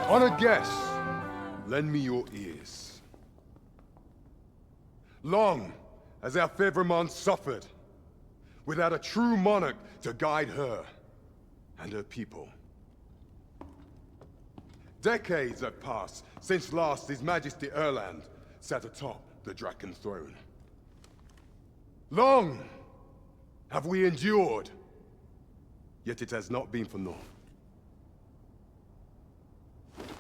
Honored guests, lend me your ears. Long has our Fevrimond suffered, without a true monarch to guide her and her people. Decades have passed since last His Majesty Erland sat atop the Draken throne. Long have we endured, yet it has not been for naught.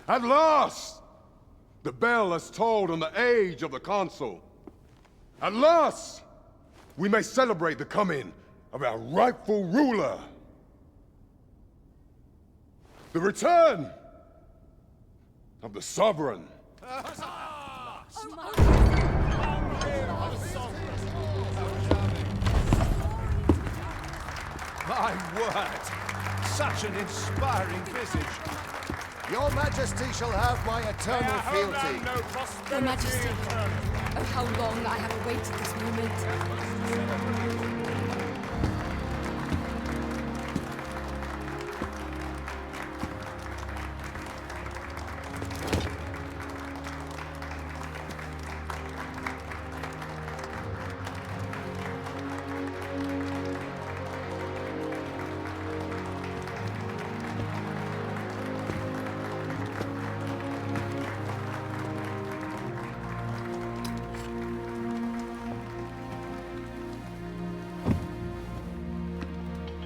At last, the bell has tolled on the age of the Council. At last, we may celebrate the coming of our rightful ruler. The return of the Sovereign. My word! Such an inspiring visage. Your Majesty shall have my eternal fealty. Your Majesty, oh how long I have awaited this moment.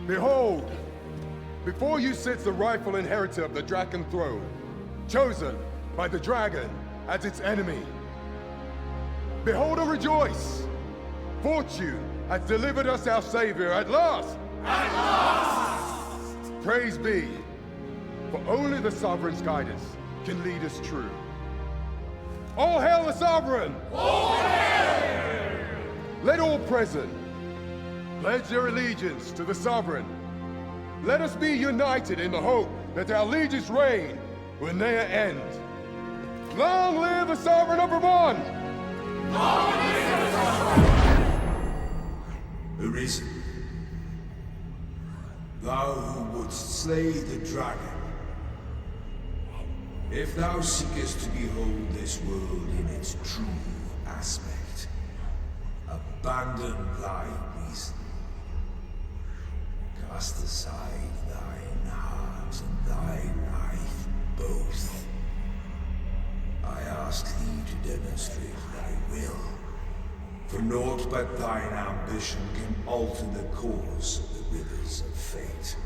Behold, before you sits the rightful inheritor of the Draken throne, chosen by the dragon as its enemy. Behold and rejoice! Fortune has delivered us our savior at last! At last! Praise be, for only the Sovereign's guidance can lead us true. All hail the Sovereign! All hail! Let all present pledge their allegiance to the Sovereign. Let us be united in the hope that our liege's reign will ne'er end. Long live the Sovereign of Vermont! Long live the Sovereign! Arisen, thou who wouldst slay the dragon, if thou seekest to behold this world in its true aspect, abandon thy reason. Cast aside thine heart and thy life both. I ask thee to demonstrate thy will, for naught but thine ambition can alter the course of the rivers of fate.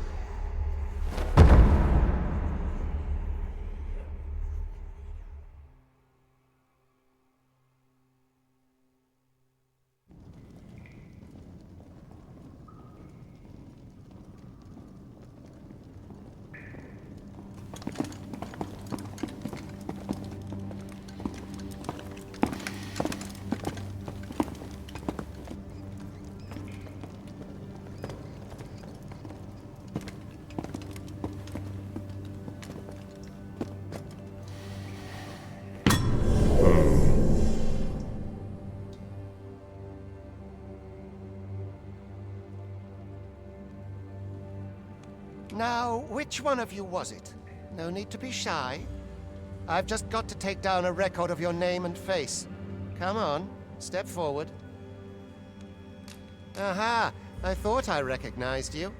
Now, which one of you was it? No need to be shy. I've just got to take down a record of your name and face. Come on, step forward. Aha! I thought I recognized you.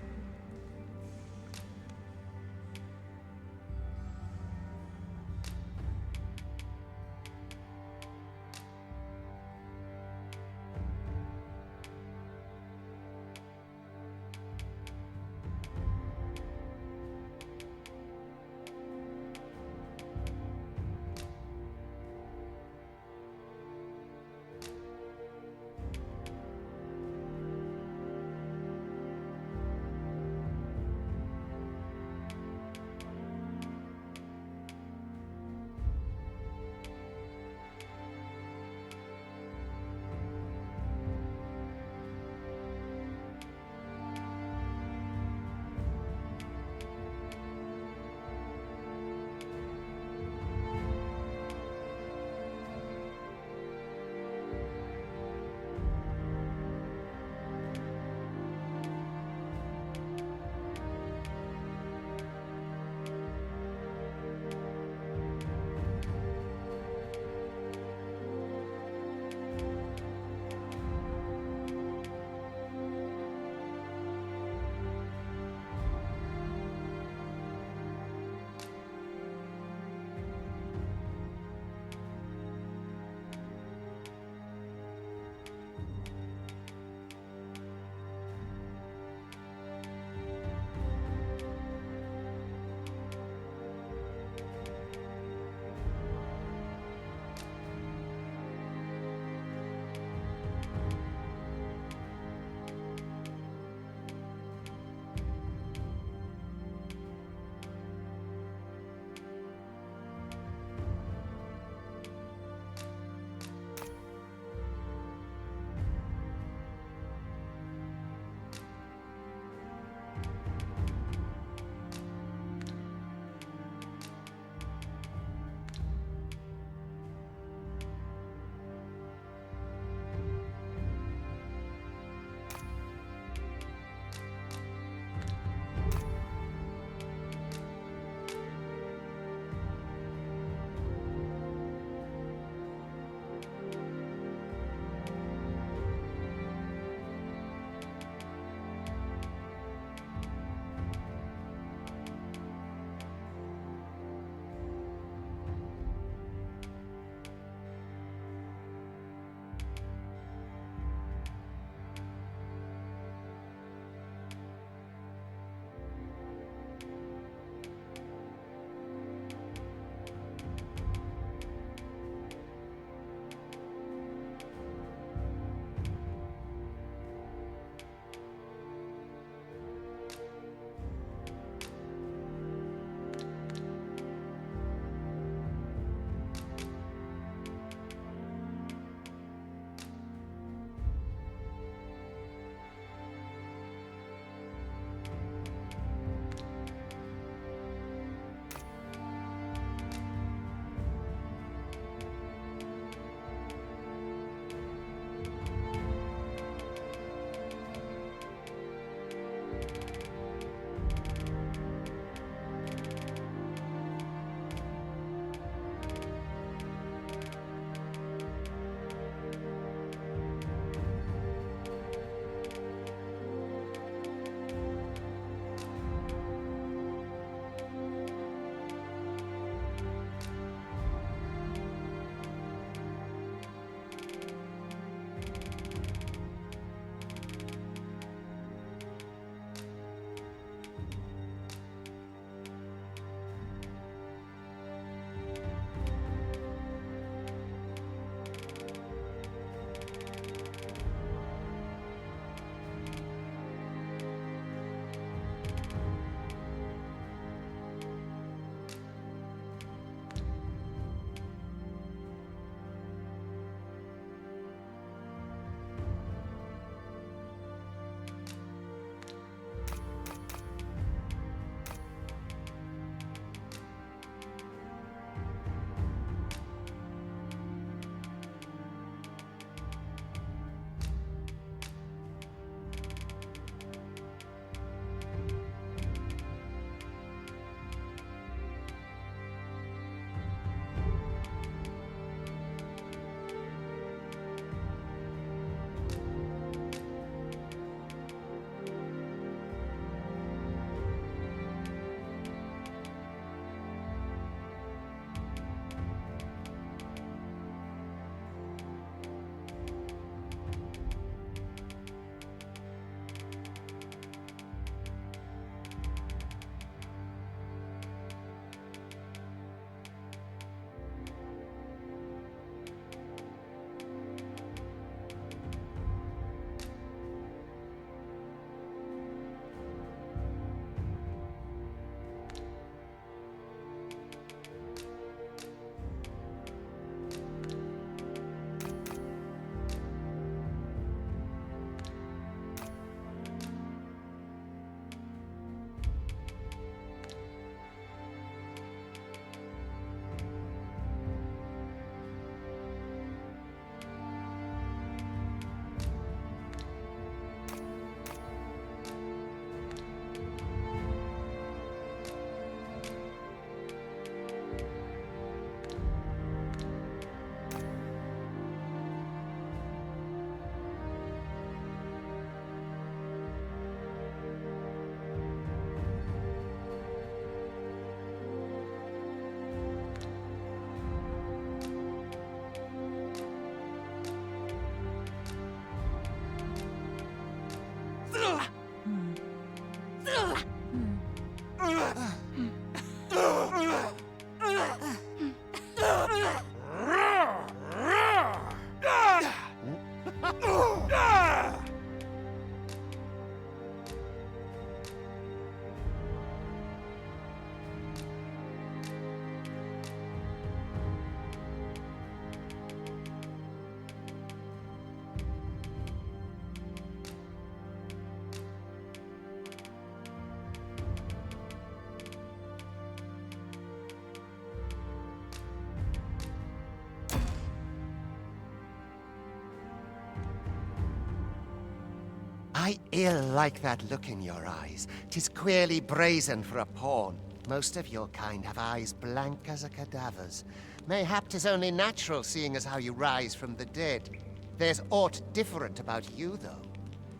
I ill like that look in your eyes. 'Tis queerly brazen for a pawn. Most of your kind have eyes blank as a cadaver's. Mayhap 'tis only natural, seeing as how you rise from the dead. There's aught different about you, though.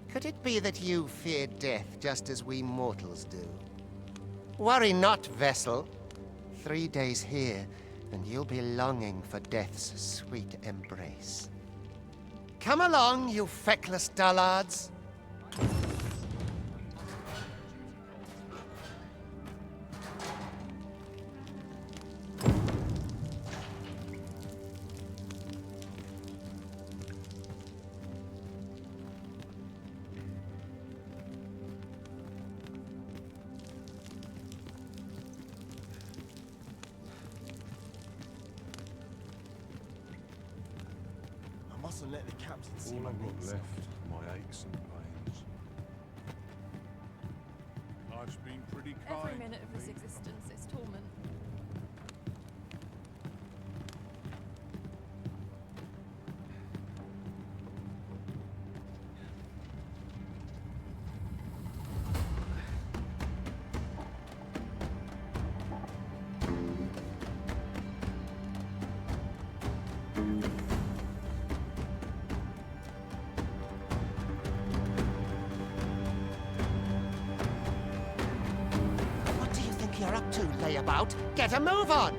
Could it be that you fear death just as we mortals do? Worry not, vessel. 3 days here, and you'll be longing for death's sweet embrace. Come along, you feckless dullards. I mustn't let the captain see All my I've got knees. left are my aches and pains. Life's been pretty Every kind. minute of this existence is torment. What do you think you're up to, layabout? Get a move on!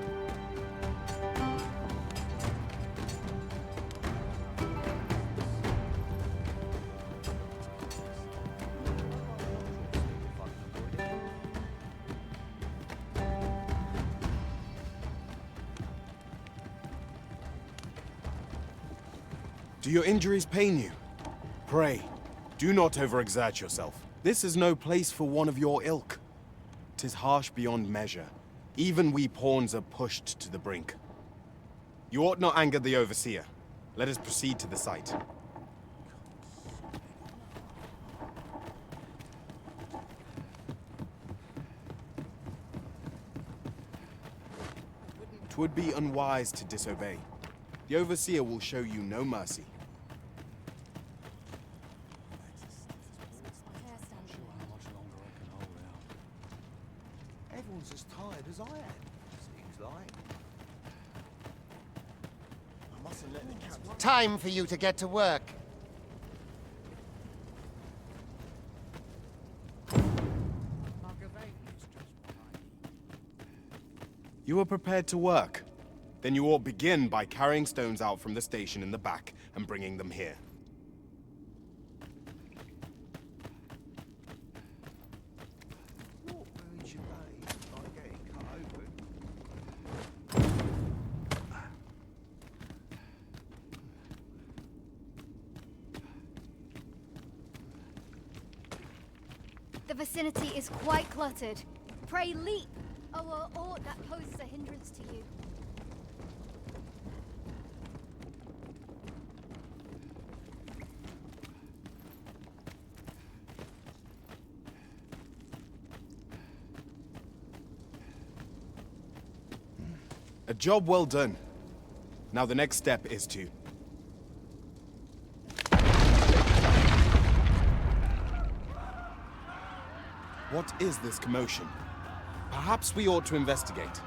Do your injuries pain you? Pray, do not overexert yourself. This is no place for one of your ilk. 'Tis harsh beyond measure. Even we pawns are pushed to the brink. You ought not anger the overseer. Let us proceed to the site. Twould be unwise to disobey. The overseer will show you no mercy. Everyone's as tired as I am, seems like. I mustn't let the captain... Time for you to get to work. You are prepared to work? Then you ought begin by carrying stones out from the station in the back and bringing them here. What really should they, like getting cut open? The vicinity is quite cluttered. Pray leap, or aught that poses a hindrance to you. A job well done. Now the next step is to... What is this commotion? Perhaps we ought to investigate.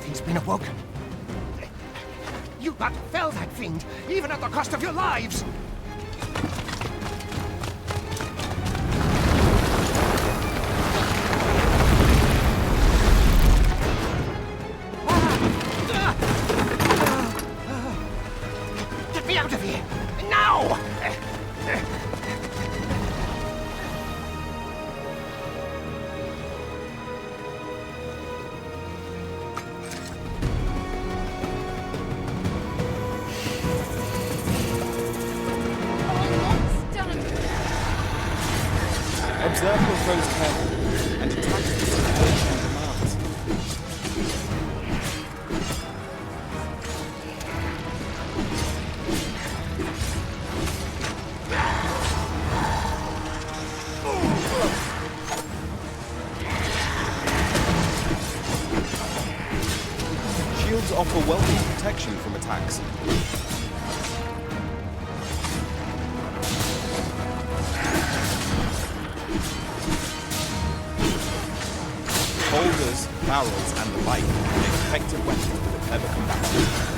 He's been awoken. You but fell that fiend, even at the cost of your lives! Get me out of here! Now! Observe your foes carefully, and attack the situation demands. Shields offer welcome protection from attacks. Boulders, barrels, and the like make effective weapons for the clever combatants.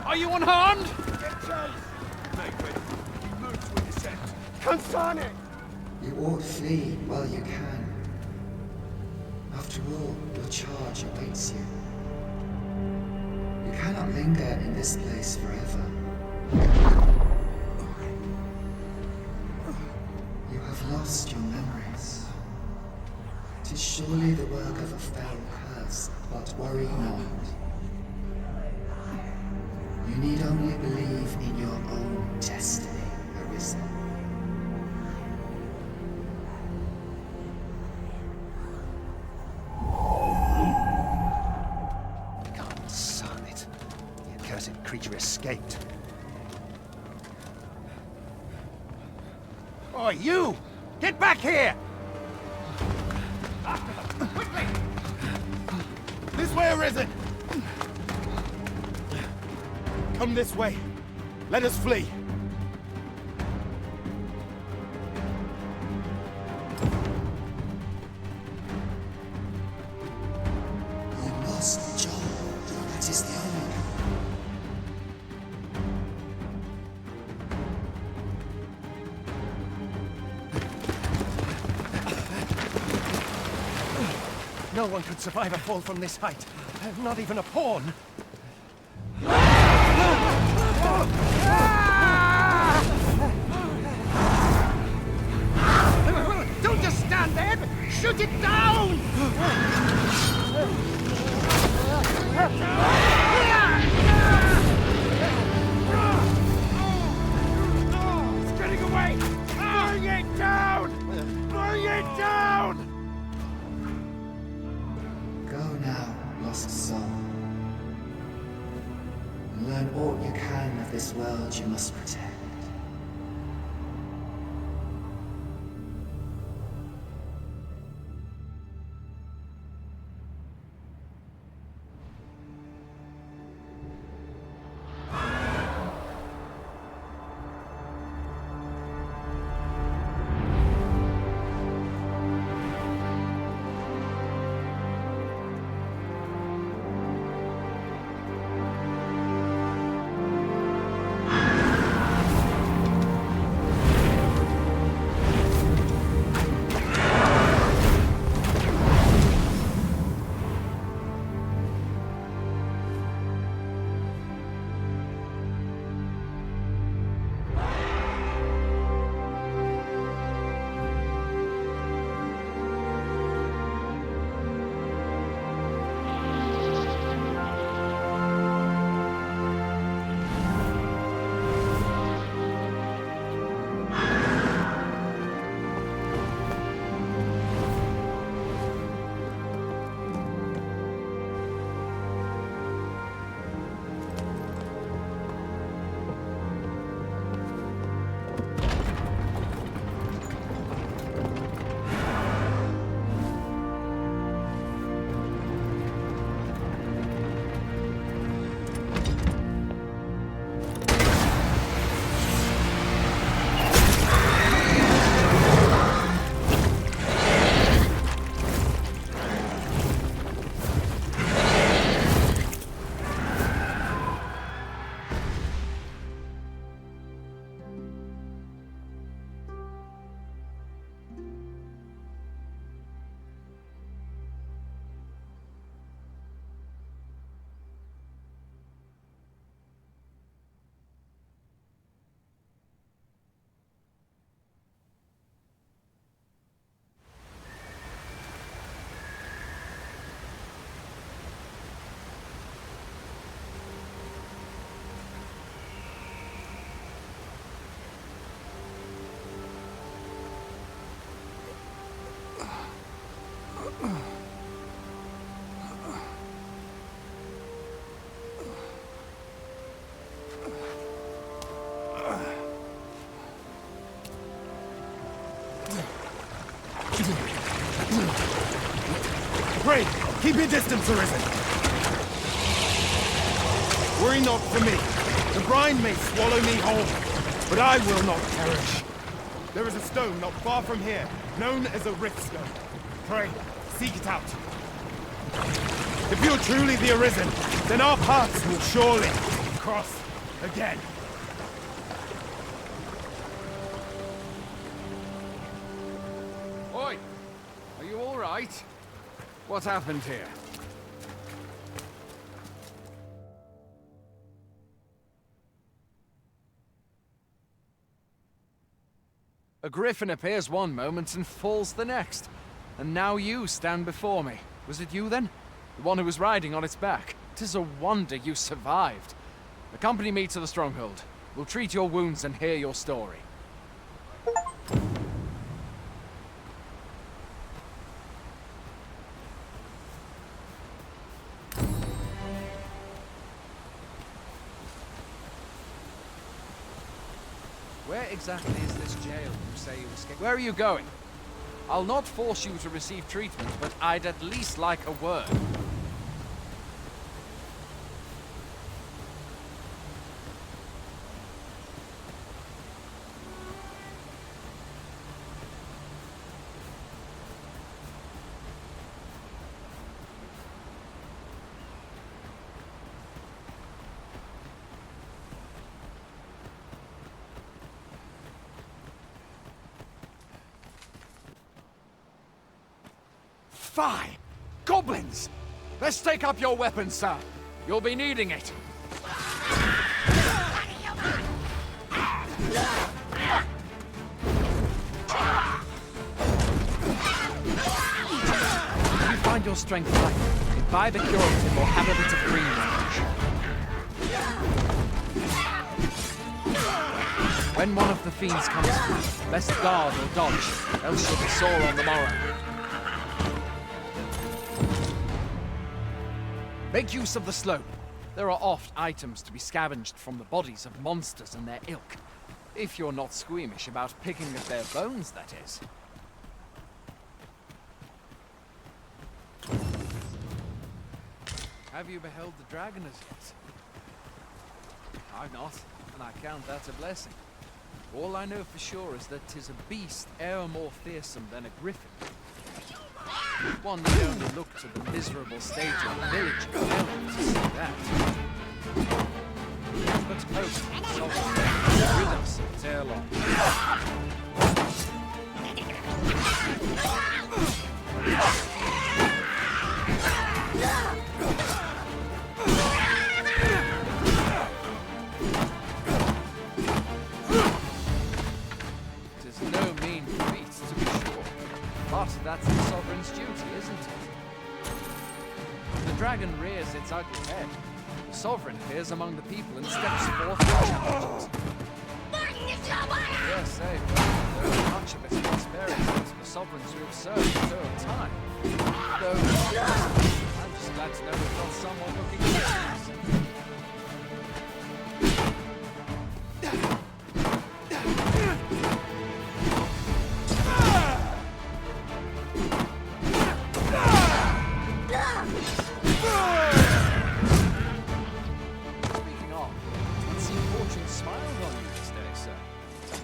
Are you unharmed? Get chase! Make ready. You move to a descent. Consane! You ought flee while you can. After all, your charge awaits you. You cannot linger in this place forever. You have lost your memories. 'Tis surely the work of a fell curse, but worry not. You need only believe in your own destiny, Arisen. Son it. The accursed creature escaped. Oh, you! Get back here! After them! Quickly! This way, Arisen! Come this way. Let us flee. You must, John. That is the only. No one could survive a fall from this height. Not even a pawn. Don't just stand there! Shoot it down! It's getting away! Bring it down! Bring it down! Go now, lost soul. And learn all you can of this world you must protect. Pray, keep your distance, Arisen. Worry not for me. The brine may swallow me whole, but I will not perish. There is a stone not far from here, known as a rift stone. Pray, seek it out. If you're truly the Arisen, then our paths will surely cross again. Oi! Are you all right? What happened here? A griffin appears one moment and falls the next. And now you stand before me. Was it you then? The one who was riding on its back? 'Tis a wonder you survived. Accompany me to the stronghold. We'll treat your wounds and hear your story. Where exactly is this jail you say you escaped? Where are you going? I'll not force you to receive treatment, but I'd at least like a word. Fie! Goblins! Let's take up your weapons, sir. You'll be needing it. If you find your strength lacking, imbibe a curative or have a bit of green range. When one of the fiends comes through, best guard or dodge, else you'll be sore on the morrow. Make use of the slope. There are oft items to be scavenged from the bodies of monsters and their ilk. If you're not squeamish about picking at their bones, that is. Have you beheld the dragon as yet? I've not, and I count that a blessing. All I know for sure is that 'tis a beast e'er more fearsome than a griffin. One need only look to the miserable state of the village of Hell to see that. But hope and sovereign rid us of it ere long. Tis no mean feat, to be sure. But that's the sovereign's duty, isn't it? The dragon rears its ugly head. The sovereign appears among the people and steps forth with challenges. Yes, eh, though much of its prosperity is the sovereigns who have served at her time. Though, I'm just glad to know we've got someone looking at this.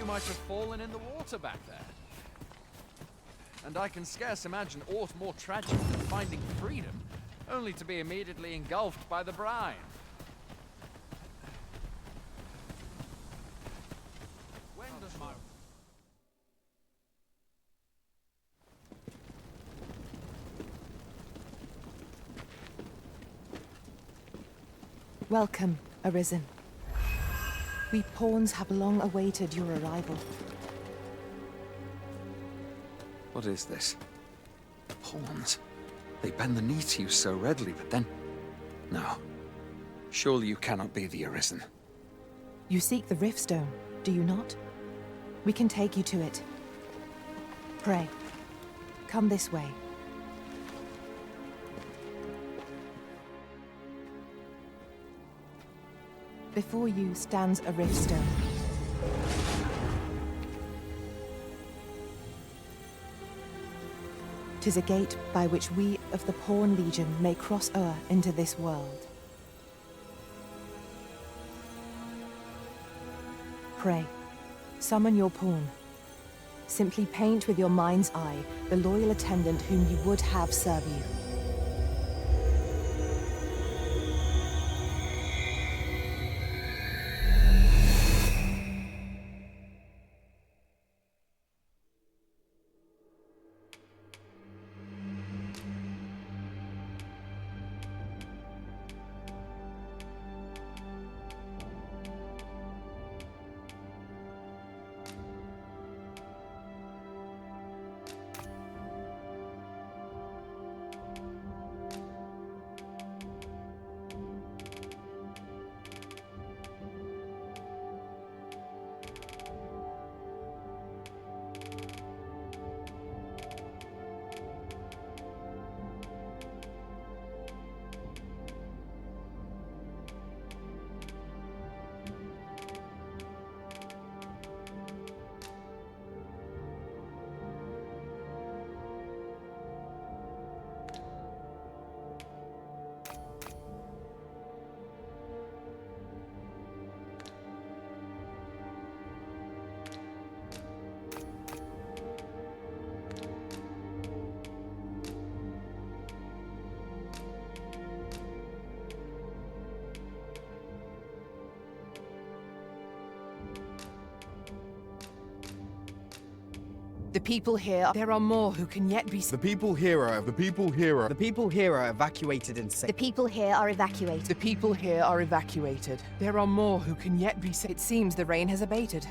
Might have fallen in the water back there. And I can scarce imagine aught more tragic than finding freedom, only to be immediately engulfed by the brine. When does my... Welcome, Arisen. We pawns have long awaited your arrival. What is this? Pawns? They bend the knee to you so readily, but then... No. Surely you cannot be the Arisen. You seek the Riftstone, do you not? We can take you to it. Pray, come this way. Before you stands a Riftstone. 'Tis a gate by which we of the Pawn Legion may cross o'er into this world. Pray, summon your pawn. Simply paint with your mind's eye the loyal attendant whom you would have serve you. The people here, there are more who can yet be... The people here are evacuated and safe. The people here are evacuated. The people here are evacuated. There are more who can yet be... It seems the rain has abated.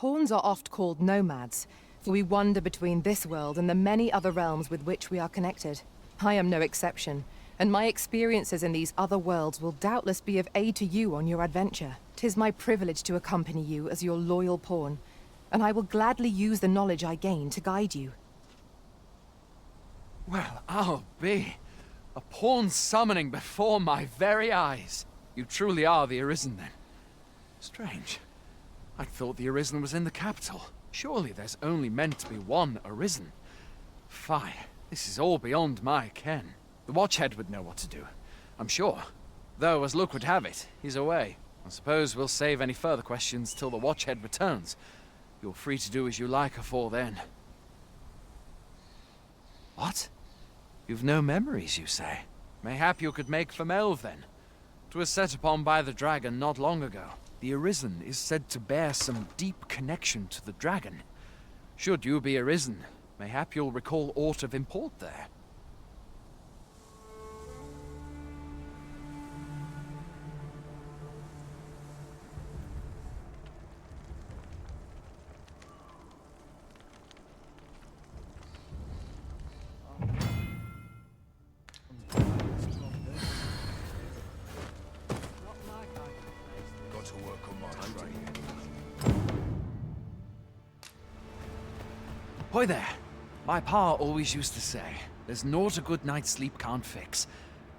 Pawns are oft called nomads, for we wander between this world and the many other realms with which we are connected. I am no exception, and my experiences in these other worlds will doubtless be of aid to you on your adventure. 'Tis my privilege to accompany you as your loyal pawn, and I will gladly use the knowledge I gain to guide you. Well, I'll be. A pawn summoning before my very eyes. You truly are the Arisen, then. Strange. I thought the Arisen was in the capital. Surely there's only meant to be one Arisen. Fie, this is all beyond my ken. The Watchhead would know what to do, I'm sure. Though, as luck would have it, he's away. I suppose we'll save any further questions till the Watchhead returns. You're free to do as you like afore then. What? You've no memories, you say? Mayhap you could make for Melve, then. 'Twas set upon by the dragon not long ago. The Arisen is said to bear some deep connection to the dragon. Should you be Arisen, mayhap you'll recall aught of import there. Hoy there. My pa always used to say, there's naught a good night's sleep can't fix.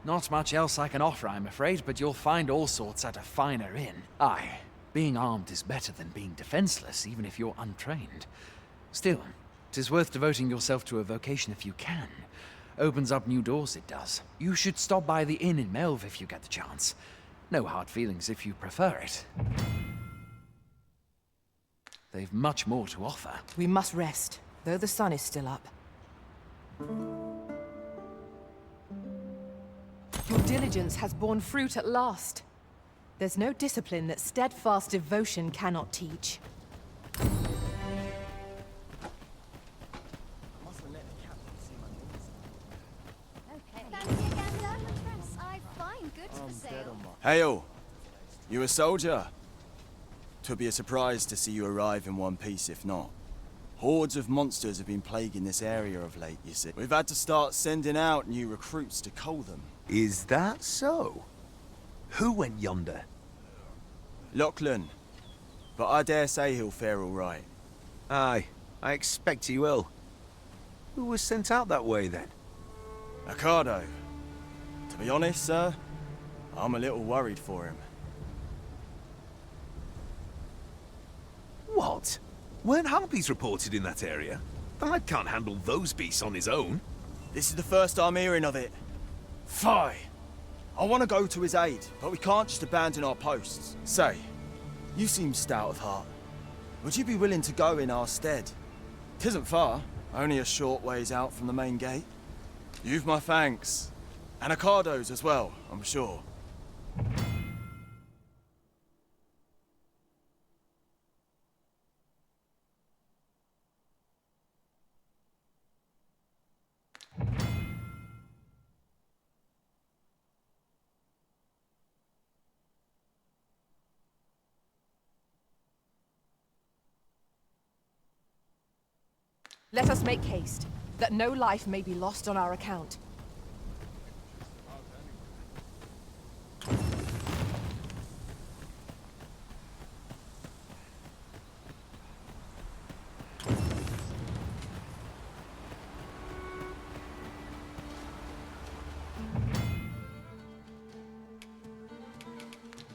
Not much else I can offer, I'm afraid, but you'll find all sorts at a finer inn. Aye, being armed is better than being defenseless, even if you're untrained. Still, 'tis worth devoting yourself to a vocation if you can. Opens up new doors, it does. You should stop by the inn in Melve if you get the chance. No hard feelings if you prefer it. They've much more to offer. We must rest, though the sun is still up. Your diligence has borne fruit at last. There's no discipline that steadfast devotion cannot teach. Okay. Fancy a gander? I find good for sale. Hail! You a soldier? 'Twould be a surprise to see you arrive in one piece if not. Hordes of monsters have been plaguing this area of late, you see. We've had to start sending out new recruits to cull them. Is that so? Who went yonder? Lachlan. But I dare say he'll fare all right. Aye, I expect he will. Who was sent out that way, then? Ricardo. To be honest, sir, I'm a little worried for him. What? Weren't harpies reported in that area? The lad can't handle those beasts on his own. This is the first I'm hearing of it. Fie! I want to go to his aid, but we can't just abandon our posts. Say, you seem stout of heart. Would you be willing to go in our stead? 'Tisn't far, only a short ways out from the main gate. You've my thanks. And Ricardo's as well, I'm sure. Let us make haste, that no life may be lost on our account.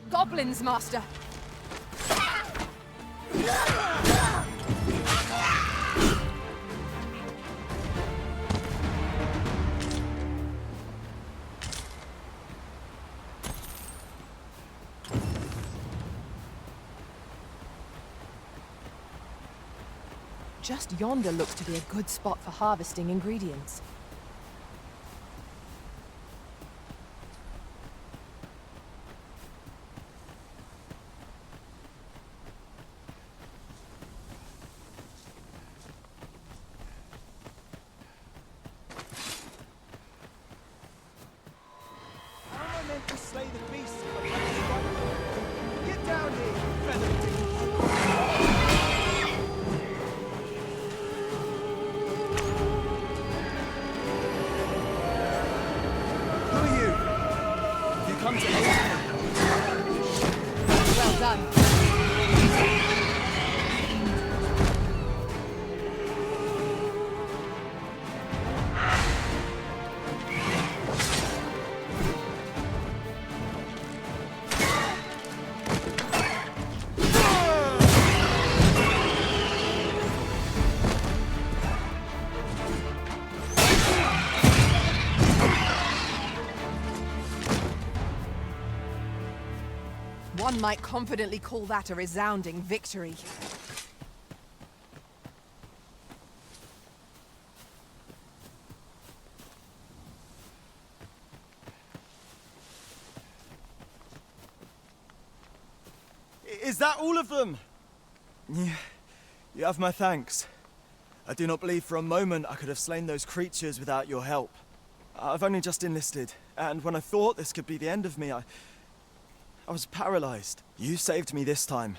Goblins, Master! Just yonder looks to be a good spot for harvesting ingredients. How am I meant to slay the beast? Get down here, feather. Come to aid me. Well done. One might confidently call that a resounding victory. Is that all of them? Yeah, you have my thanks. I do not believe for a moment I could have slain those creatures without your help. I've only just enlisted, and when I thought this could be the end of me, I was paralyzed. You saved me this time,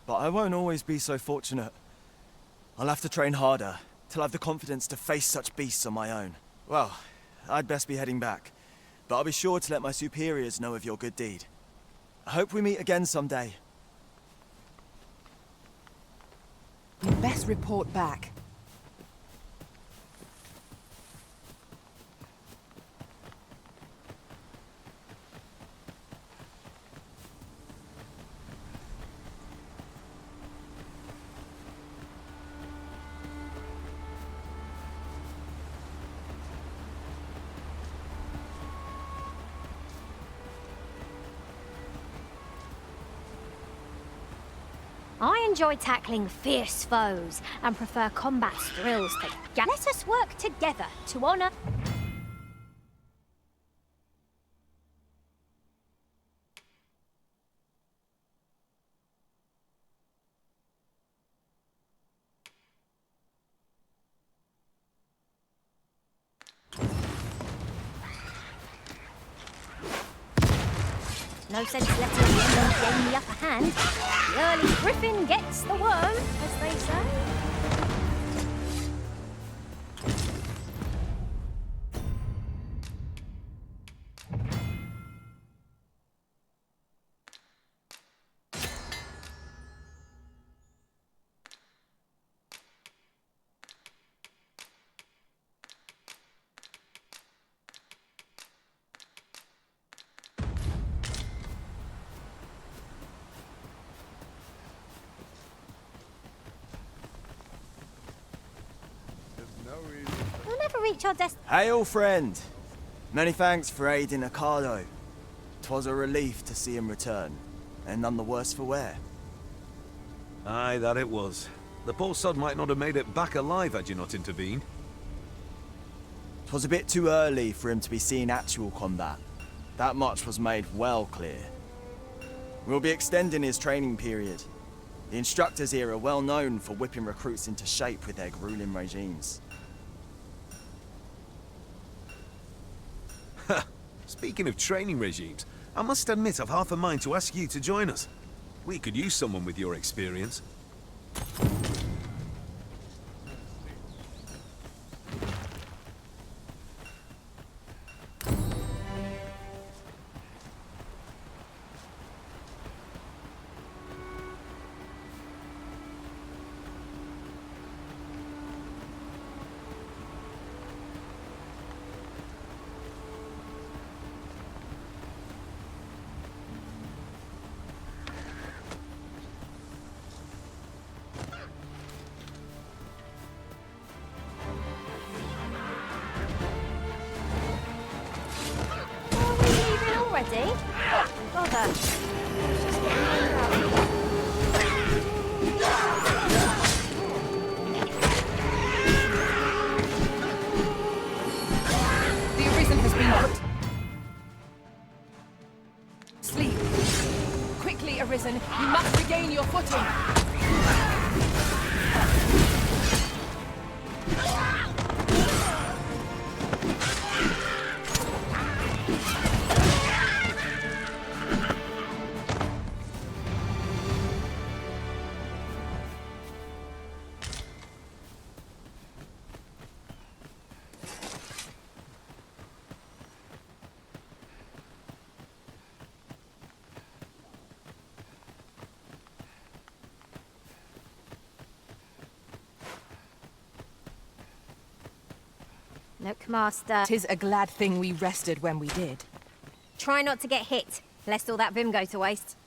but I won't always be so fortunate. I'll have to train harder, till I've the confidence to face such beasts on my own. Well, I'd best be heading back, but I'll be sure to let my superiors know of your good deed. I hope we meet again someday. You'd best report back. I enjoy tackling fierce foes and prefer combat thrills to let us work together to honor. No sense letting anyone gain the upper hand. The early griffin gets the worm, as they say. We'll never reach our destination. Hail, friend! Many thanks for aiding Ricardo. 'Twas a relief to see him return, and none the worse for wear. Aye, that it was. The poor sod might not have made it back alive had you not intervened. 'Twas a bit too early for him to be seeing actual combat. That much was made well clear. We'll be extending his training period. The instructors here are well known for whipping recruits into shape with their grueling regimes. Speaking of training regimes, I must admit I've half a mind to ask you to join us. We could use someone with your experience. Already? Bother. Just getting warmed up. The Arisen has been put... Sleep. Quickly, Arisen. You must regain your footing. Look, Master. 'Tis a glad thing we rested when we did. Try not to get hit, lest all that vim go to waste.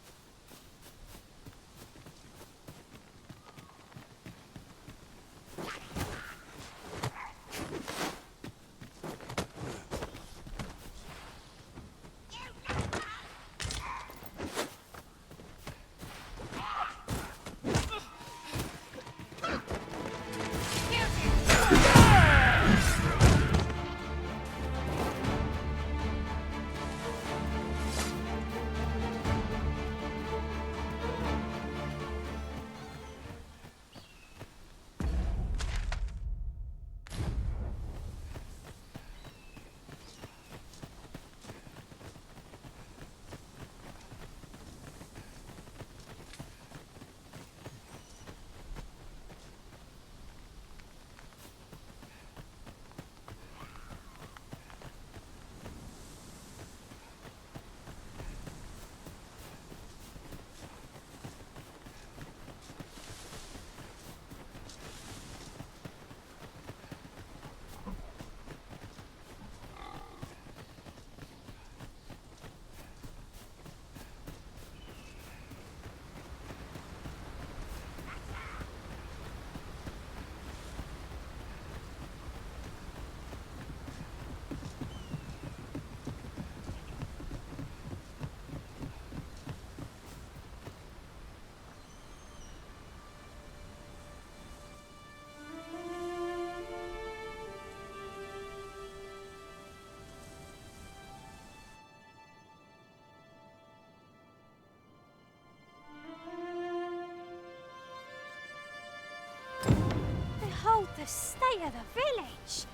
Behold the state of the village.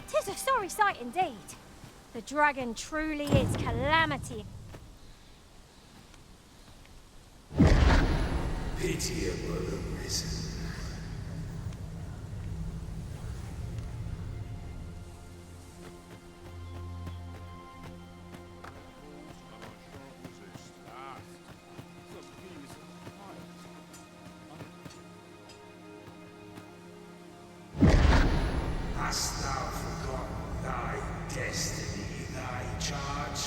'Tis a sorry sight indeed. The dragon truly is calamity. pitiable arisen. Hast thou forgotten thy destiny, thy charge?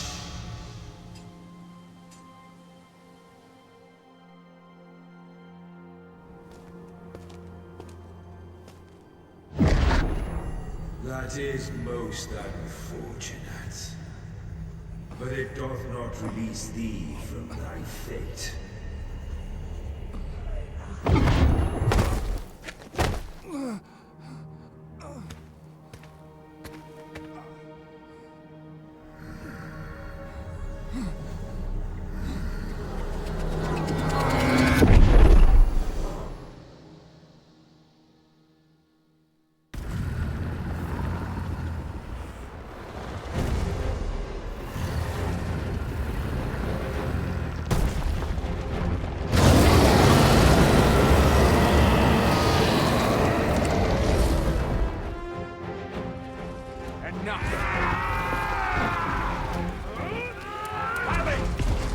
That is most unfortunate. But it doth not release thee from thy fate.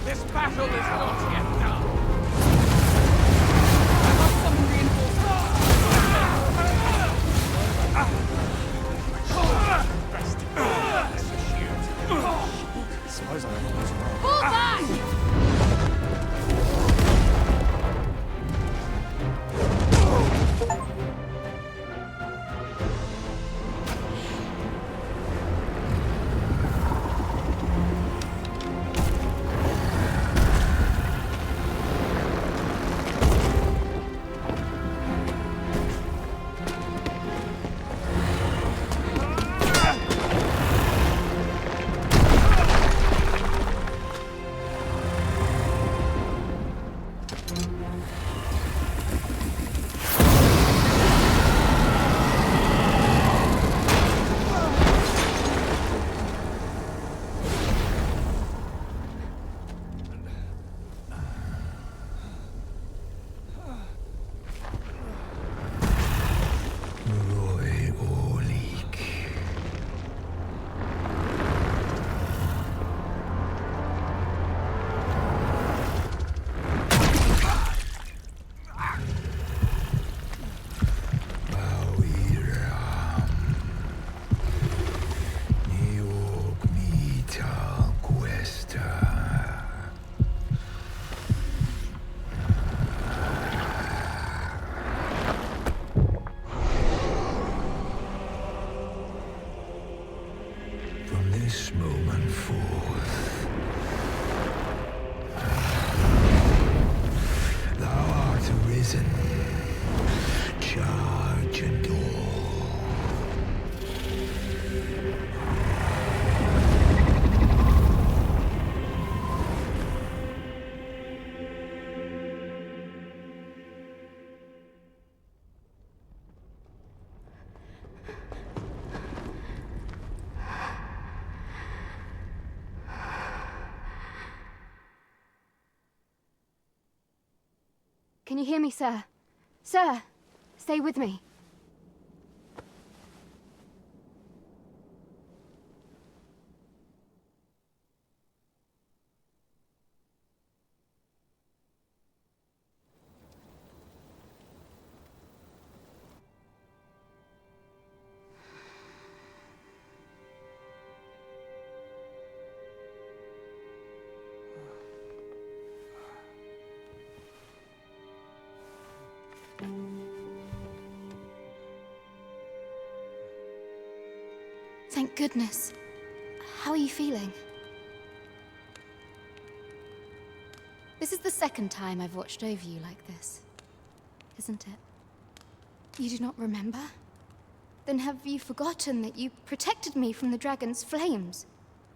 This battle is not yet done. I must summon reinforcements. Suppose I was wrong. Pull back! This moment forth, thou art arisen. Charge and all. Can you hear me, sir? Sir, stay with me. Thank goodness. How are you feeling? This is the second time I've watched over you like this, isn't it? You do not remember? Then have you forgotten that you protected me from the dragon's flames?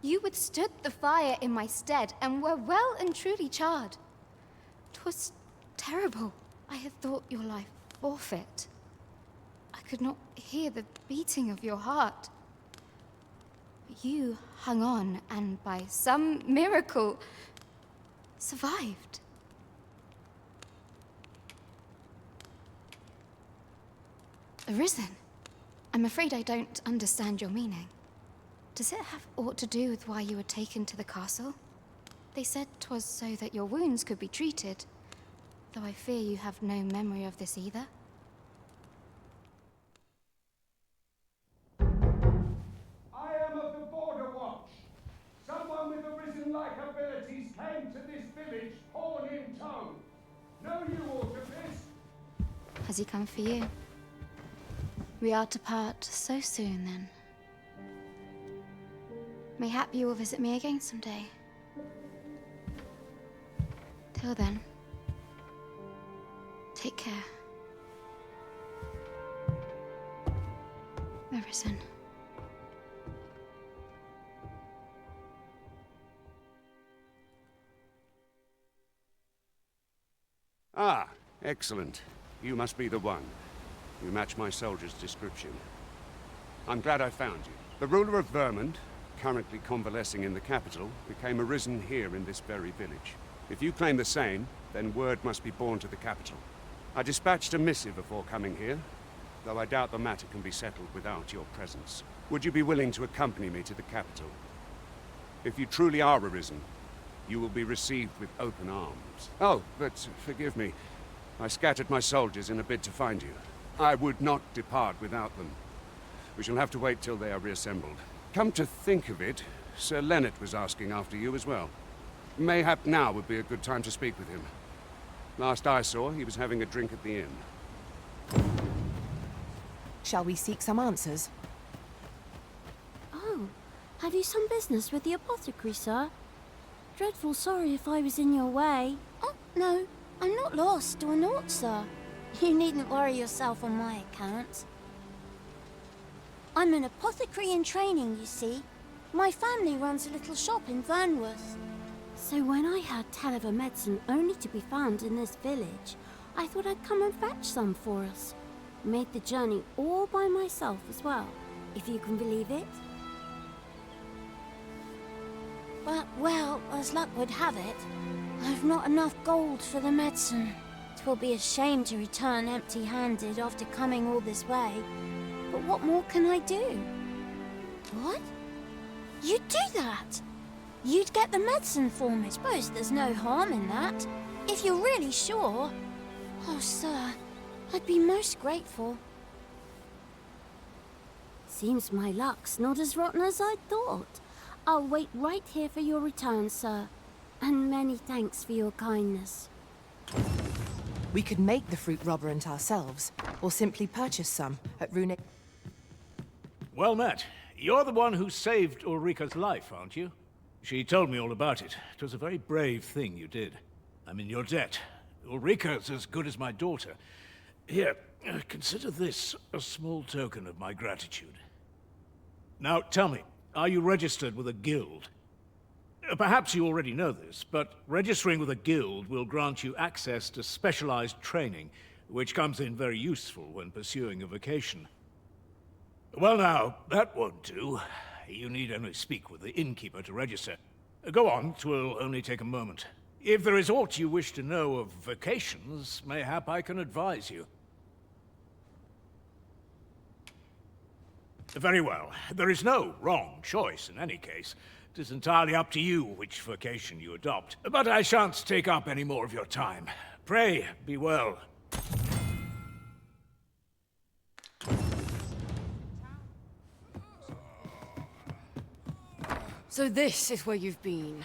You withstood the fire in my stead and were well and truly charred. 'Twas terrible. I had thought your life forfeit. I could not hear the beating of your heart. But you hung on and by some miracle survived. Arisen? I'm afraid I don't understand your meaning. Does it have aught to do with why you were taken to the castle? They said 'twas so that your wounds could be treated, though I fear you have no memory of this either. I am of the Border Watch. Someone with Arisen-like abilities came to this village, horn in tow. Know you aught of this? Has he come for you? We are to part so soon, then. Mayhap you will visit me again someday. Till then, take care. Arisen. Ah, excellent. You must be the one. You match my soldier's description. I'm glad I found you. The ruler of Vermund, currently convalescing in the capital, became arisen here in this very village. If you claim the same, then word must be borne to the capital. I dispatched a missive before coming here, though I doubt the matter can be settled without your presence. Would you be willing to accompany me to the capital? If you truly are arisen, you will be received with open arms. Oh, but forgive me. I scattered my soldiers in a bid to find you. I would not depart without them. We shall have to wait till they are reassembled. Come to think of it, Sir Leonard was asking after you as well. Mayhap now would be a good time to speak with him. Last I saw, he was having a drink at the inn. Shall we seek some answers? Oh, have you some business with the apothecary, sir? Dreadful sorry if I was in your way. Oh, no, I'm not lost or naught, sir. You needn't worry yourself on my account. I'm an apothecary in training, you see. My family runs a little shop in Vernworth. So when I heard tell of a medicine only to be found in this village, I thought I'd come and fetch some for us. Made the journey all by myself as well, if you can believe it. But, well, as luck would have it, I've not enough gold for the medicine. 'Twill be a shame to return empty-handed after coming all this way. But what more can I do? What? You'd do that? You'd get the medicine for me. Suppose there's no harm in that. If you're really sure. Oh, sir, I'd be most grateful. Seems my luck's not as rotten as I thought. I'll wait right here for your return, sir. And many thanks for your kindness. We could make the fruit robberant ourselves, or simply purchase some at Runic. Well met. You're the one who saved Ulrika's life, aren't you? She told me all about it. It was a very brave thing you did. I'm in your debt. Ulrika's as good as my daughter. Here, consider this a small token of my gratitude. Now, tell me, are you registered with a guild? Perhaps you already know this, but registering with a guild will grant you access to specialized training, which comes in very useful when pursuing a vocation. Well now, that won't do. You need only speak with the innkeeper to register. Go on, 'twill only take a moment. If there is aught you wish to know of vocations, mayhap I can advise you. Very well. There is no wrong choice in any case. It is entirely up to you which vocation you adopt. But I shan't take up any more of your time. Pray, be well. So this is where you've been.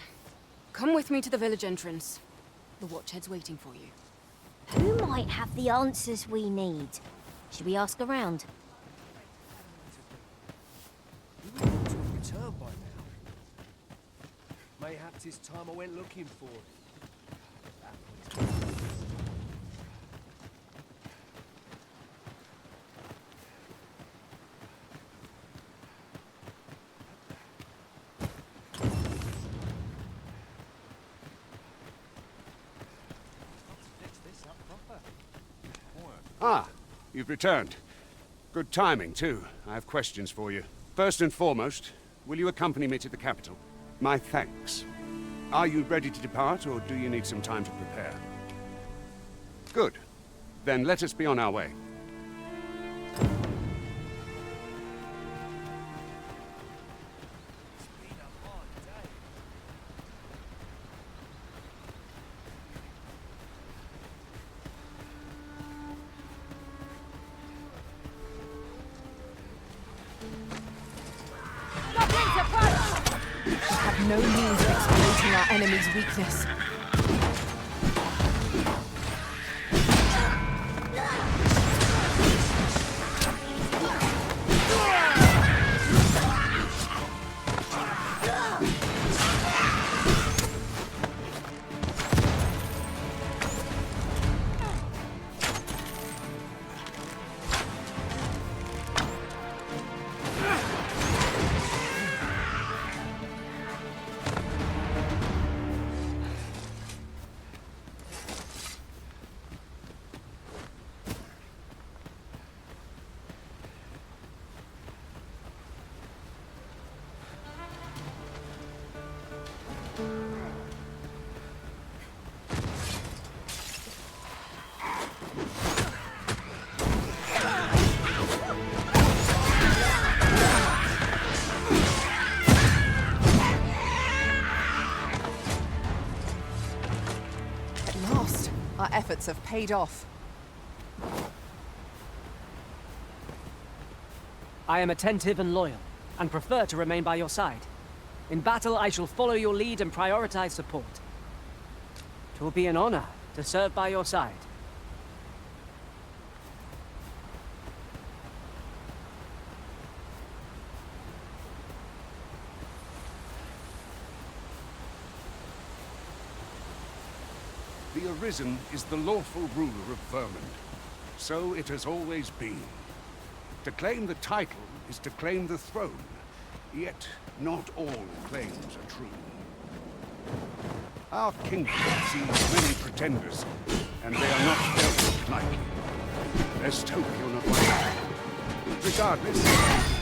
Come with me to the village entrance. The Watchhead's waiting for you. Who might have the answers we need? Should we ask around? You would ought to have returned by now. Mayhap 'tis time I went looking for it. Ah, you've returned. Good timing, too. I have questions for you. First and foremost, will you accompany me to the capital? My thanks. Are you ready to depart, or do you need some time to prepare? Good. Then let us be on our way. no means of exploiting our enemy's weakness. Our efforts have paid off. I am attentive and loyal, and prefer to remain by your side. In battle, I shall follow your lead and prioritize support. It will be an honor to serve by your side. The Arisen is the lawful ruler of Vermund. So it has always been. To claim the title is to claim the throne. Yet, not all claims are true. Our kingdom sees many pretenders, and they are not dealt lightly. Lest hope you're not right. Regardless,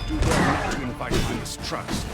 do well not to invite my mistrust.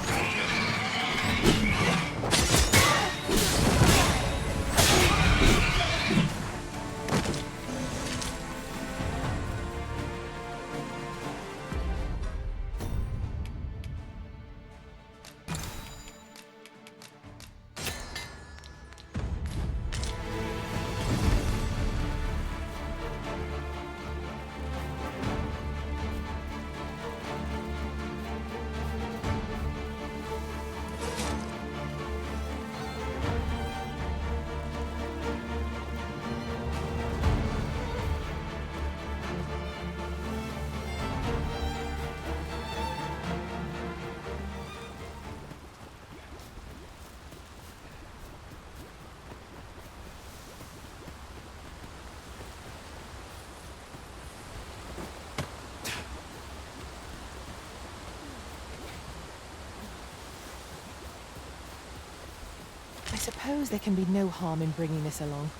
I suppose there can be no harm in bringing this along.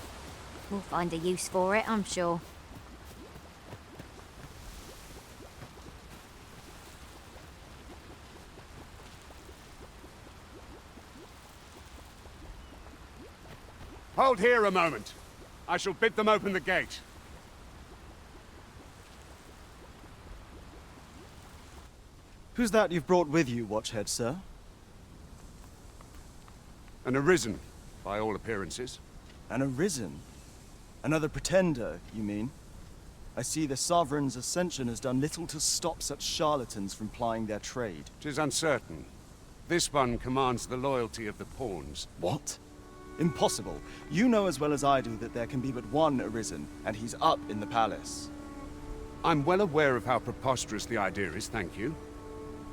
We'll find a use for it, I'm sure. Hold here a moment. I shall bid them open the gate. Who's that you've brought with you, Watchhead, sir? An Arisen, by all appearances. An Arisen? Another pretender, you mean? I see the Sovereign's ascension has done little to stop such charlatans from plying their trade. 'Tis uncertain. This one commands the loyalty of the pawns. What? Impossible. You know as well as I do that there can be but one Arisen, and he's up in the palace. I'm well aware of how preposterous the idea is, thank you.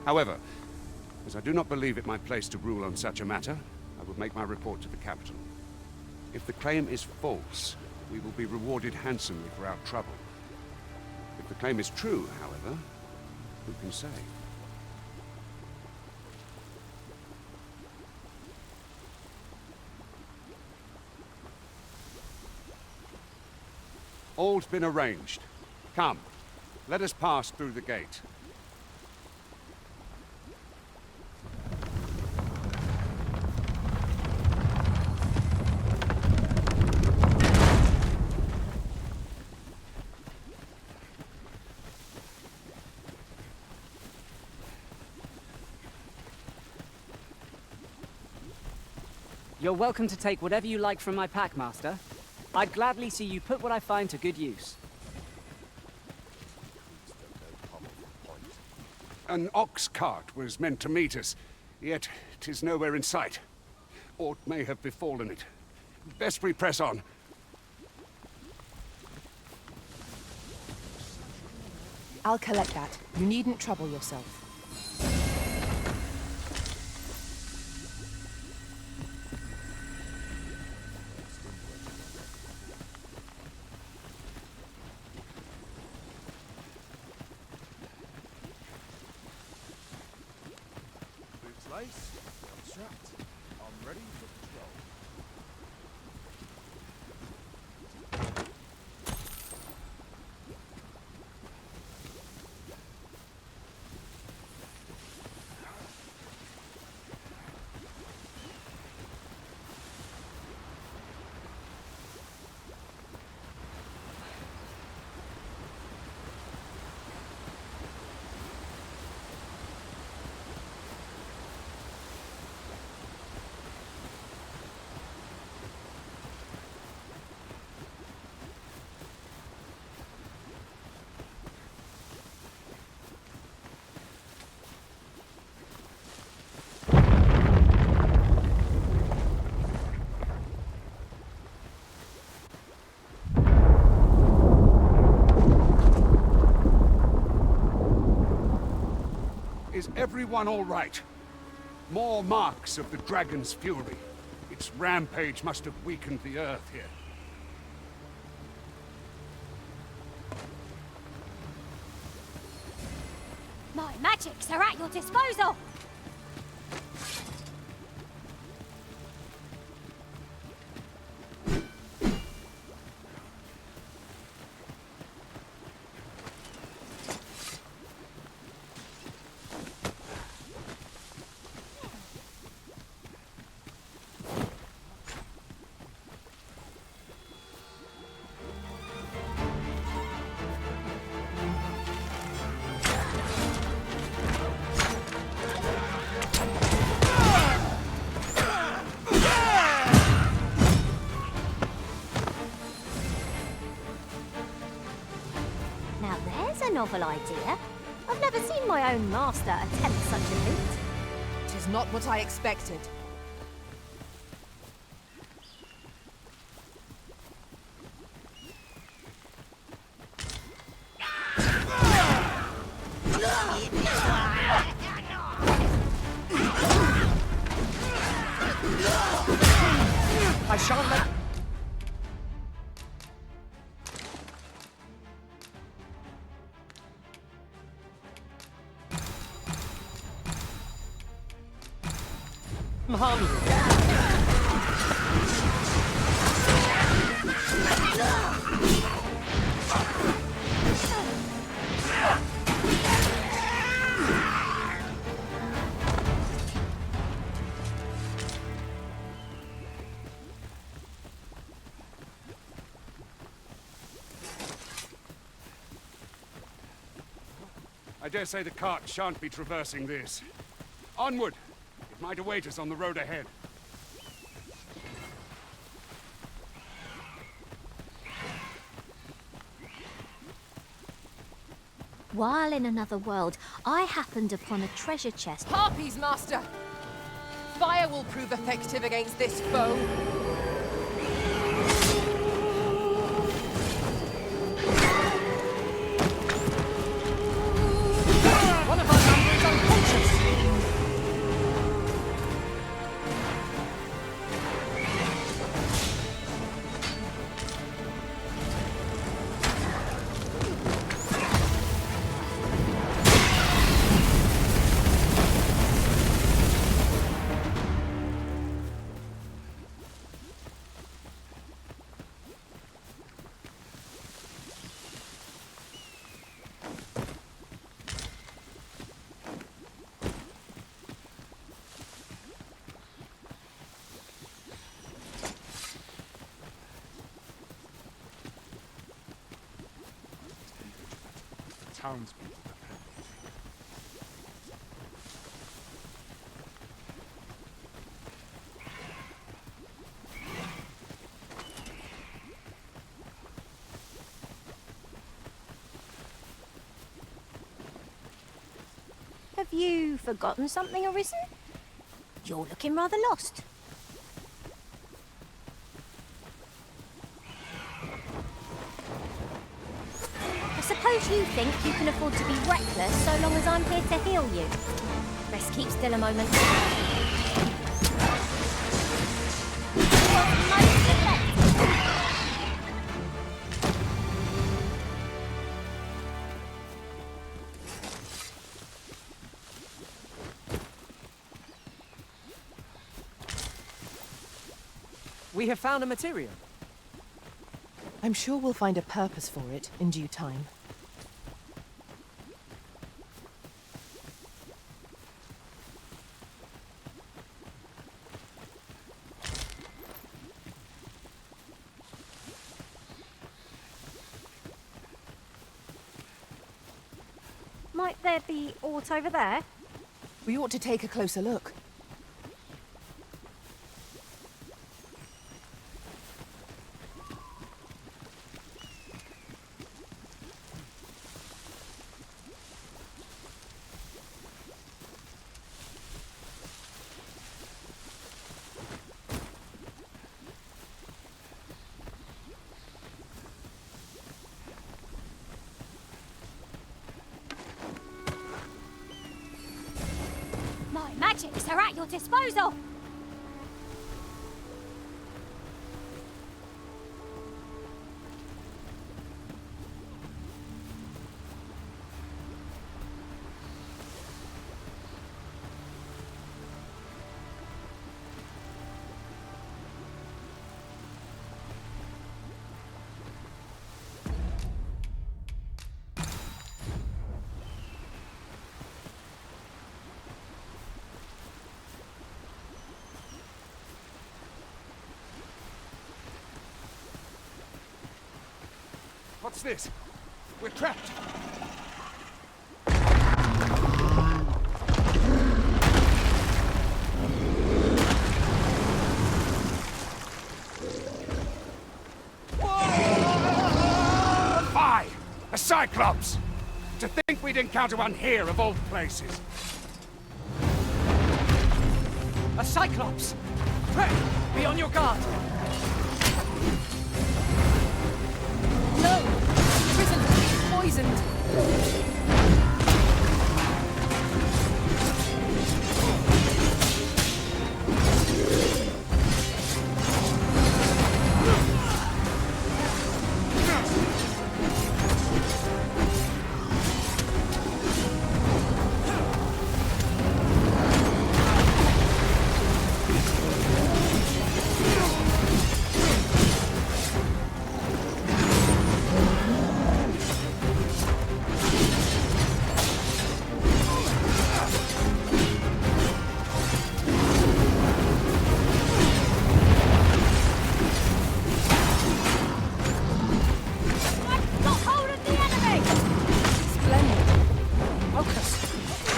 However, as I do not believe it my place to rule on such a matter, I will make my report to the capital. If the claim is false, we will be rewarded handsomely for our trouble. If the claim is true, however, who can say? All's been arranged. Come, let us pass through the gate. You're welcome to take whatever you like from my pack, Master. I'd gladly see you put what I find to good use. An ox cart was meant to meet us. yet 'tis nowhere in sight. Aught may have befallen it. Best we press on. I'll collect that. You needn't trouble yourself. Boots laced, well strapped. I'm ready for patrol. Is everyone all right? More marks of the dragon's fury. Its rampage must have weakened the earth here. My magics are at your disposal! Now there's a novel idea. I've never seen my own master attempt such a feat. It is not what I expected. I shan't let... harm you. I dare say the cart shan't be traversing this. Onward! It might await us on the road ahead. While in another world, I happened upon a treasure chest. Harpies, Master! Fire will prove effective against this foe. One of our number is unconscious! Townspeople. Have you forgotten something, Arisen? You're looking rather lost. I suppose you think you can afford to be reckless so long as I'm here to heal you. Best keep still a moment. We have found a material. I'm sure we'll find a purpose for it in due time. Might there be aught over there? We ought to take a closer look. My magics are at your disposal! What's this? We're trapped! Fie! A Cyclops! To think we'd encounter one here of all places! A Cyclops! Pray, be on your guard! No! Prison has been poisoned!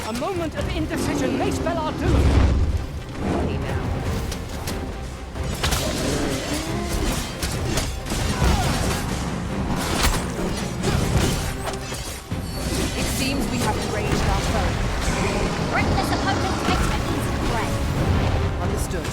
A moment of indecision may spell our doom. Really now. It seems we have enraged our foe. Reckless opponent makes for easy prey. Understood.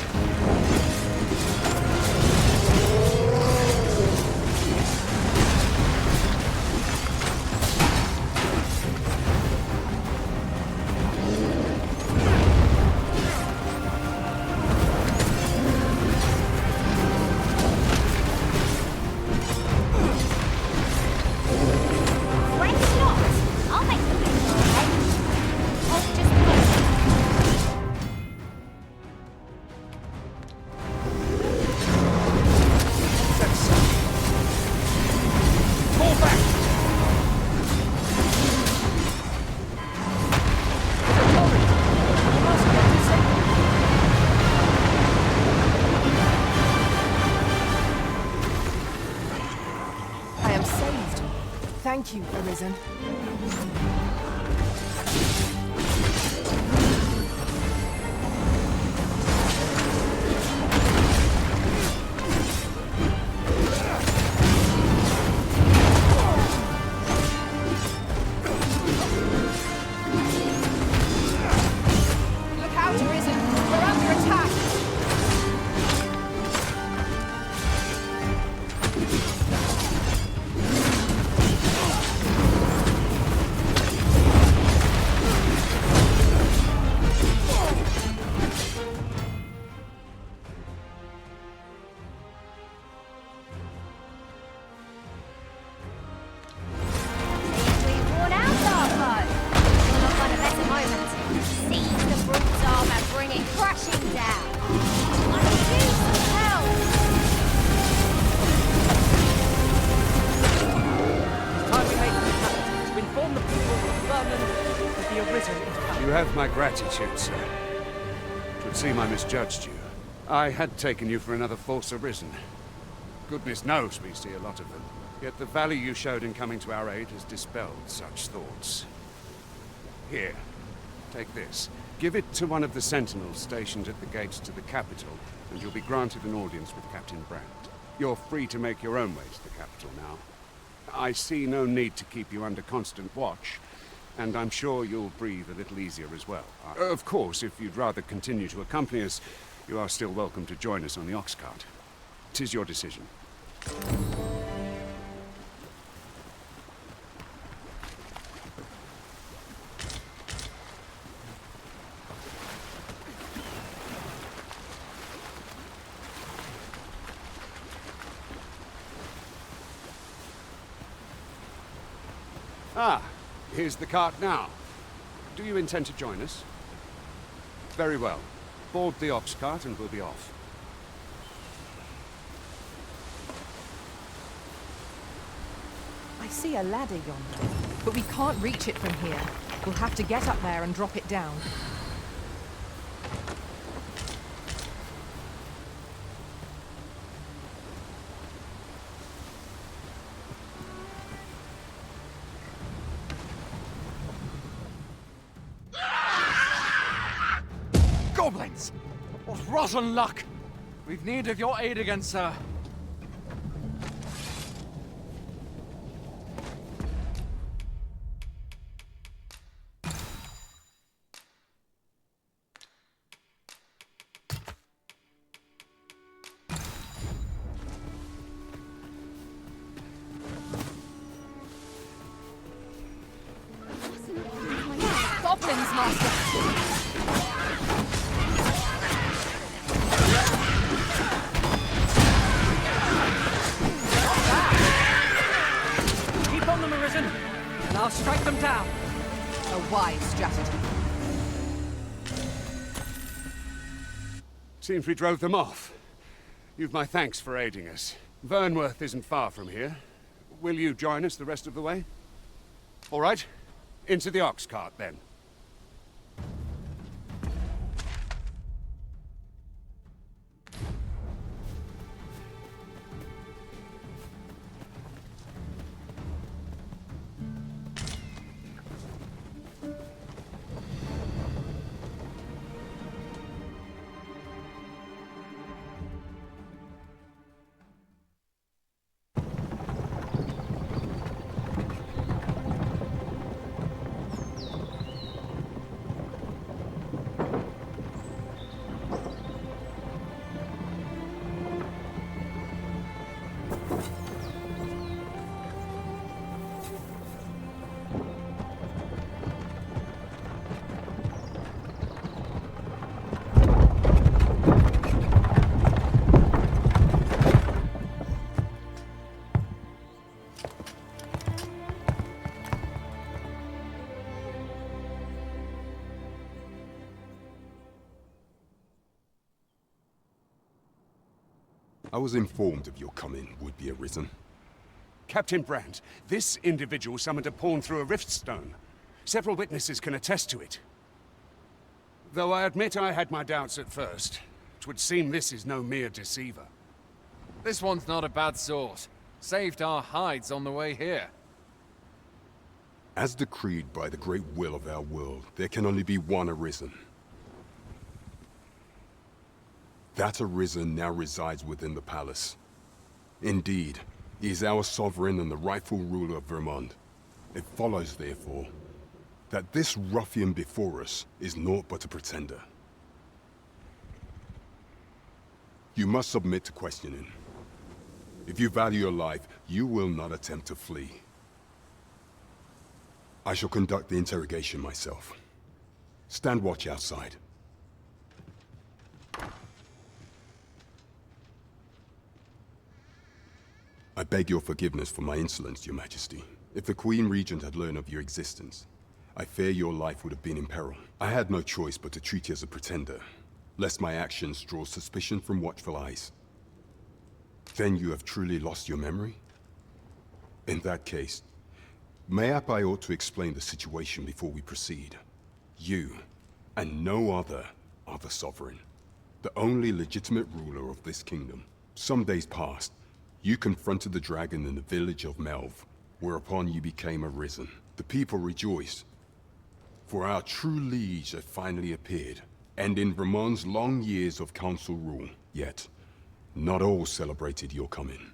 Thank you, Arisen. Look out, Arisen! We're under vermin would be arisen into power. You have my gratitude, sir. It would seem I misjudged you. I had taken you for another false arisen. Goodness knows we see a lot of them. Yet the value you showed in coming to our aid has dispelled such thoughts. Here, take this. Give it to one of the sentinels stationed at the gates to the capital, and you'll be granted an audience with Captain Brandt. You're free to make your own way to the capital now. I see no need to keep you under constant watch, and I'm sure you'll breathe a little easier as well. Of course, if you'd rather continue to accompany us, you are still welcome to join us on the ox cart. 'Tis your decision. Ah, here's the cart now. Do you intend to join us? Very well. Board the ox cart and we'll be off. I see a ladder yonder, but we can't reach it from here. We'll have to get up there and drop it down. Goblins! What rotten luck! We've need of your aid again, sir. Goblins, Master! Keep on them, Arisen, and I'll strike them down. A wise strategy. Seems we drove them off. You've my thanks for aiding us. Vernworth isn't far from here. Will you join us the rest of the way? All right. Into the ox cart, then. I was informed of your coming, would-be Arisen. Captain Brandt, this individual summoned a pawn through a rift stone. Several witnesses can attest to it. Though I admit I had my doubts at first, 'twould seem this is no mere deceiver. This one's not a bad sort. Saved our hides on the way here. As decreed by the great will of our world, there can only be one Arisen. That Arisen now resides within the palace. Indeed, he is our sovereign and the rightful ruler of Vermont. It follows, therefore, that this ruffian before us is naught but a pretender. You must submit to questioning. If you value your life, you will not attempt to flee. I shall conduct the interrogation myself. Stand watch outside. I beg your forgiveness for my insolence, Your Majesty. If the Queen Regent had learned of your existence, I fear your life would have been in peril. I had no choice but to treat you as a pretender, lest my actions draw suspicion from watchful eyes. Then you have truly lost your memory? In that case, Mayhap I ought to explain the situation before we proceed. You, and no other, are the sovereign. The only legitimate ruler of this kingdom. Some days past, you confronted the dragon in the village of Melv, whereupon you became arisen. The people rejoiced, for our true liege had finally appeared, ending Ramon's long years of council rule. Yet, not all celebrated your coming.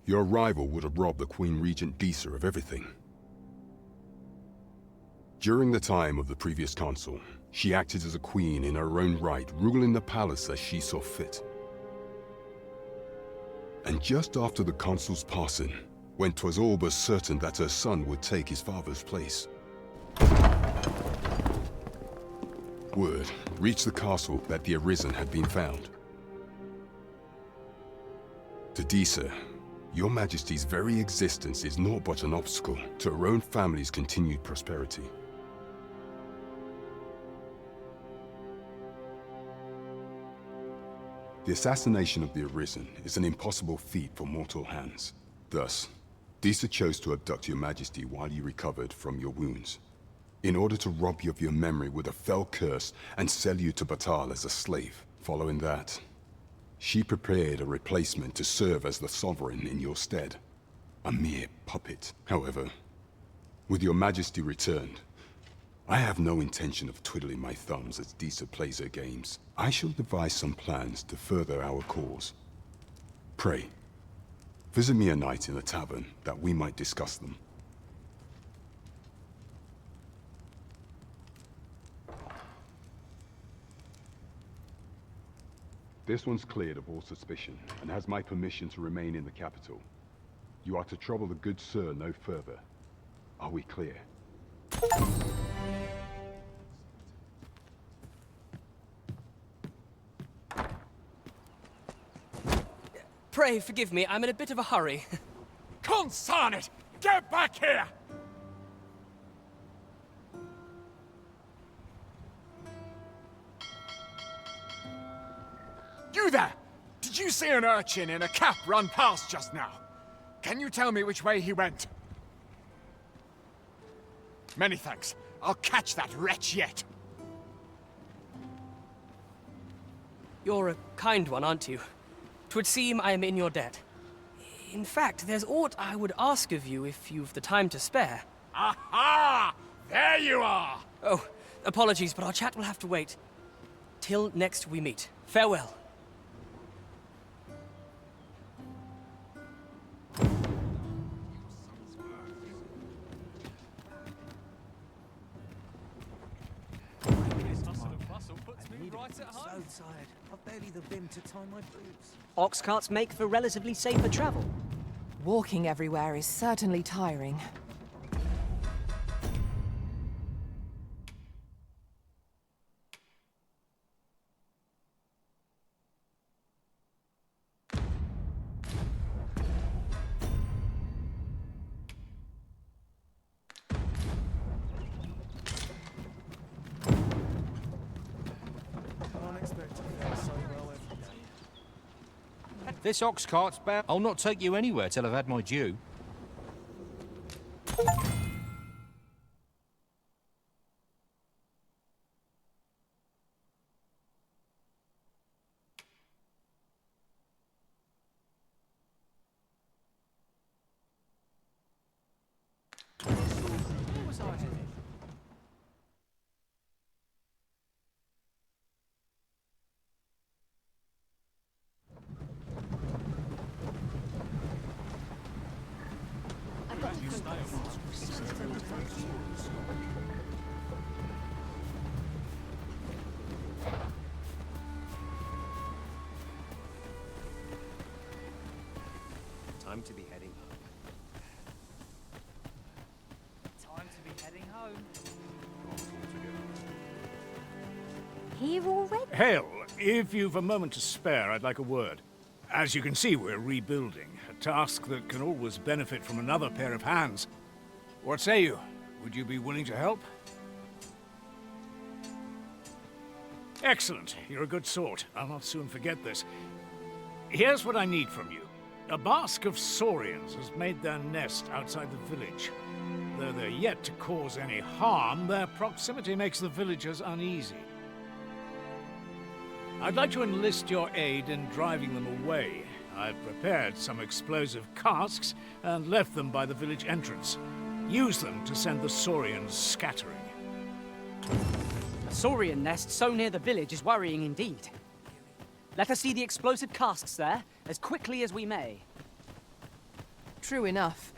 Your arrival would have robbed the Queen Regent Disa of everything. During the time of the previous council, she acted as a queen in her own right, ruling the palace as she saw fit. And just after the council's passing, when 'twas all but certain that her son would take his father's place, word reached the castle that the Arisen had been found. To Disa, your Majesty's very existence is naught but an obstacle to her own family's continued prosperity. The assassination of the Arisen is an impossible feat for mortal hands. Thus, Disa chose to abduct your Majesty while you recovered from your wounds, in order to rob you of your memory with a fell curse and sell you to Batal as a slave. Following that, she prepared a replacement to serve as the sovereign in your stead. A mere puppet. However, with your Majesty returned, I have no intention of twiddling my thumbs as Disa plays her games. I shall devise some plans to further our cause. Pray, visit me a night in the tavern that we might discuss them. This one's cleared of all suspicion, and has my permission to remain in the capital. You are to trouble the good sir no further. Are we clear? Pray forgive me, I'm in a bit of a hurry. Consign it! Get back here! You there! Did you see an urchin in a cap run past just now? Can you tell me which way he went? Many thanks. I'll catch that wretch yet. You're a kind one, aren't you? 'Twould seem I am in your debt. In fact, there's aught I would ask of you if you've the time to spare. Aha! There you are! Oh, apologies, but our chat will have to wait. Till next we meet. Farewell. So tired. I've barely the vim to tie my boots. Ox carts make for relatively safer travel. Walking everywhere is certainly tiring. This ox cart's bound. I'll not take you anywhere till I've had my due. What was I doing? Time to be heading home. Time to be heading home. Here already? Hale, if you've a moment to spare, I'd like a word. As you can see, we're rebuilding, a task that can always benefit from another pair of hands. What say you? Would you be willing to help? Excellent. You're a good sort. I'll not soon forget this. Here's what I need from you. A bask of saurians has made their nest outside the village. Though they're yet to cause any harm, their proximity makes the villagers uneasy. I'd like to enlist your aid in driving them away. I've prepared some explosive casks and left them by the village entrance. Use them to send the saurians scattering. A saurian nest so near the village is worrying indeed. Let us see the explosive casks there, as quickly as we may. True enough.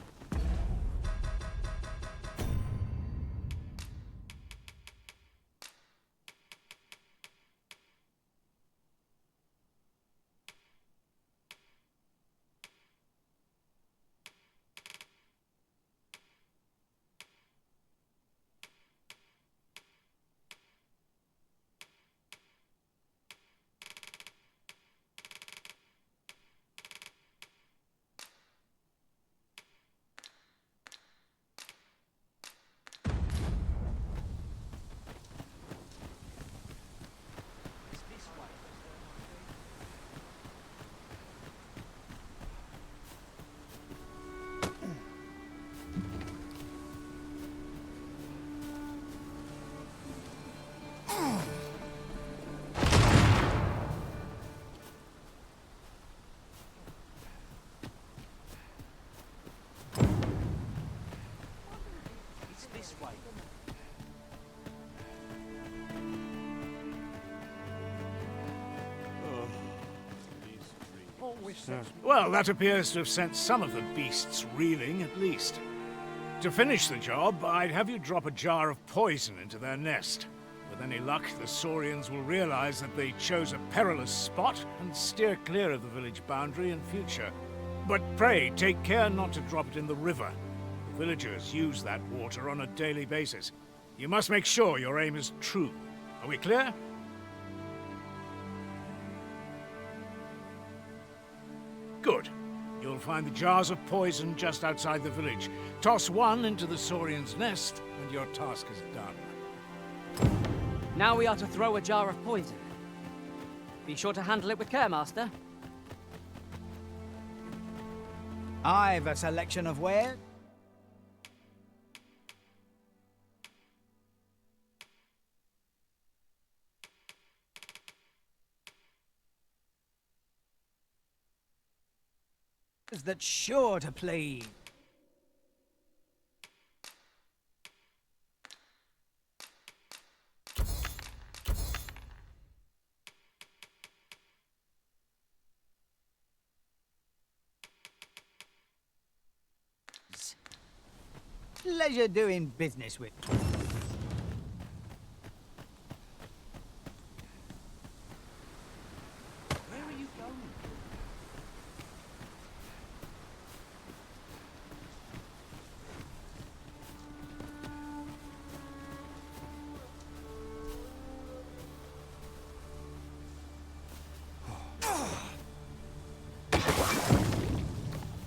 This way. Well, that appears to have sent some of the beasts reeling, at least. To finish the job, I'd have you drop a jar of poison into their nest. With any luck, the saurians will realize that they chose a perilous spot and steer clear of the village boundary in future. But pray, take care not to drop it in the river. The villagers use that water on a daily basis. You must make sure your aim is true. Are we clear? Good. You'll find the jars of poison just outside the village. Toss one into the saurian's nest, and your task is done. Now we are to throw a jar of poison. Be sure to handle it with care, Master. I've a selection of wares. That's sure to please. Pleasure doing business with. Where are you going?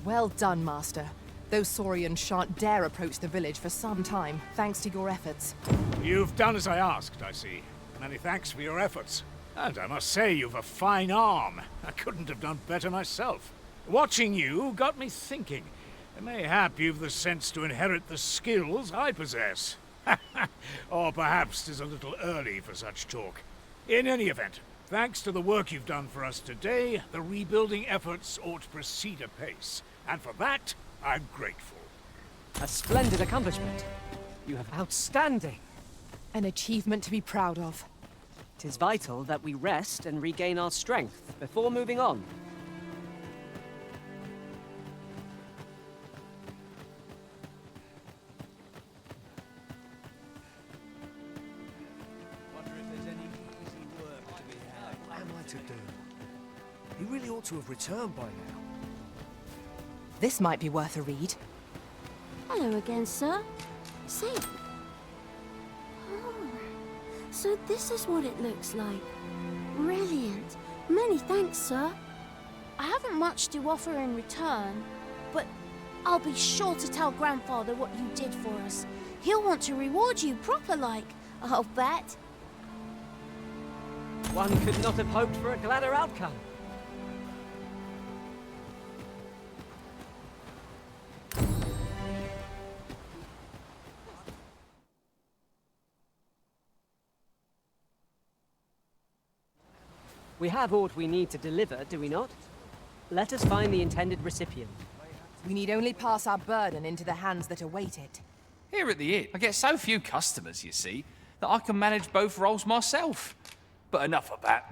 Well done, Master. Those saurians shan't dare approach the village for some time, thanks to your efforts. You've done as I asked, I see. Many thanks for your efforts. And I must say, you've a fine arm. I couldn't have done better myself. Watching you got me thinking. Mayhap you've the sense to inherit the skills I possess. Or perhaps 'tis a little early for such talk. In any event, thanks to the work you've done for us today, the rebuilding efforts ought to proceed apace. And for that, I'm grateful. A splendid accomplishment. You have outstanding. An achievement to be proud of. 'Tis vital that we rest and regain our strength before moving on. Wonder if there's any easy work to be had. What am I to do? He really ought to have returned by now. This might be worth a read. Hello again, sir. Say. Oh, so this is what it looks like. Brilliant. Many thanks, sir. I haven't much to offer in return, but I'll be sure to tell Grandfather what you did for us. He'll want to reward you proper-like, I'll bet. One could not have hoped for a gladder outcome. We have aught we need to deliver, do we not? Let us find the intended recipient. We need only pass our burden into the hands that await it. Here at the inn, I get so few customers, you see, that I can manage both roles myself. But enough of that.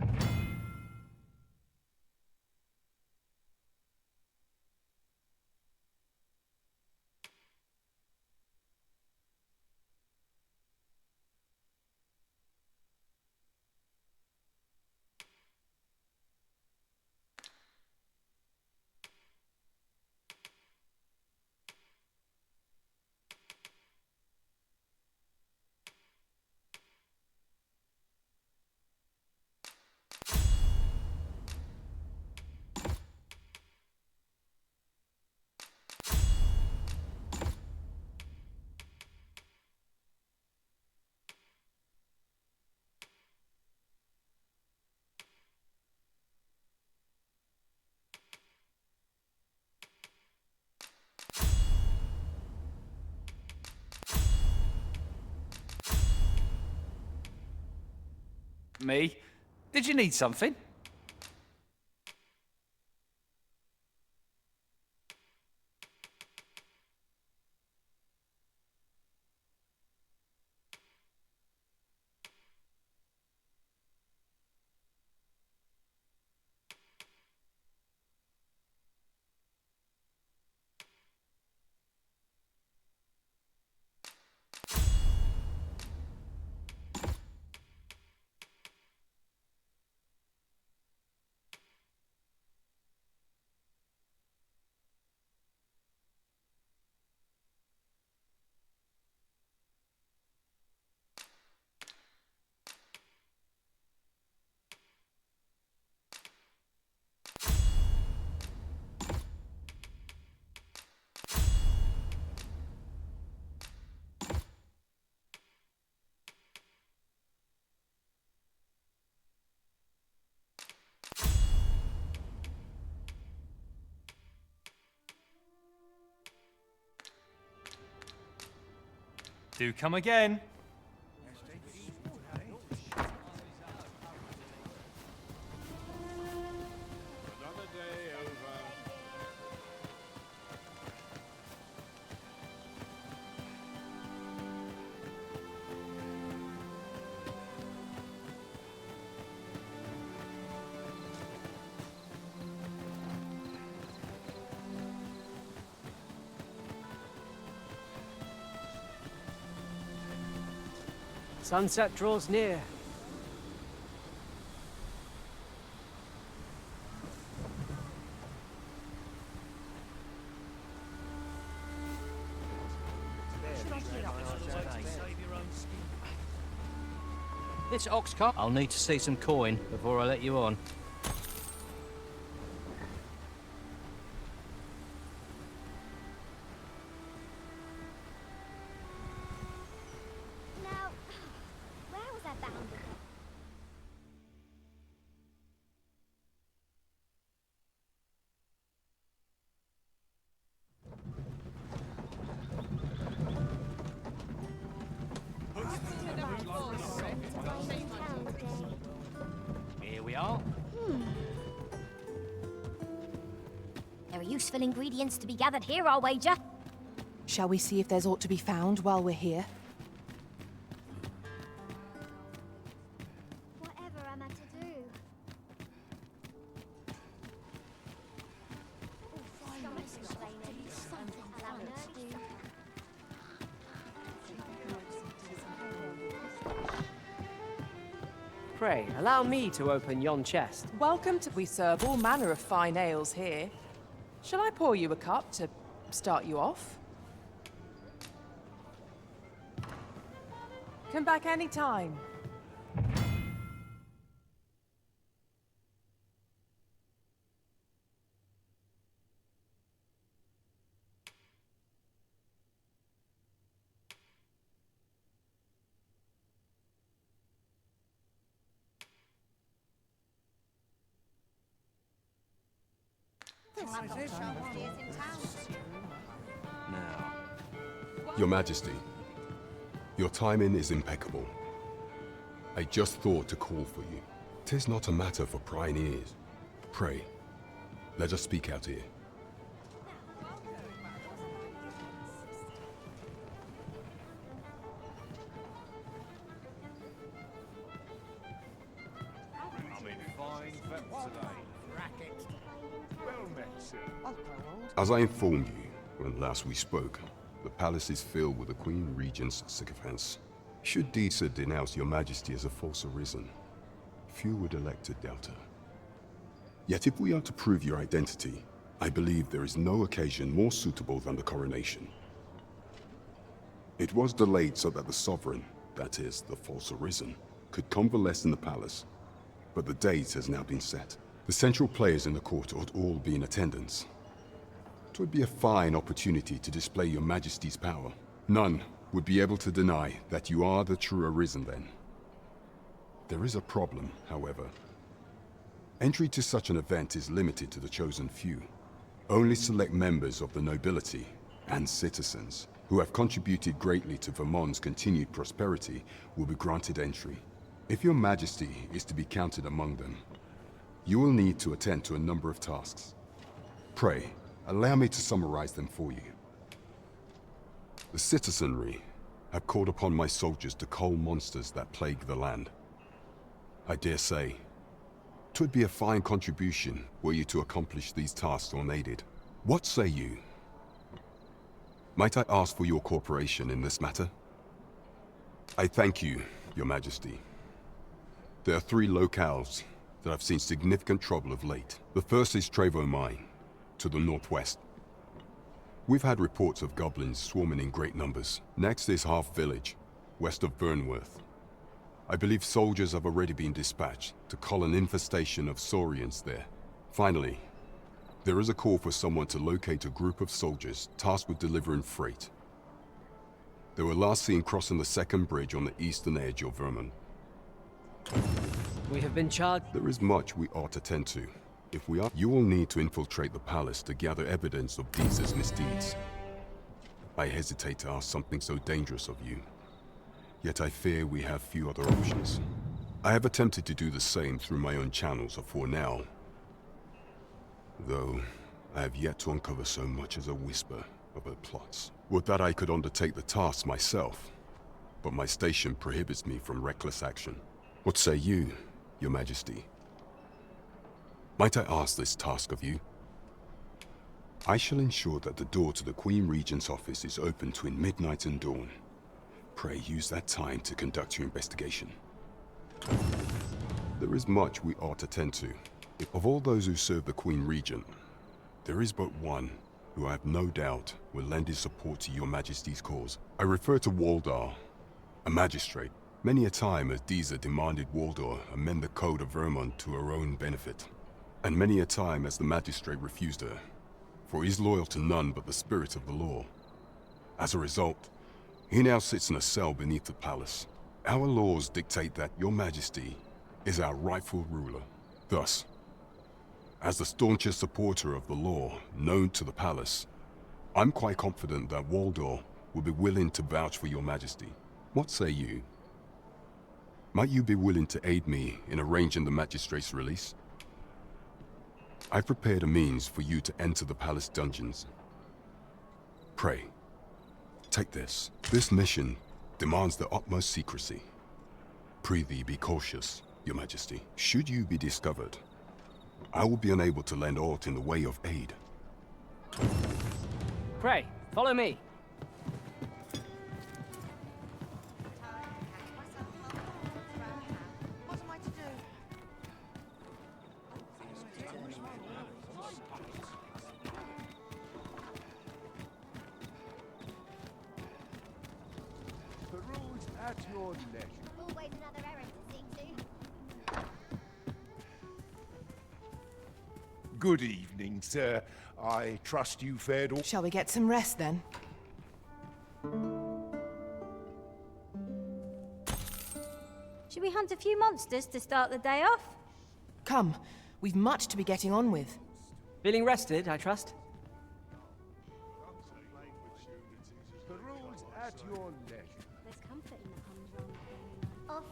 Me? Did you need something? Do come again. Another day over. Sunset draws near. This ox cart. I'll need to see some coin before I let you on. Now, where was I bound? Here we are. There are useful ingredients to be gathered here, I'll wager. Shall we see if there's aught to be found while we're here? Whatever am I to do? Pray, allow me to open yon chest. Welcome to... We serve all manner of fine ales here. Shall I pour you a cup to start you off? Come back any time. Now, Your Majesty, your timing is impeccable. I just thought to call for you. 'Tis not a matter for prying ears. Pray, let us speak out here. As I informed you when last we spoke, the palace is filled with the Queen Regent's sycophants. Should Disa denounce your majesty as a false arisen, few would elect to doubt her. Yet if we are to prove your identity, I believe there is no occasion more suitable than the coronation. It was delayed so that the sovereign, that is, the false arisen, could convalesce in the palace, but the date has now been set. The central players in the court ought all be in attendance. It would be a fine opportunity to display your majesty's power. None would be able to deny that you are the true arisen then. There is a problem, however. Entry to such an event is limited to the chosen few. Only select members of the nobility and citizens who have contributed greatly to Vermont's continued prosperity will be granted entry. If your majesty is to be counted among them, you will need to attend to a number of tasks. Pray, allow me to summarize them for you. The citizenry have called upon my soldiers to cull monsters that plague the land. I dare say, 'twould be a fine contribution were you to accomplish these tasks unaided. What say you? Might I ask for your cooperation in this matter? I thank you, your majesty. There are 3 locales that have seen significant trouble of late. The first is Trevo Mine, to the northwest. We've had reports of goblins swarming in great numbers. Next is Half Village, west of Burnworth. I believe soldiers have already been dispatched to cull an infestation of saurians there. Finally, there is a call for someone to locate a group of soldiers tasked with delivering freight. They were last seen crossing the second bridge on the eastern edge of Vermont. We have been charged. There is much we ought to tend to. If we are, you will need to infiltrate the palace to gather evidence of Disa's misdeeds. I hesitate to ask something so dangerous of you, yet I fear we have few other options. I have attempted to do the same through my own channels for now, though I have yet to uncover so much as a whisper of her plots. Would that I could undertake the task myself, but my station prohibits me from reckless action. What say you, your majesty? Might I ask this task of you? I shall ensure that the door to the Queen Regent's office is open between midnight and dawn. Pray use that time to conduct your investigation. There is much we ought to tend to. Of all those who serve the Queen Regent, there is but one who I have no doubt will lend his support to your majesty's cause. I refer to Waldar, a magistrate. Many a time has Disa demanded Waldar amend the code of Vermont to her own benefit. And many a time has the magistrate refused her, for he is loyal to none but the spirit of the law. As a result, he now sits in a cell beneath the palace. Our laws dictate that your majesty is our rightful ruler. Thus, as the staunchest supporter of the law known to the palace, I'm quite confident that Waldor will be willing to vouch for your majesty. What say you? Might you be willing to aid me in arranging the magistrate's release? I've prepared a means for you to enter the palace dungeons. Pray, take this. This mission demands the utmost secrecy. Prithee be cautious, your majesty. Should you be discovered, I will be unable to lend aught in the way of aid. Pray, follow me. At your leisure. Always another errand to see to. Good evening, sir. I trust you fared all. Shall we get some rest then? Should we hunt a few monsters to start the day off? Come, we've much to be getting on with. Feeling rested, I trust? Peruse at your leisure. There's comfort in the humdrum. Off.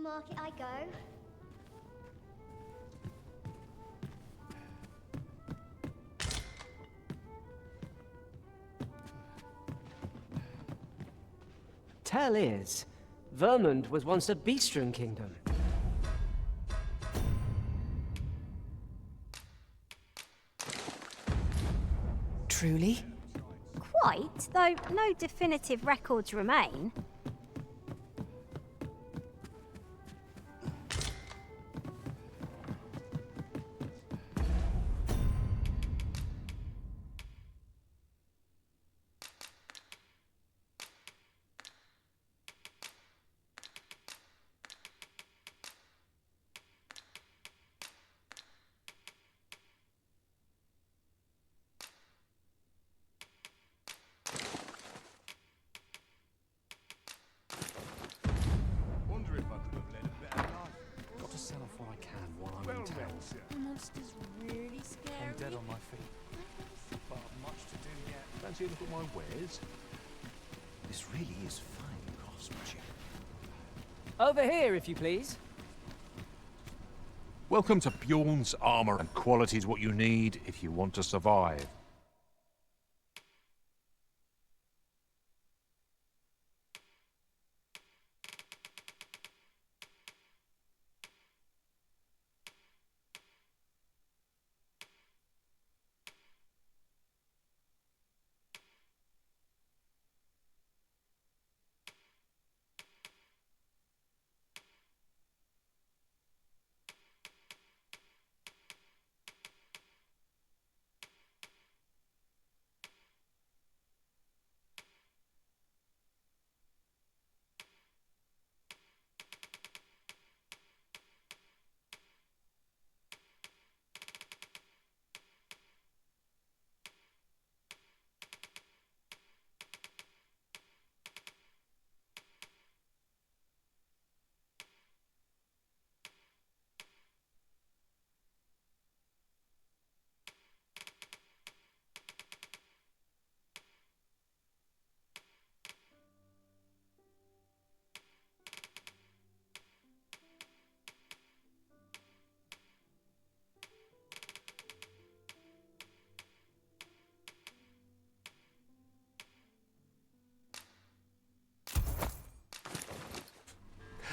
Market I go. Tell is, Vermund was once a beastren kingdom. Truly? Quite, though no definitive records remain. Wonder if I could have led a better life. Got to sell off what I can while I'm in town. The monster's really scary. I'm dead on my feet. But much to do yet. Fancy a look at my wares? This really is fine craftsmanship. Over here, if you please. Welcome to Bjorn's armor, and quality is what you need if you want to survive.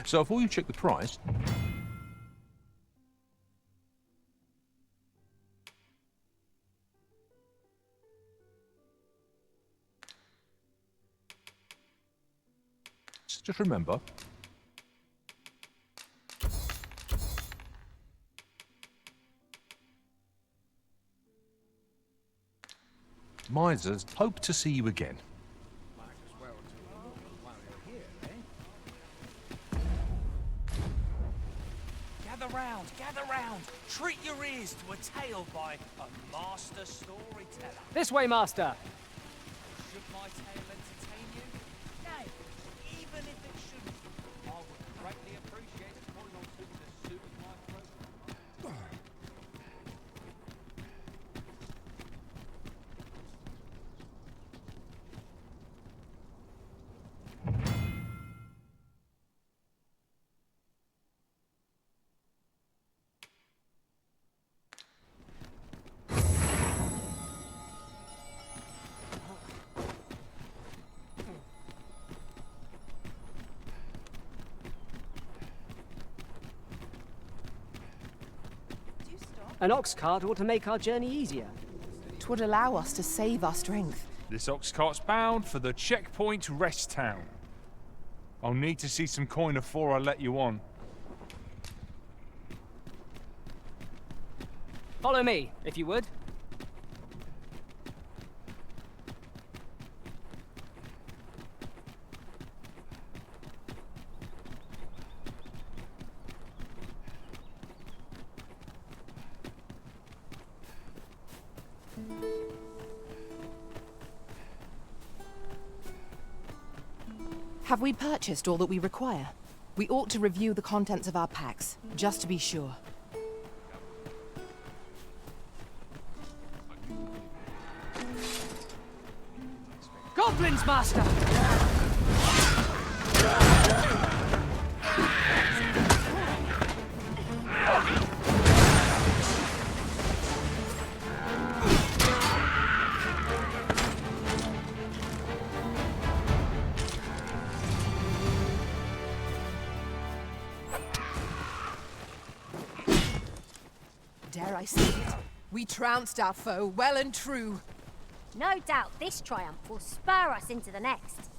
So before you check the price, just remember, misers hope to see you again. Gather round. Treat your ears to a tale by a master storyteller. This way, master. Should my tale entertain you? Nay, even if it shouldn't, I would greatly appreciate a coin or two to soothe my throat. An ox cart ought to make our journey easier. 'Twould allow us to save our strength. This ox cart's bound for the checkpoint rest town. I'll need to see some coin before I let you on. Follow me, if you would. Have we purchased all that we require? We ought to review the contents of our packs, just to be sure. Goblins, master! There I see it. We trounced our foe, well and true. No doubt this triumph will spur us into the next.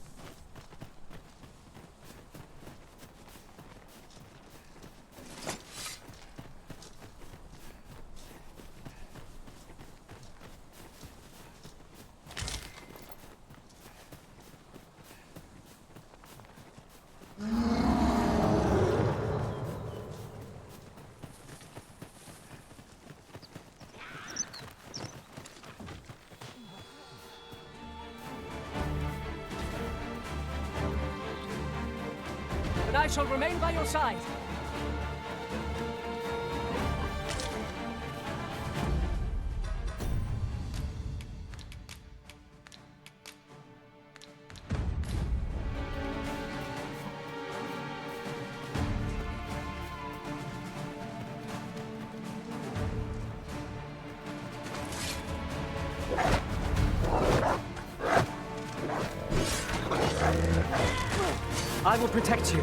And I shall remain by your side. I will protect you.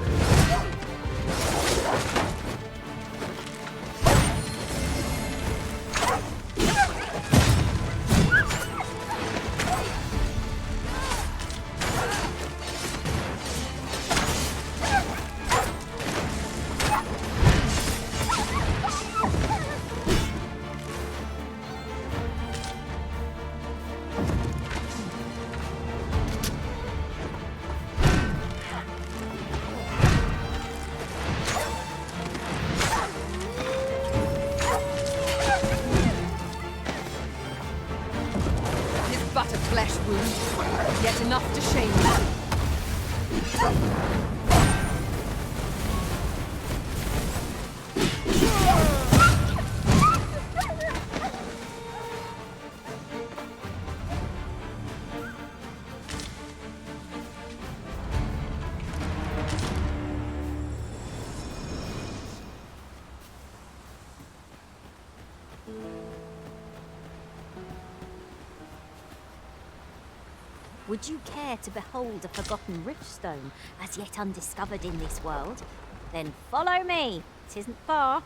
But a flesh wound, yet enough to shame you. Would you care to behold a forgotten riftstone as yet undiscovered in this world? Then follow me. It isn't far.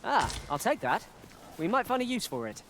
Ah, I'll take that. We might find a use for it.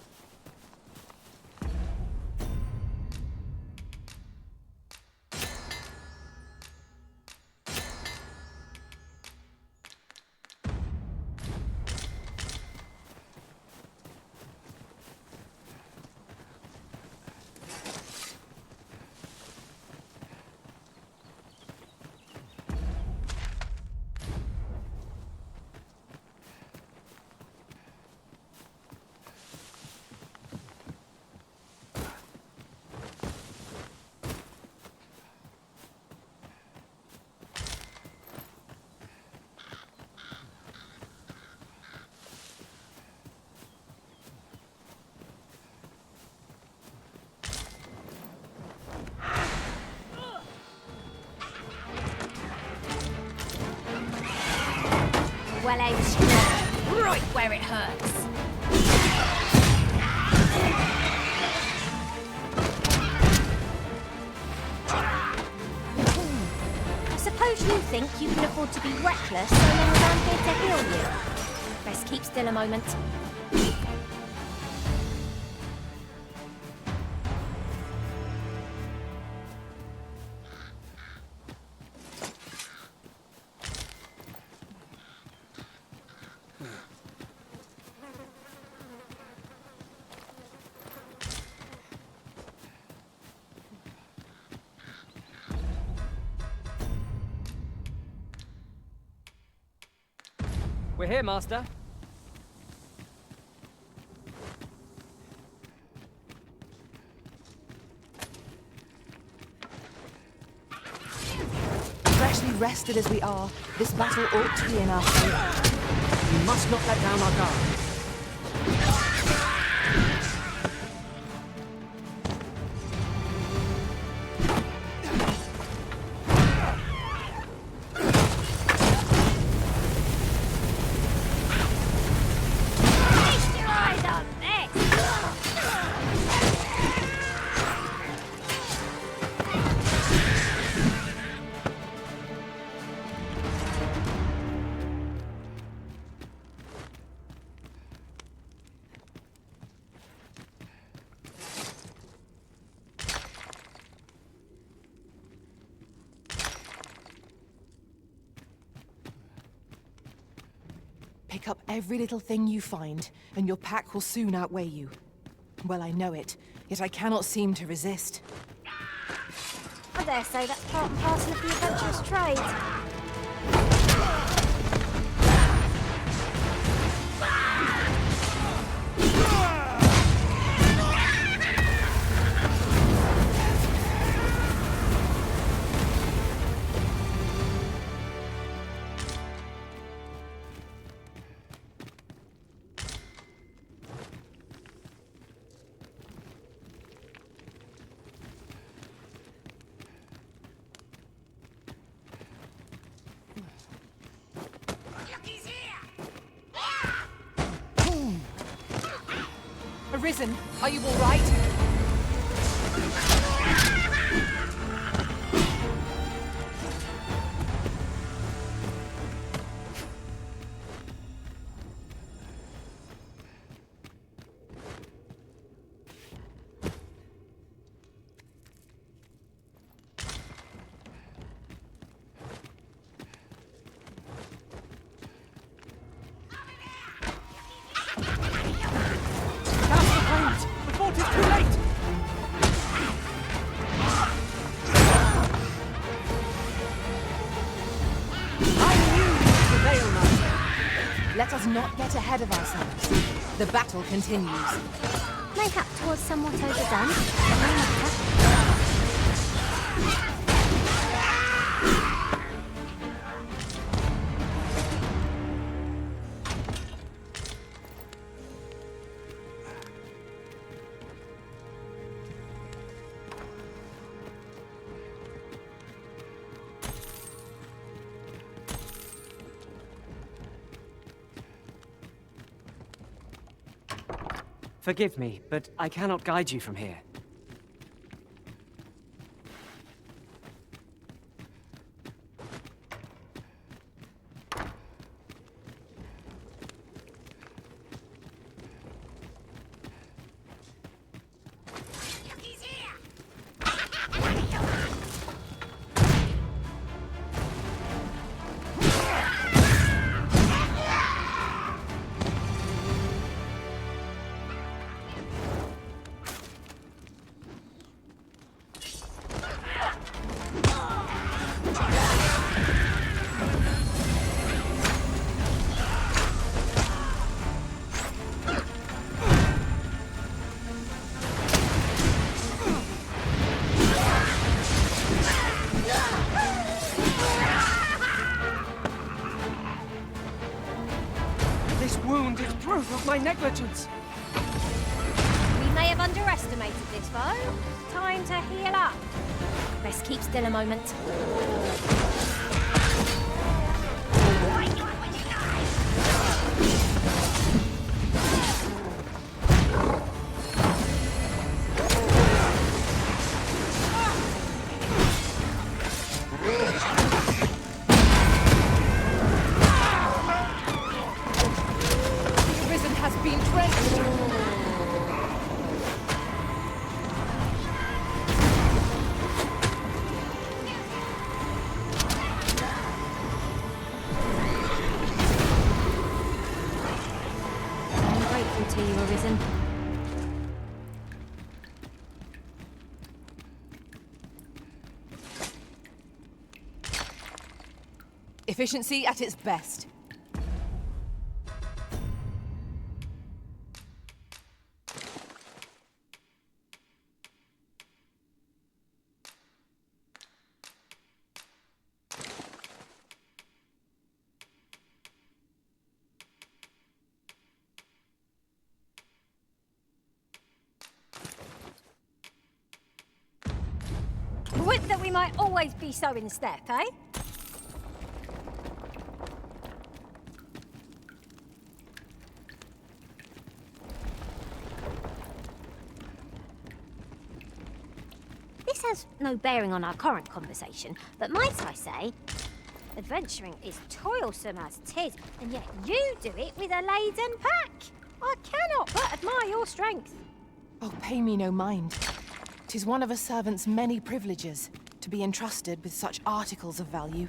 well-aimed straw, right where it hurts. I suppose you think you can afford to be reckless so long as I'm here to heal you. Best keep still a moment. We're here, Master. Freshly rested as we are, this battle ought to be in our favor. We must not let down our guard. Pick up every little thing you find, and your pack will soon outweigh you. Well, I know it, yet I cannot seem to resist. I dare say that's part and parcel of the adventurous trade. Arisen, are you all right? Let us not get ahead of ourselves. The battle continues. Mayhap 'twas somewhat overdone. Forgive me, but I cannot guide you from here. This wound is proof of my negligence. We may have underestimated this foe. Time to heal up. Best keep still a moment. till you were risen. Efficiency at its best. Would that we might always be so in step, eh? This has no bearing on our current conversation, but might I say, adventuring is toilsome as 'tis, and yet you do it with a laden pack. I cannot but admire your strength. Oh, pay me no mind. 'Tis one of a servant's many privileges to be entrusted with such articles of value.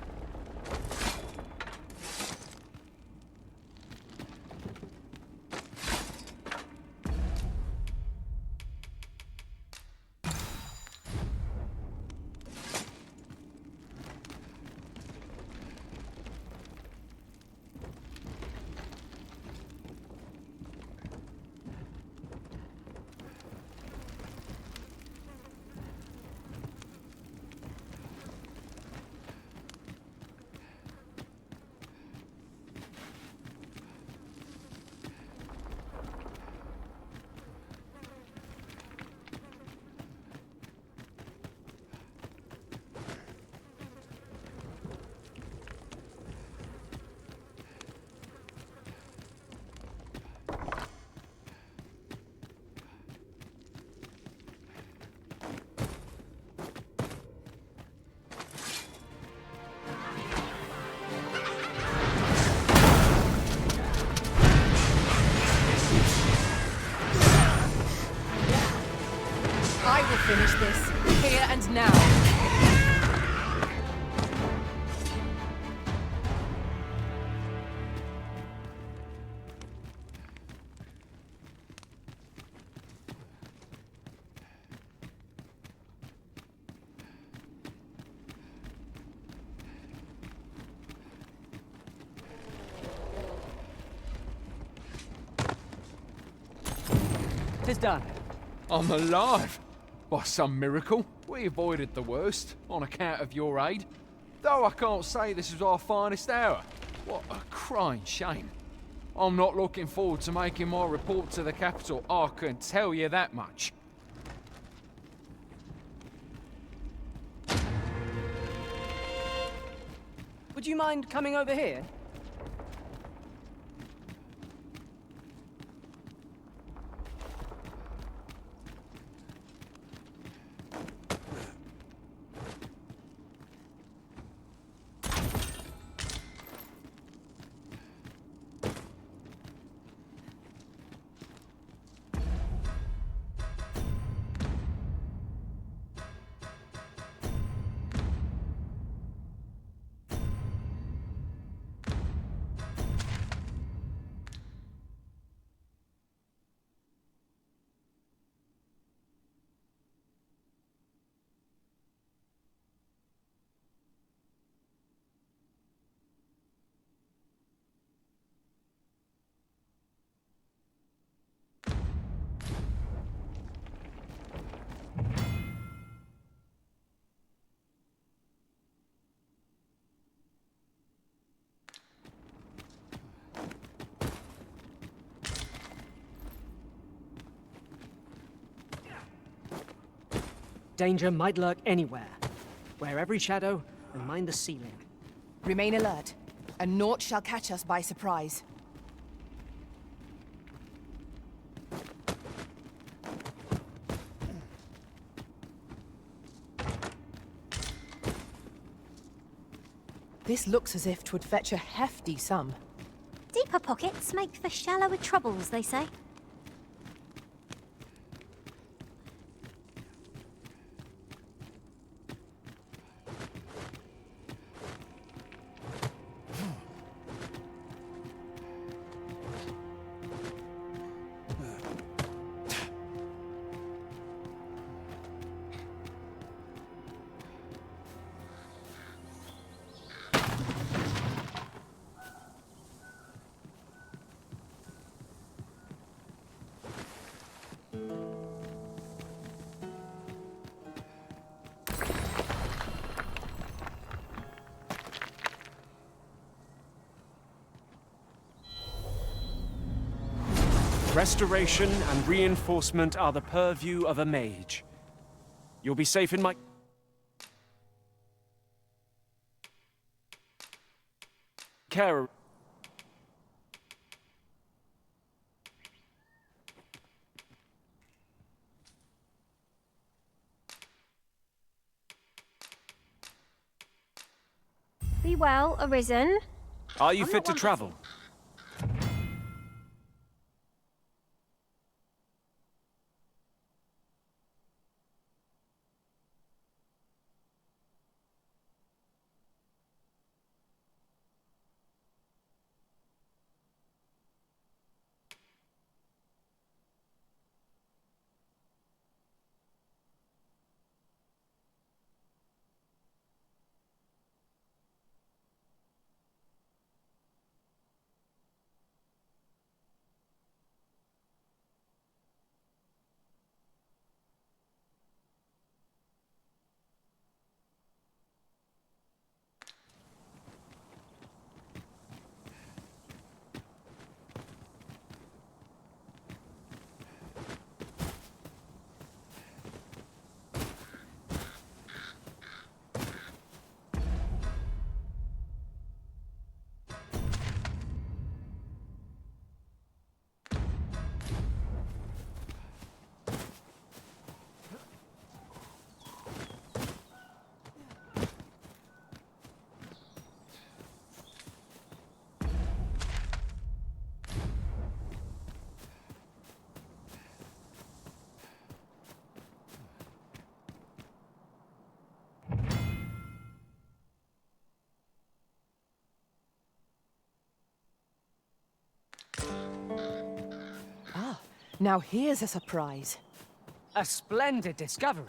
I will finish this, here and now. Tis done. I'm alive! By some miracle, we avoided the worst, on account of your aid. Though I can't say this was our finest hour. What a crying shame. I'm not looking forward to making my report to the capital, I can tell you that much. Would you mind coming over here? Danger might lurk anywhere. Wear every shadow and mind the ceiling. Remain alert, and naught shall catch us by surprise. This looks as if 'twould fetch a hefty sum. Deeper pockets make for shallower troubles, they say. Restoration and reinforcement are the purview of a mage. You'll be safe in my care. Be well, Arisen. Are you I'm fit not to one travel? Now here's a surprise. A splendid discovery.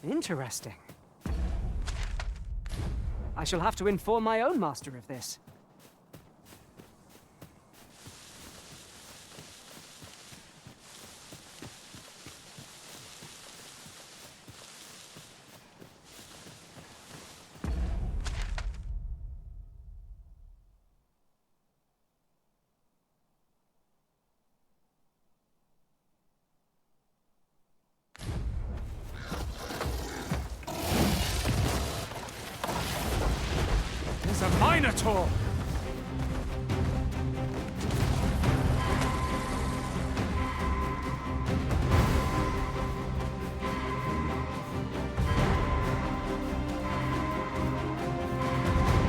Interesting. I shall have to inform my own master of this. There's a Minotaur!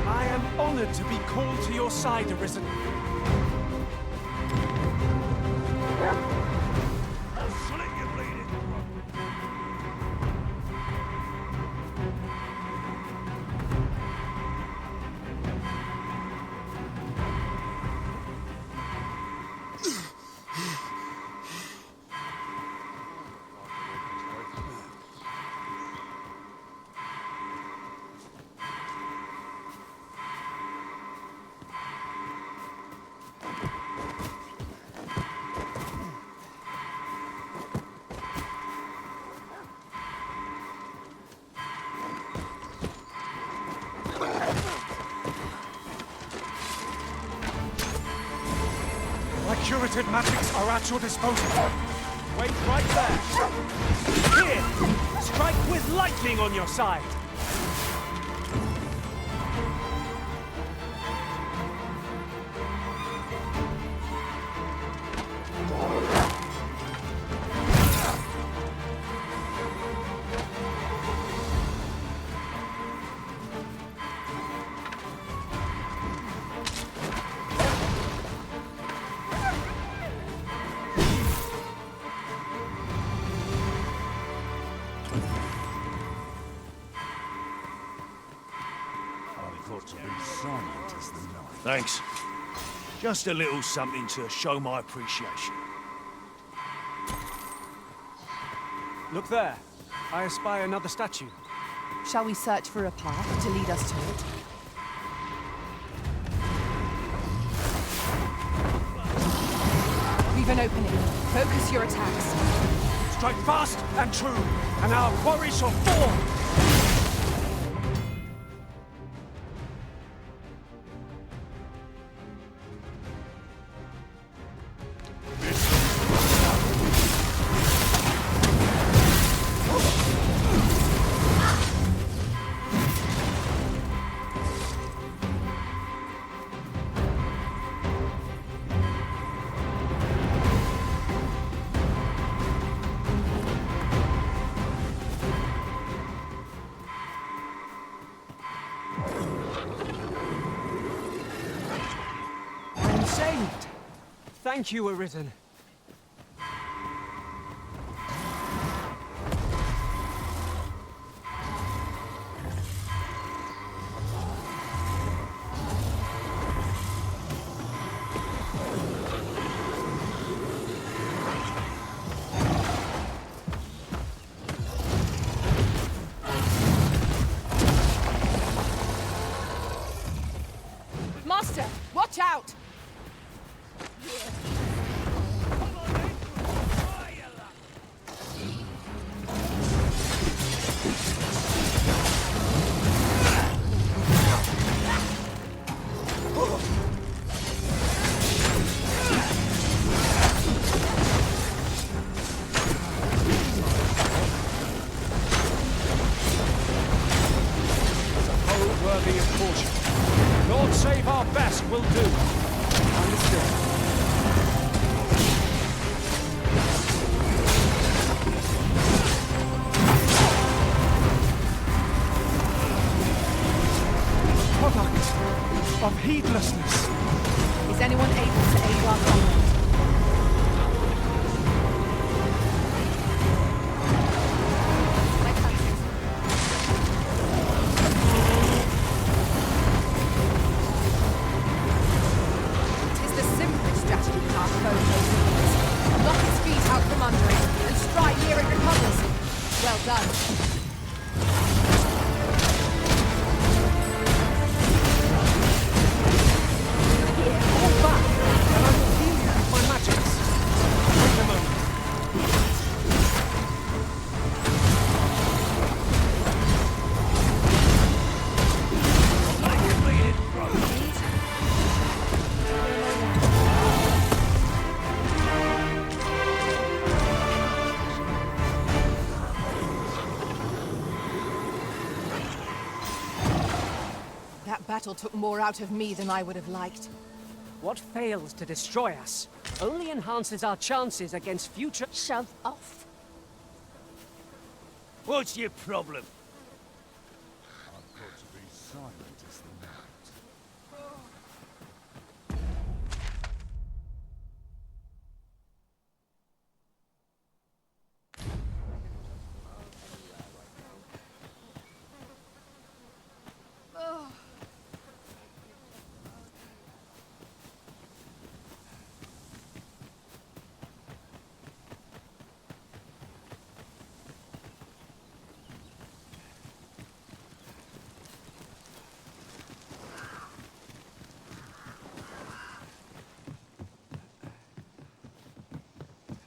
I am honored to be called to your side, Arisen. I'll slit you, bleeding. My curative magics are at your disposal. Wait right there. Here! Strike with lightning on your side! Thanks. Just a little something to show my appreciation. Look there. I espy another statue. Shall we search for a path to lead us to it? We've an opening. Focus your attacks. Strike fast and true, and our quarry shall fall! saved! Thank you, Arisen. Master, watch out! Foe worthy of caution. Lord save our best will do. Understood. Product of heedlessness. Is anyone able to aid our comrade? Tis the simplest strategy in our foe knows. Knock its feet out from under it, and strike ere it recovers. Well done. Hold back, and I will heal you with my magics. Wait a moment. That battle took more out of me than I would have liked. What fails to destroy us only enhances our chances against future— Shove off. What's your problem? I've got to be silent as the night.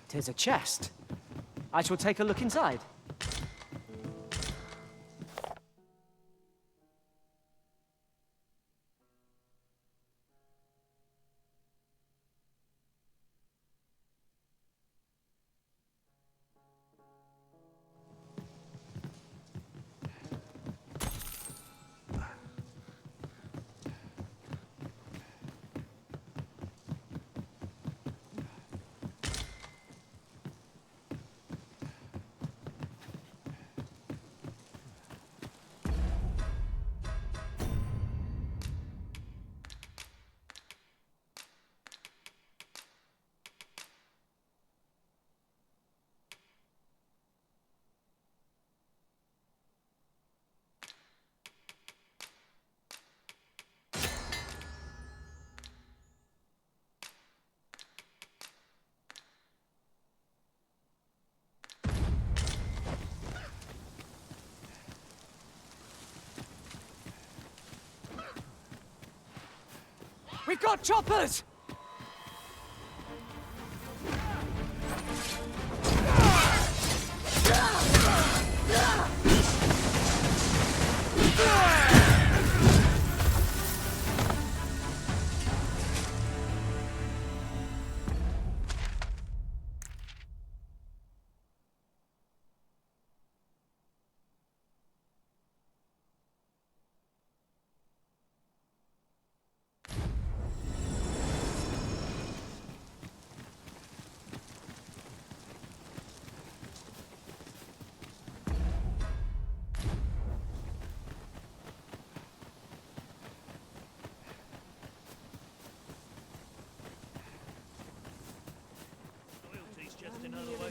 Tis a chest. I shall take a look inside. We've got choppers!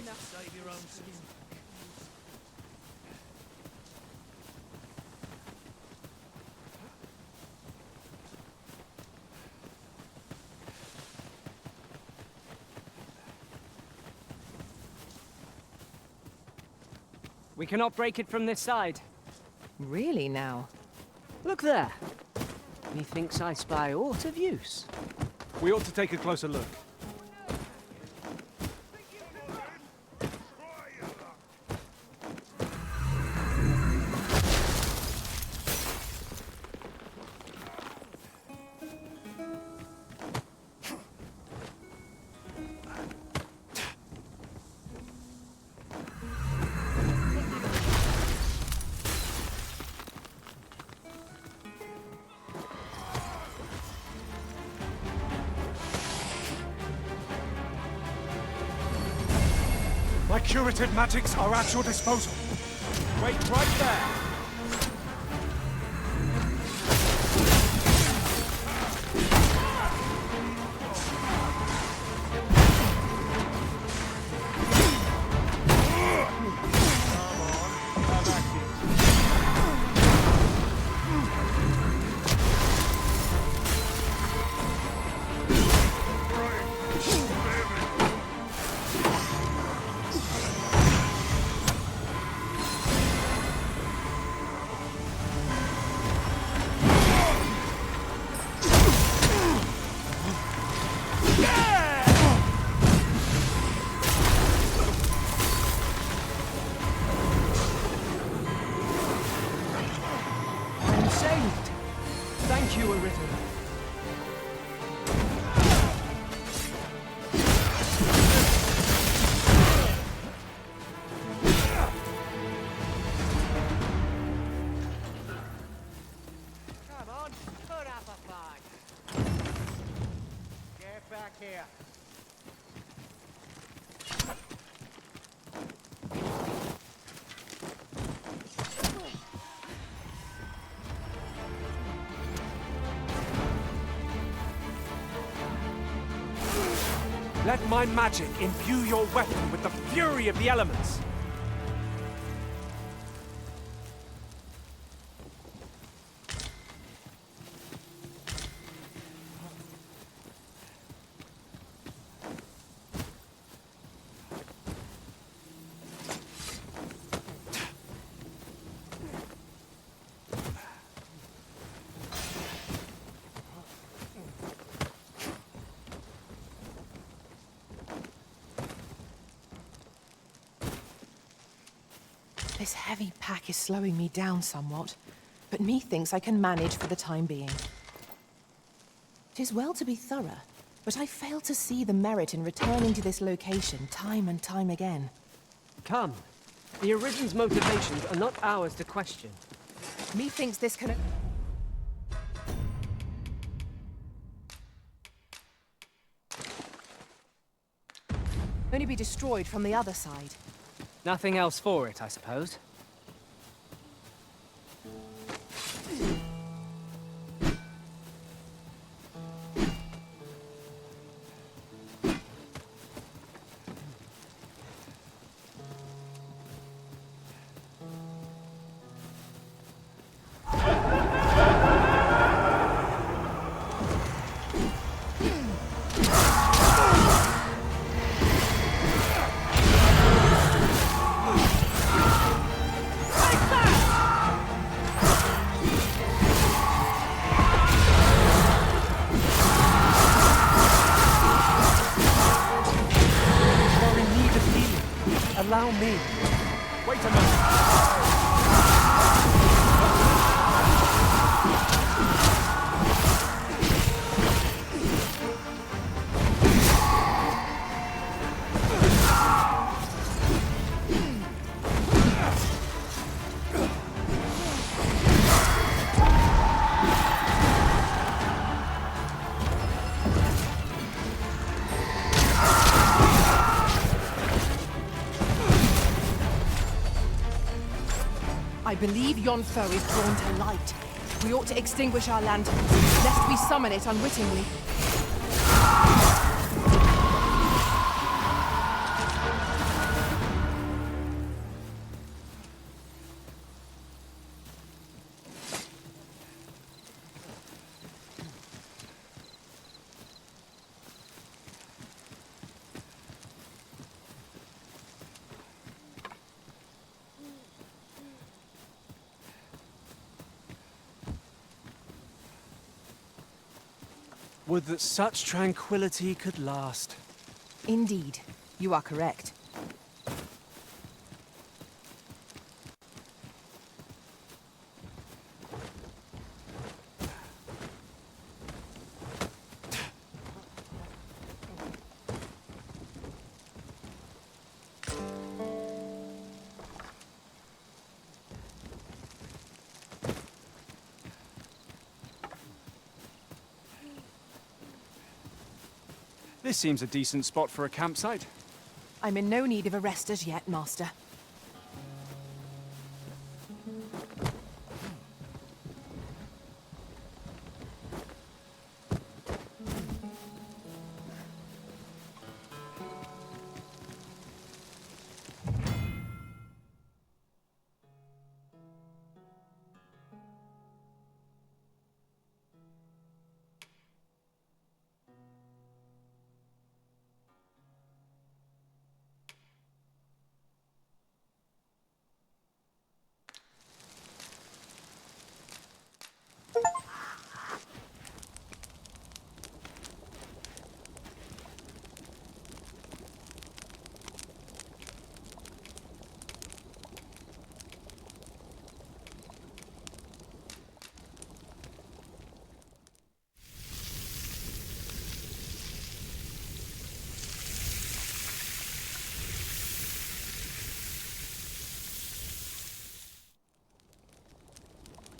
enough. Save your own skin. We cannot break it from this side. Really now? Look there. Methinks I spy aught of use. We ought to take a closer look. My curative magics are at your disposal. Wait right there. Thank you, Arithur. Come on, put up a fight. Get back here. Let my magic imbue your weapon with the fury of the elements. This heavy pack is slowing me down somewhat, but methinks I can manage for the time being. 'Tis well to be thorough, but I fail to see the merit in returning to this location time and time again. Come. The Arisen's motivations are not ours to question. Methinks this can... only be destroyed from the other side. Nothing else for it, I suppose. Allow me. Wait a minute. I believe yon foe is drawn to light. We ought to extinguish our lanterns, lest we summon it unwittingly. Would that such tranquility could last. Indeed, you are correct. This seems a decent spot for a campsite. I'm in no need of a rest as yet, Master.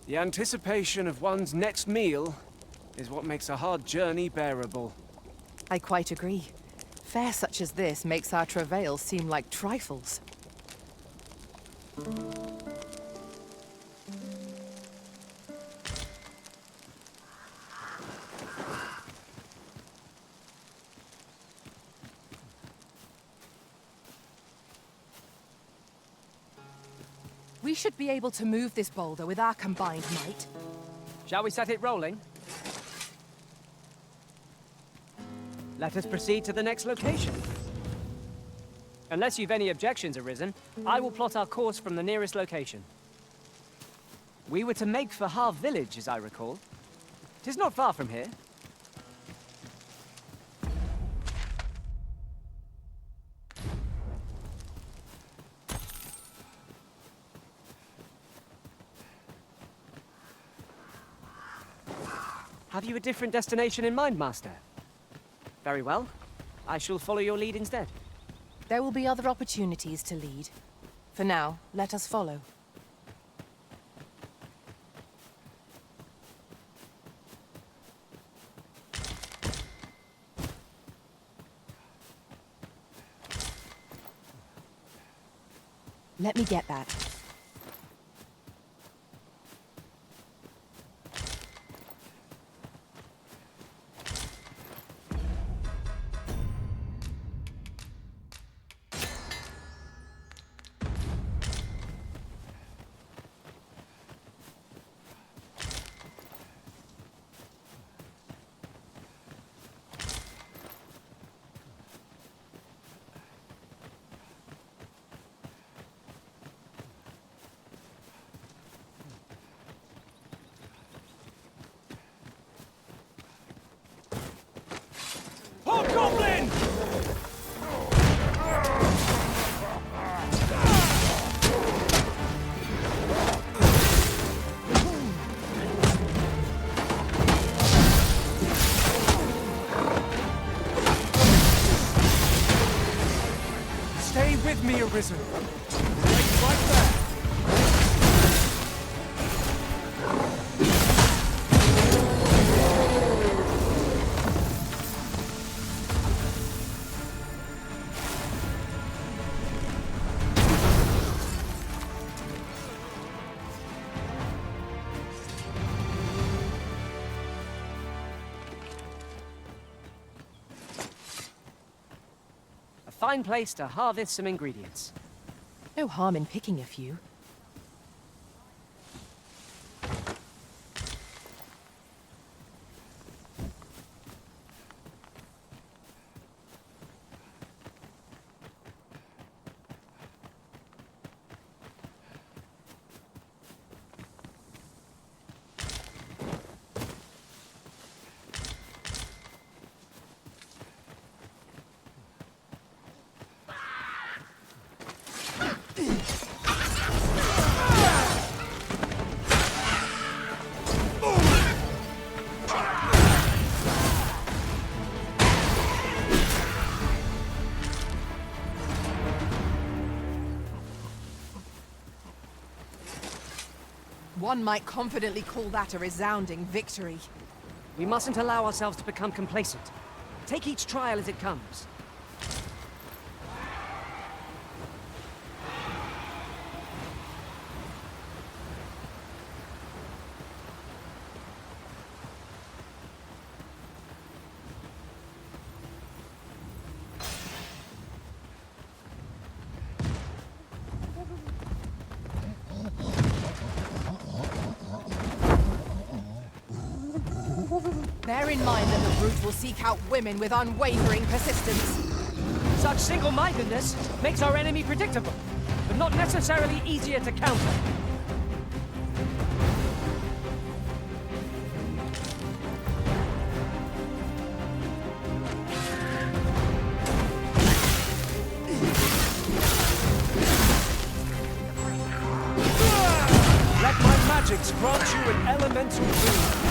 The anticipation of one's next meal is what makes a hard journey bearable. I quite agree. Fare such as this makes our travails seem like trifles. We should be able to move this boulder with our combined might. Shall we set it rolling? Let us proceed to the next location. Unless you've any objections arisen, I will plot our course from the nearest location. We were to make for Har village, as I recall. 'Tis not far from here. Have you a different destination in mind, Master? Very well. I shall follow your lead instead. There will be other opportunities to lead. For now, let us follow. Let me get that. Hobgoblin! Stay with me, Arisen. Stay right there. Fine place to harvest some ingredients. No harm in picking a few. One might confidently call that a resounding victory. We mustn't allow ourselves to become complacent. Take each trial as it comes. Bear in mind that the brute will seek out women with unwavering persistence. Such single-mindedness makes our enemy predictable, but not necessarily easier to counter. Let my magics grant you an elemental boon.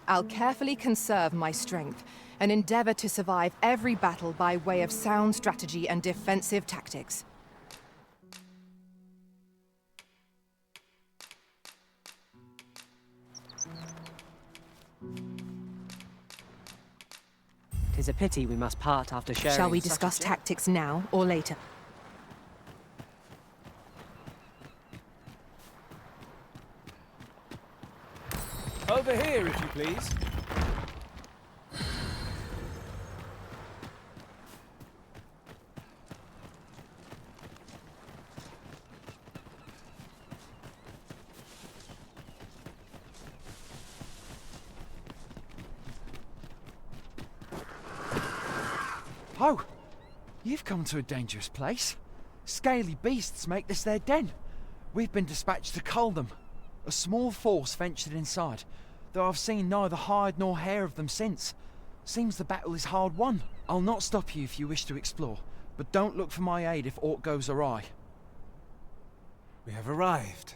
I'll carefully conserve my strength and endeavor to survive every battle by way of sound strategy and defensive tactics. Tis a pity we must part after sharing. Shall we such a discuss gem. tactics now or later? Over here, if you please. Oh, you've come to a dangerous place. Scaly beasts make this their den. We've been dispatched to cull them. A small force ventured inside, though I've seen neither hide nor hair of them since. Seems the battle is hard won. I'll not stop you if you wish to explore, but don't look for my aid if aught goes awry. We have arrived.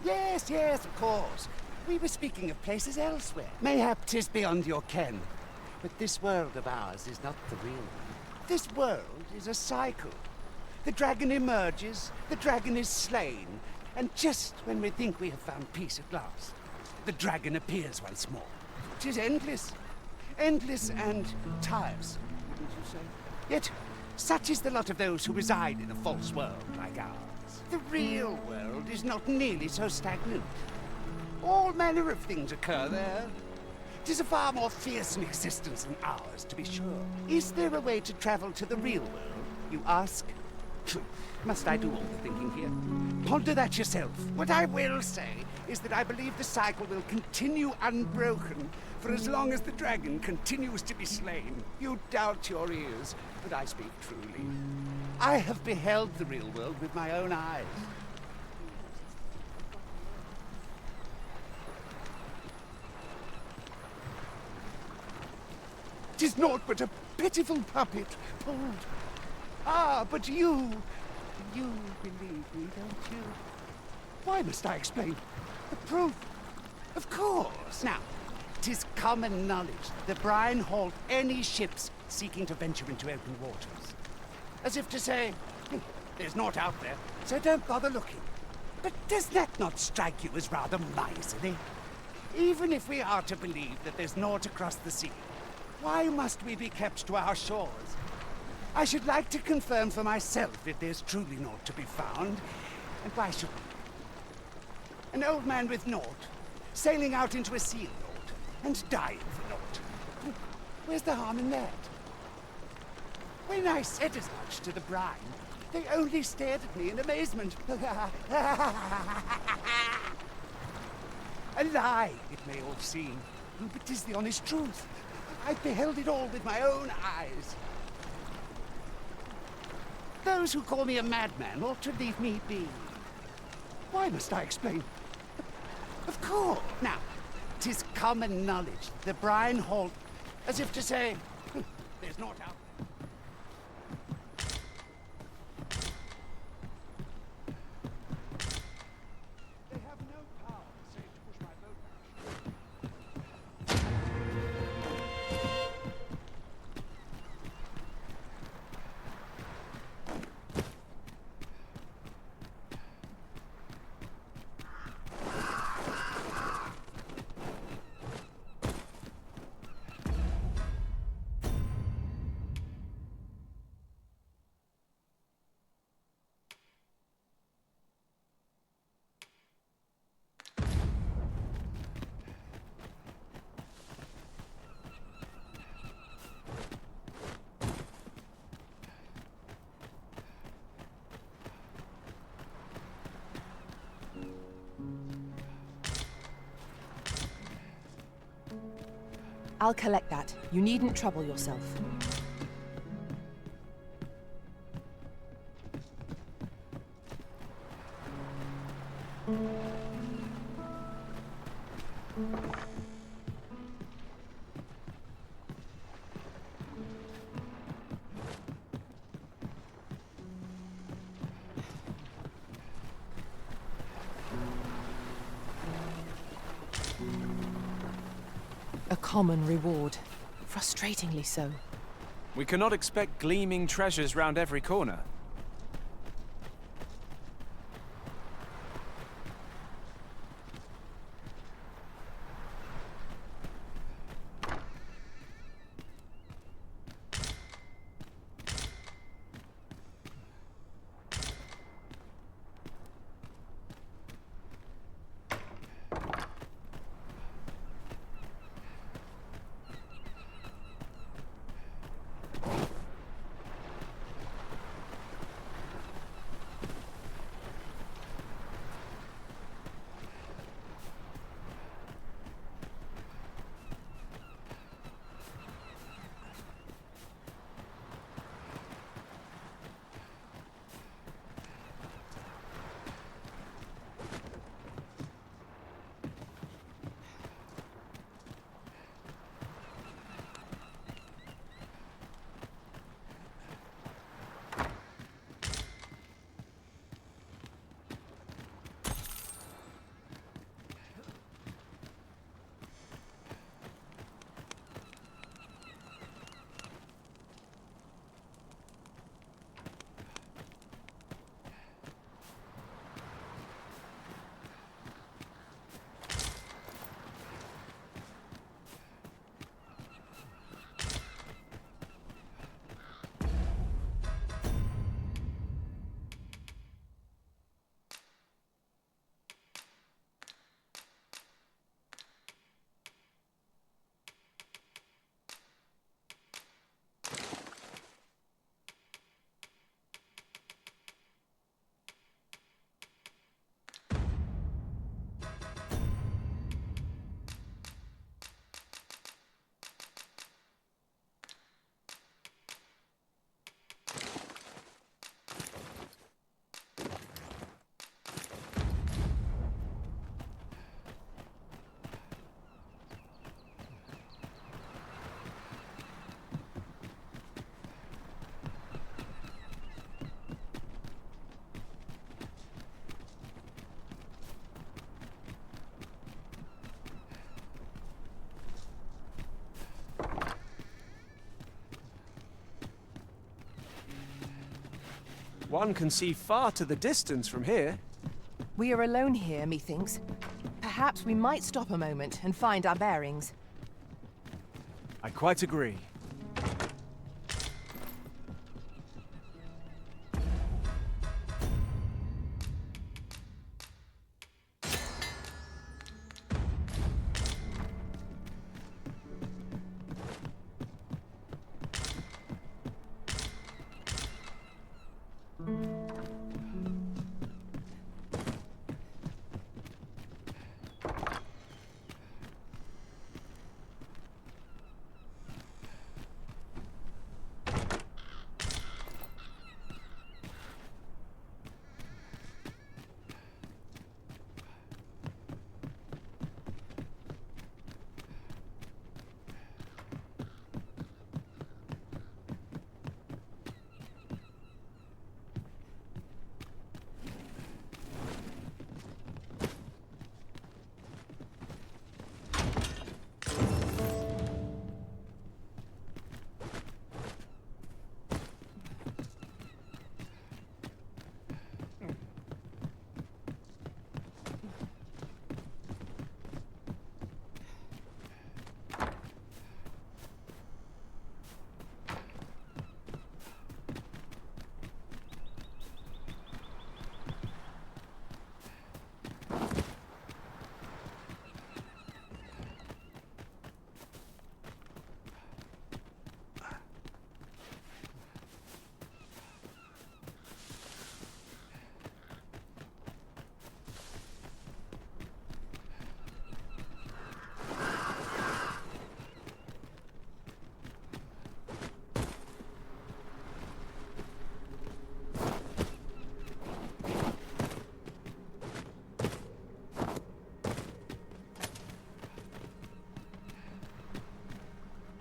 Yes, yes, of course. We were speaking of places elsewhere. Mayhap 'tis beyond your ken. But this world of ours is not the real one. This world is a cycle. The dragon emerges, the dragon is slain, and just when we think we have found peace at last, the dragon appears once more. 'Tis endless. Endless and tiresome, wouldn't you say? Yet, such is the lot of those who reside in a false world like ours. The real world is not nearly so stagnant. All manner of things occur there. 'Tis a far more fearsome existence than ours, to be sure. Is there a way to travel to the real world, you ask? Must I do all the thinking here? Ponder that yourself. What I will say is that I believe the cycle will continue unbroken for as long as the dragon continues to be slain. You doubt your ears, but I speak truly. I have beheld the real world with my own eyes. 'Tis naught but a pitiful puppet pulled Ah, but you believe me, don't you? Why must I explain? The proof. Of course. Now, 'tis common knowledge that Brian halt any ships seeking to venture into open waters. As if to say, there's naught out there, so don't bother looking. But does that not strike you as rather miserly? Even if we are to believe that there's naught across the sea, why must we be kept to our shores? I should like to confirm for myself if there's truly naught to be found, and why should we? An old man with naught, sailing out into a sea of naught, and dying for naught. Where's the harm in that? When I said as much to the brine, they only stared at me in amazement. A lie, it may all seem, but 'tis the honest truth. I beheld it all with my own eyes. Those who call me a madman ought to leave me be. Why must I explain? Of course. Now, 'tis common knowledge that Brian halt, as if to say, there's naught out there. They have no power save to push my boat back. I'll collect that. You needn't trouble yourself. A common reward. Frustratingly so. We cannot expect gleaming treasures round every corner. One can see far to the distance from here. We are alone here, methinks. Perhaps we might stop a moment and find our bearings. I quite agree.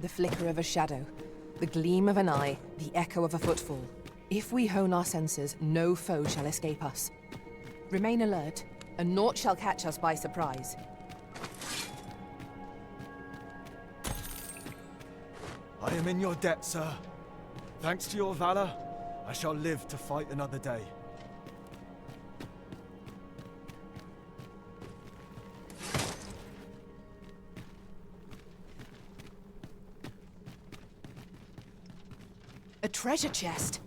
The flicker of a shadow, the gleam of an eye, the echo of a footfall. If we hone our senses, no foe shall escape us. Remain alert, and naught shall catch us by surprise. I am in your debt, sir. Thanks to your valor, I shall live to fight another day. A treasure chest!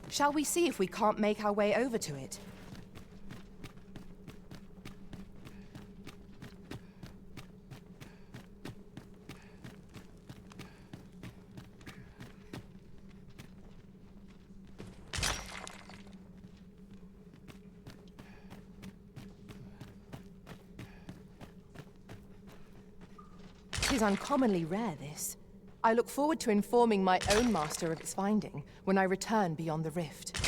Shall we see if we can't make our way over to it? Tis uncommonly rare, this. I look forward to informing my own master of its finding when I return beyond the rift.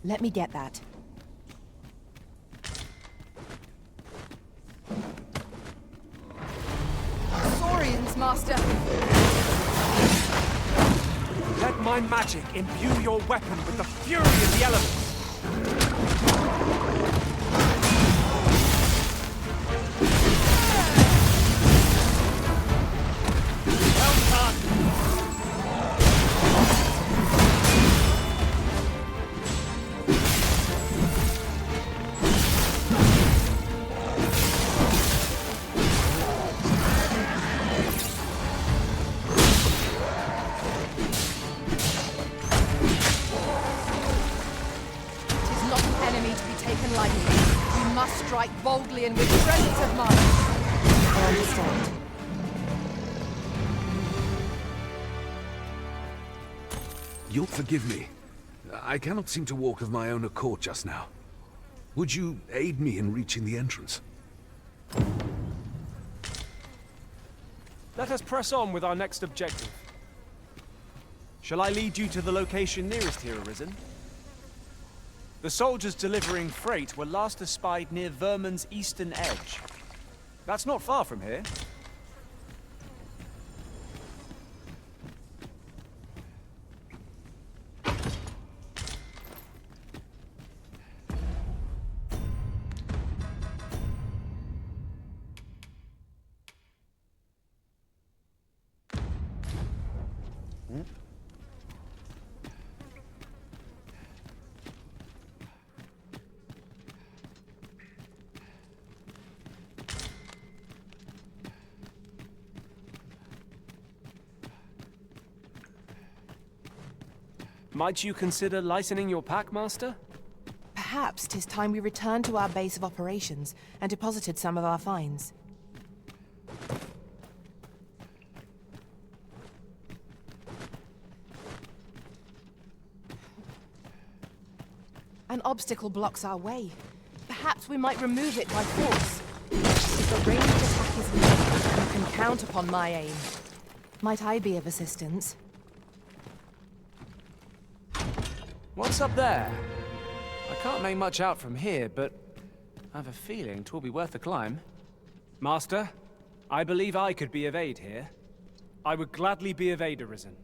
Let me get that. Saurians, Master! Let my magic imbue your weapon with the fury of the elements! Strike boldly and with presence of mind. I understand. You'll forgive me. I cannot seem to walk of my own accord just now. Would you aid me in reaching the entrance? Let us press on with our next objective. Shall I lead you to the location nearest here, Arisen? The soldiers delivering freight were last espied near Vermin's eastern edge. That's not far from here. Might you consider lightening your pack, Master? Perhaps 'tis time we returned to our base of operations and deposited some of our finds. An obstacle blocks our way. Perhaps we might remove it by force. If the ranged attack is made, you can count upon my aim. Might I be of assistance? What's up there? I can't make much out from here, but I have a feeling 'twill be worth the climb. Master, I believe I could be of aid here. I would gladly be of aid, Arisen.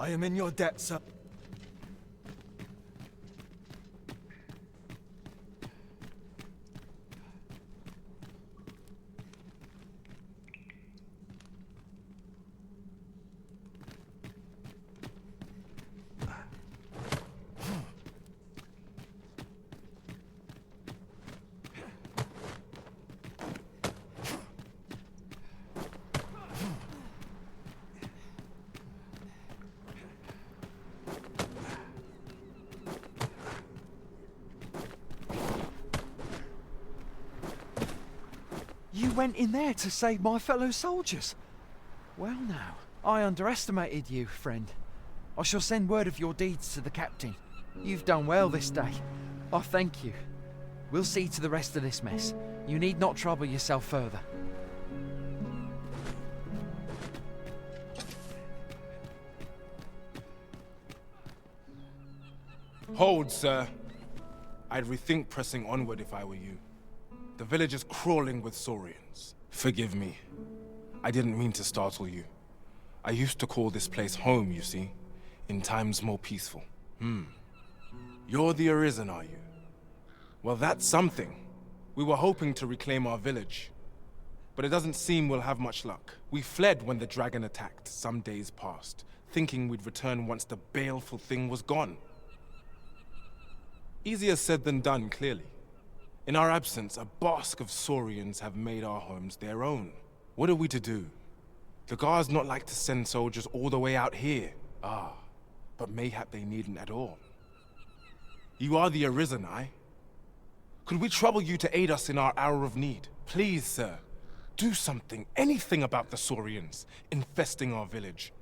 I am in your debt, sir. You went in there to save my fellow soldiers. Well now, I underestimated you, friend. I shall send word of your deeds to the captain. You've done well this day. I thank you. We'll see to the rest of this mess. You need not trouble yourself further. Hold, sir. I'd rethink pressing onward if I were you. The village is crawling with Saurians. Forgive me. I didn't mean to startle you. I used to call this place home, you see, in times more peaceful. You're the Arisen, are you? Well, that's something. We were hoping to reclaim our village, but it doesn't seem we'll have much luck. We fled when the dragon attacked some days past, thinking we'd return once the baleful thing was gone. Easier said than done, clearly. In our absence, a bask of Saurians have made our homes their own. What are we to do? The guards not like to send soldiers all the way out here. But mayhap they needn't at all. You are the Arisen, aye? Could we trouble you to aid us in our hour of need? Please, sir, do something, anything about the Saurians infesting our village.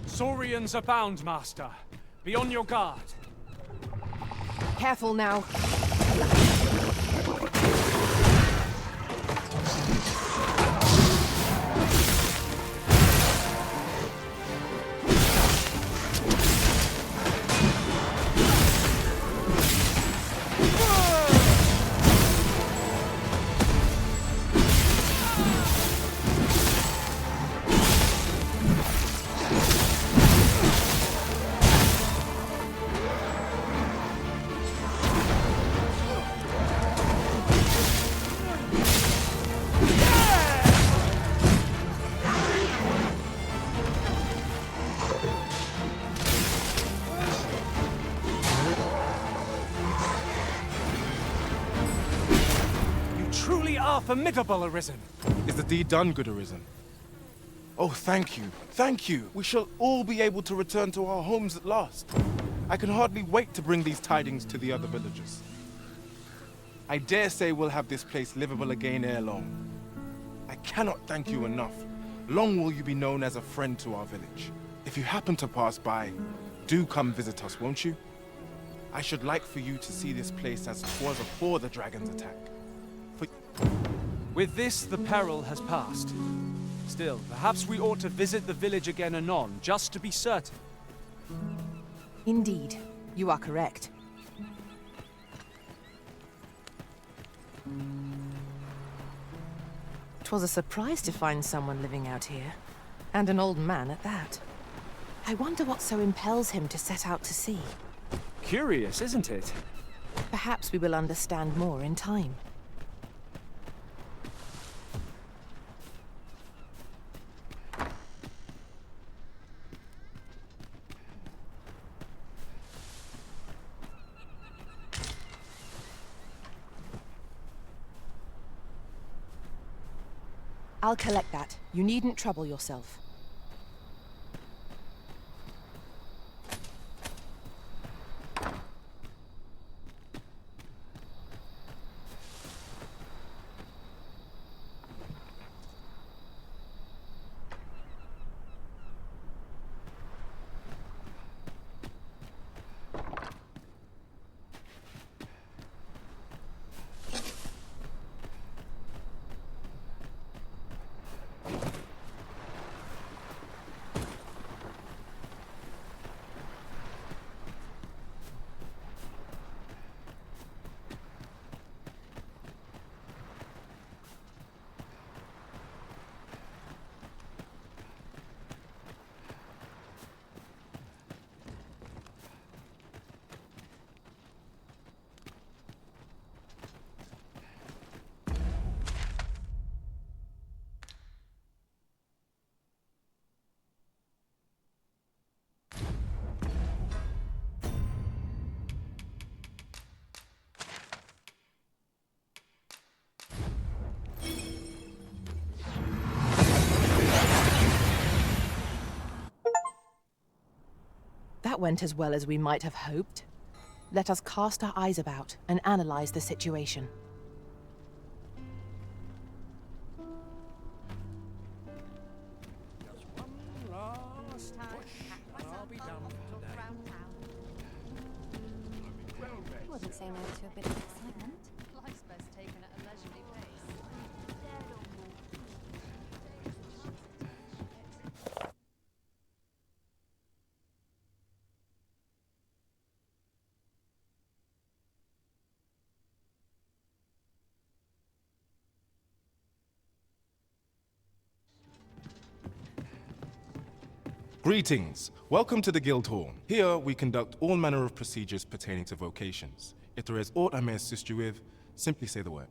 Saurians abound, Master. Be on your guard. Careful now. truly are formidable, Arisen. Is the deed done, good Arisen? Oh, thank you. Thank you. We shall all be able to return to our homes at last. I can hardly wait to bring these tidings to the other villagers. I dare say we'll have this place livable again ere long. I cannot thank you enough. Long will you be known as a friend to our village. If you happen to pass by, do come visit us, won't you? I should like for you to see this place as it was before the dragon's attack. With this, the peril has passed. Still, perhaps we ought to visit the village again anon, just to be certain. Indeed, you are correct. 'Twas a surprise to find someone living out here, and an old man at that. I wonder what so impels him to set out to sea. Curious, isn't it? Perhaps we will understand more in time. I'll collect that. You needn't trouble yourself. That went as well as we might have hoped. Let us cast our eyes about and analyze the situation. Wouldn't say no to a bit of excitement. Life's best taken at a leisurely pace. Greetings. Welcome to the Guild Hall. Here we conduct all manner of procedures pertaining to vocations. If there is aught I may assist you with, simply say the word.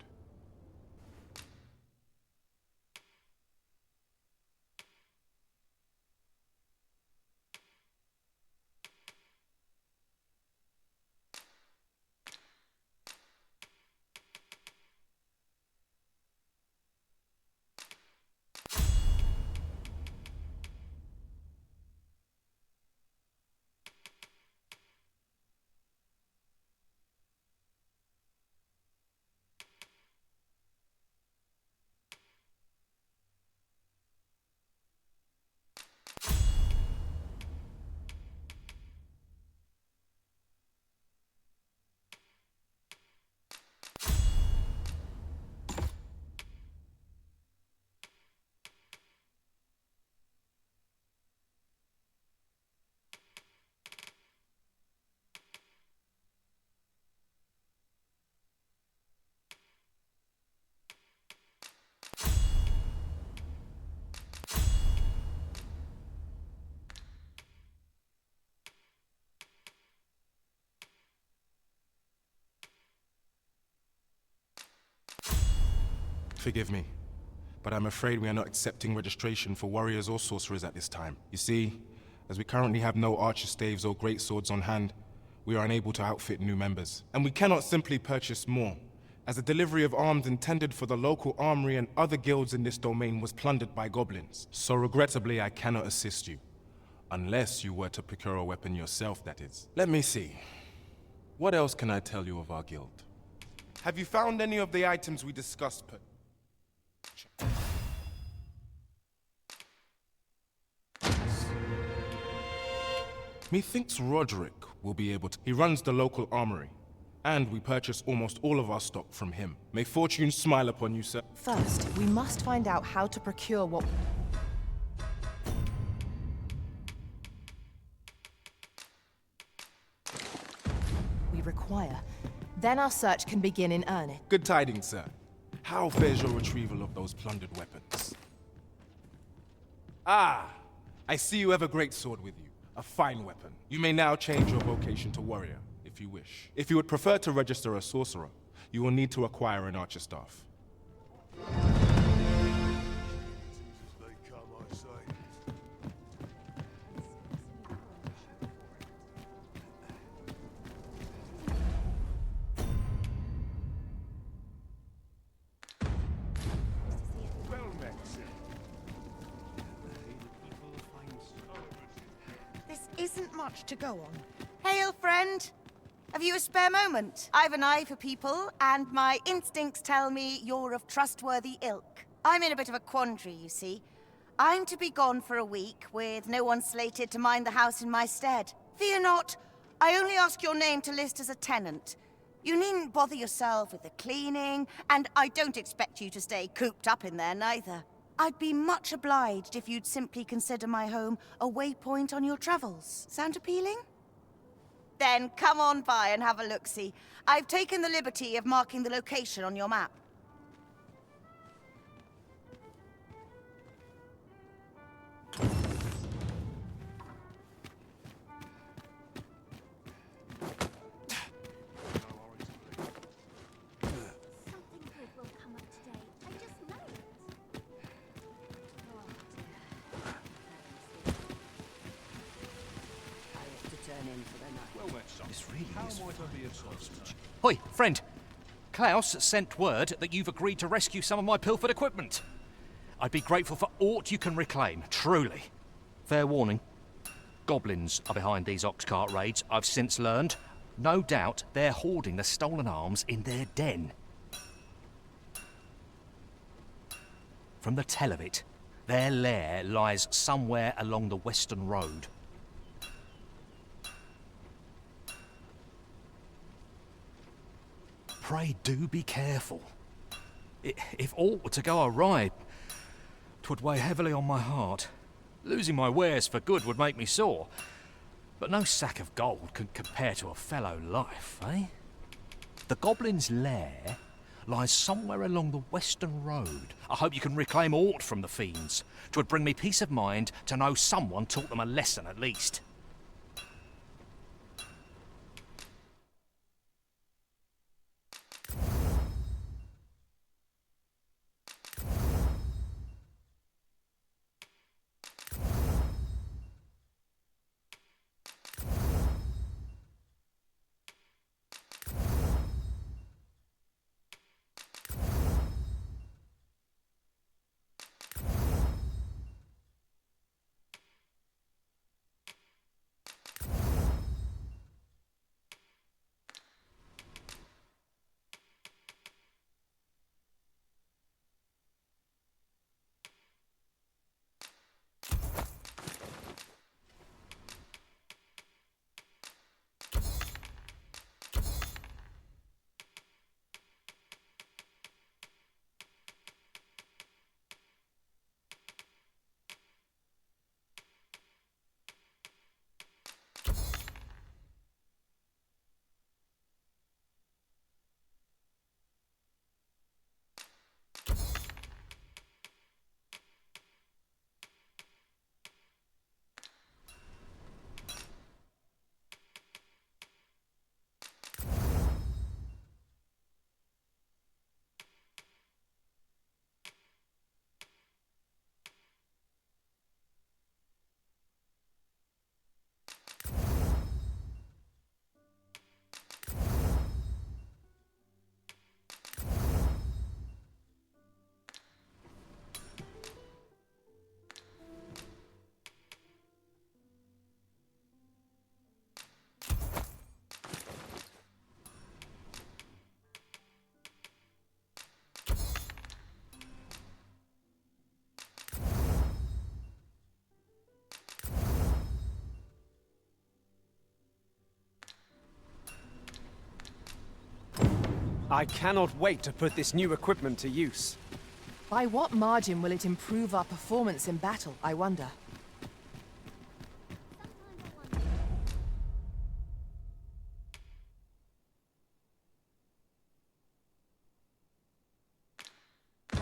Forgive me, but I'm afraid we are not accepting registration for warriors or sorcerers at this time. You see, as we currently have no archer staves or great swords on hand, we are unable to outfit new members. And we cannot simply purchase more, as a delivery of arms intended for the local armory and other guilds in this domain was plundered by goblins. So regrettably, I cannot assist you. Unless you were to procure a weapon yourself, that is. Let me see. What else can I tell you of our guild? Have you found any of the items we discussed, Methinks Roderick will be able to. He runs the local armory, and we purchase almost all of our stock from him. May fortune smile upon you, sir. First, we must find out how to procure what we require. Then our search can begin in earnest. Good tidings, sir. How fares your retrieval of those plundered weapons? Ah, I see you have a great sword with you. A fine weapon. You may now change your vocation to warrior, if you wish. If you would prefer to register a sorcerer, you will need to acquire an archer staff. Isn't much to go on. Hail, friend! Have you a spare moment? I've an eye for people, and my instincts tell me you're of trustworthy ilk. I'm in a bit of a quandary, you see. I'm to be gone for a week, with no one slated to mind the house in my stead. Fear not, I only ask your name to list as a tenant. You needn't bother yourself with the cleaning, and I don't expect you to stay cooped up in there, neither. I'd be much obliged if you'd simply consider my home a waypoint on your travels. Sound appealing? Then come on by and have a look-see. I've taken the liberty of marking the location on your map. Hoi, friend. Klaus sent word that you've agreed to rescue some of my pilfered equipment. I'd be grateful for aught you can reclaim, truly. Fair warning. Goblins are behind these ox cart raids, I've since learned. No doubt they're hoarding the stolen arms in their den. From the tell of it, their lair lies somewhere along the western road. Pray do be careful. If aught were to go awry, 'twould weigh heavily on my heart. Losing my wares for good would make me sore. But no sack of gold can compare to a fellow life, eh? The Goblin's lair lies somewhere along the western road. I hope you can reclaim aught from the fiends. 'Twould bring me peace of mind to know someone taught them a lesson at least. I cannot wait to put this new equipment to use. By what margin will it improve our performance in battle, I wonder? If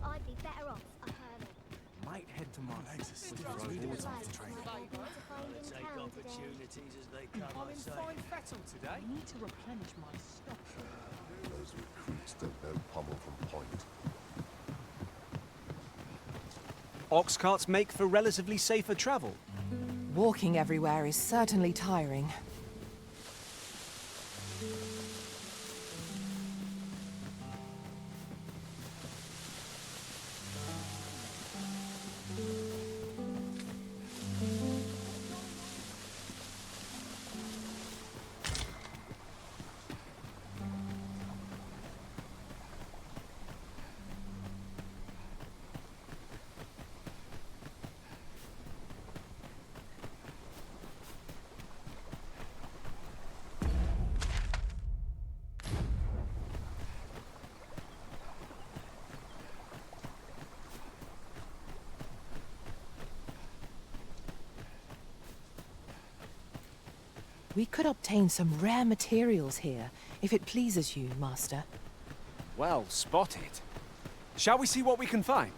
I'd be better off a hermit. Might head to my legs are stiff as boards after training. Take opportunities as they come, I'm in fine fettle today. I need to replenish my stock. Those recruits don't know pommel from point. Ox carts make for relatively safer travel. Walking everywhere is certainly tiring. We could obtain some rare materials here, if it pleases you, Master. Well spotted. Shall we see what we can find?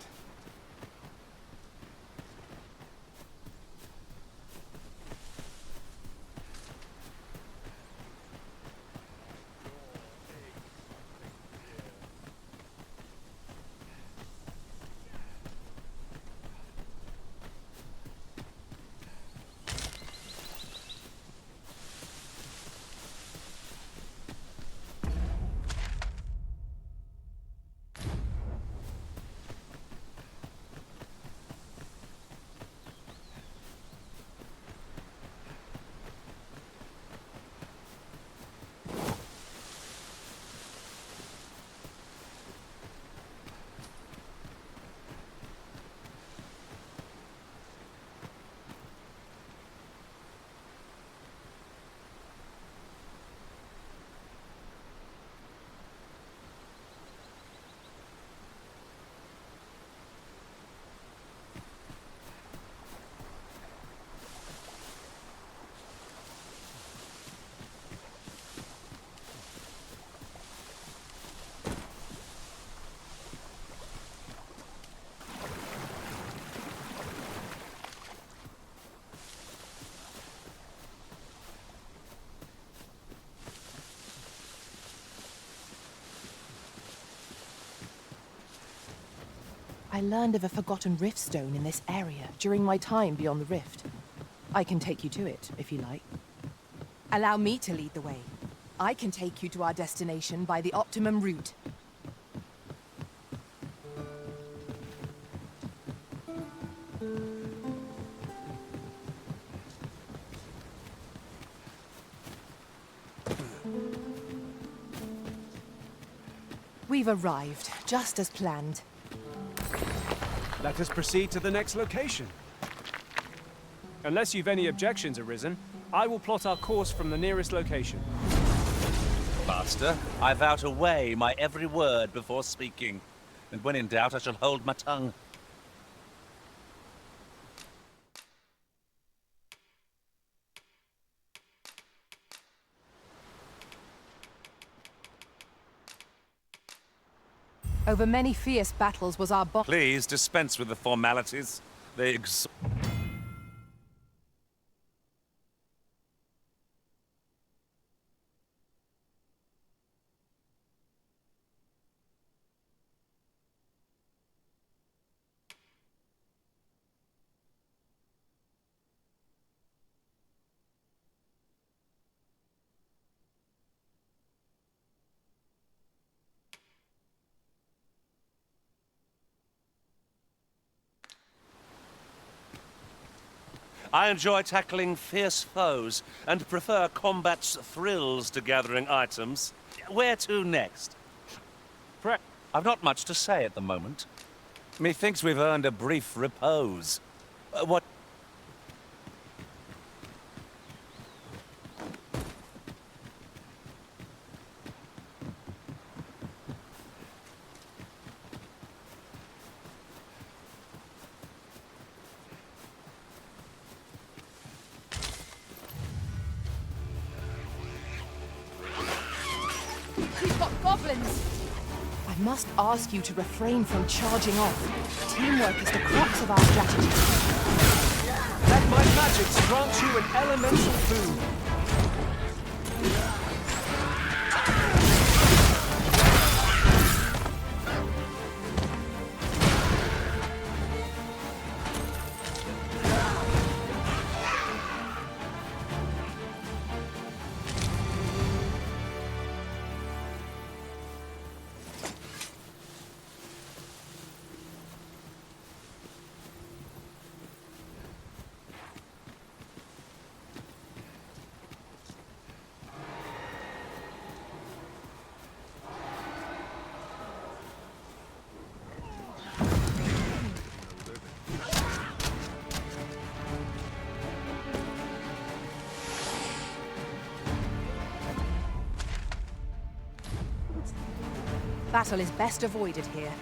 I learned of a forgotten rift stone in this area during my time beyond the rift. I can take you to it, if you like. Allow me to lead the way. I can take you to our destination by the optimum route. We've arrived, just as planned. Let us proceed to the next location. Unless you've any objections arisen, I will plot our course from the nearest location. Master, I vow to weigh my every word before speaking, and when in doubt I shall hold my tongue. Over many fierce battles was our bond. Please dispense with the formalities. They I enjoy tackling fierce foes and prefer combat's thrills to gathering items. Where to next? I've not much to say at the moment. Methinks we've earned a brief repose. What? weapons. I must ask you to refrain from charging off. Teamwork is the crux of our strategy. Let my magics grant you an elemental boon. Battle is best avoided here.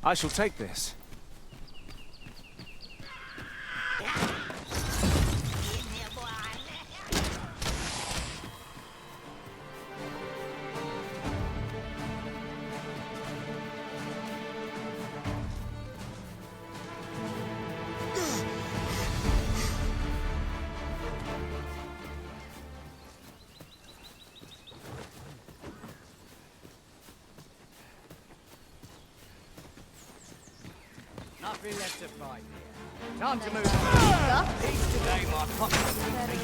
I shall take this. Nothing left to fight here. Time to move on. Each today, my pockets will be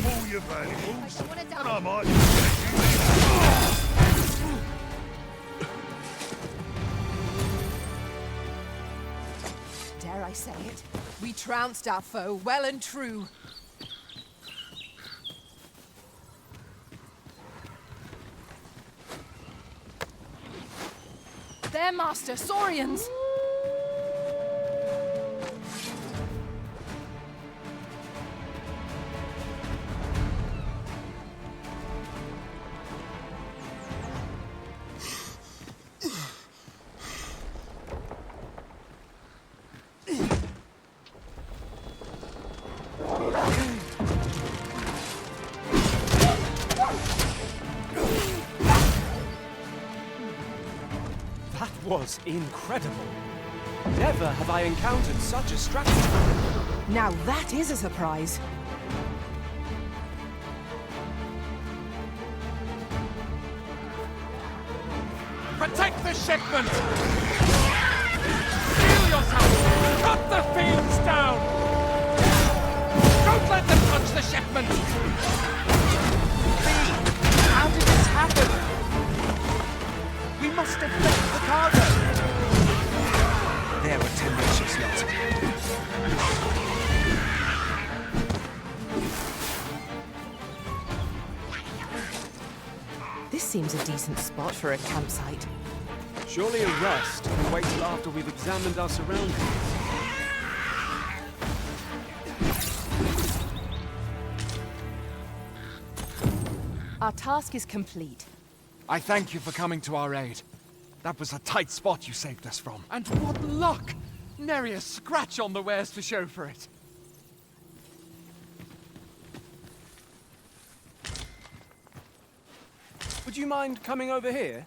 All your valuables, and I might it. We trounced our foe well and true. Their master, Saurians! That was incredible. Never have I encountered such a strategy. Now that is a surprise. Protect the shipment! Steel yourself! Cut the fiends down! Don't let them touch the shipment! How did this happen? We must have left the cargo. They're a tenacious lot. This seems a decent spot for a campsite. Surely a rest can wait till after we've examined our surroundings. Our task is complete. I thank you for coming to our aid. That was a tight spot you saved us from. And what luck! Nary a scratch on the wares to show for it. Would you mind coming over here?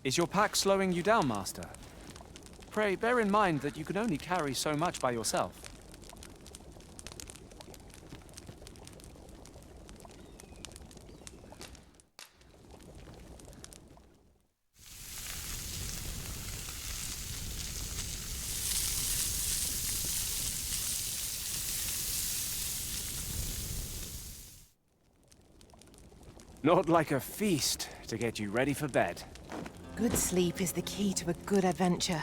Is your pack slowing you down, Master? Pray, bear in mind that you can only carry so much by yourself. Not like a feast to get you ready for bed. Good sleep is the key to a good adventure.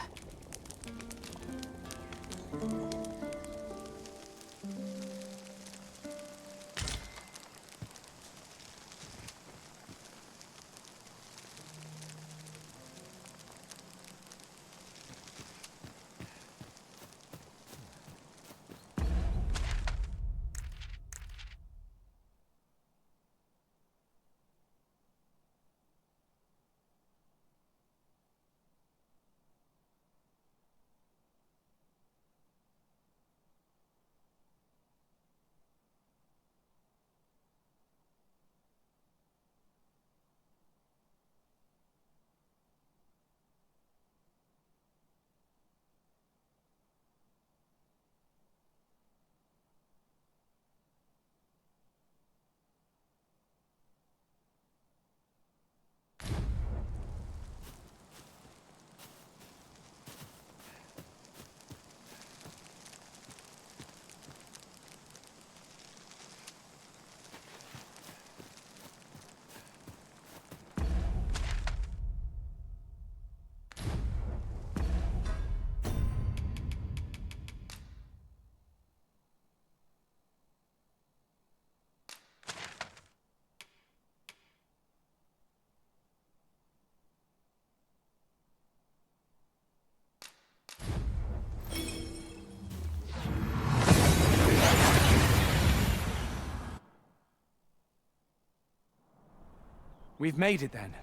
We've made it then.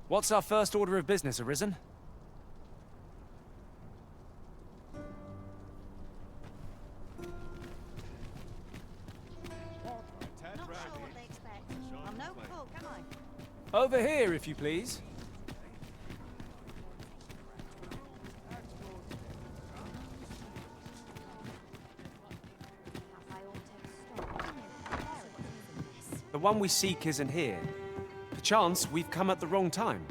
What's our first order of business, Arisen? Over here, if you please. The one we seek isn't here. Perchance we've come at the wrong time.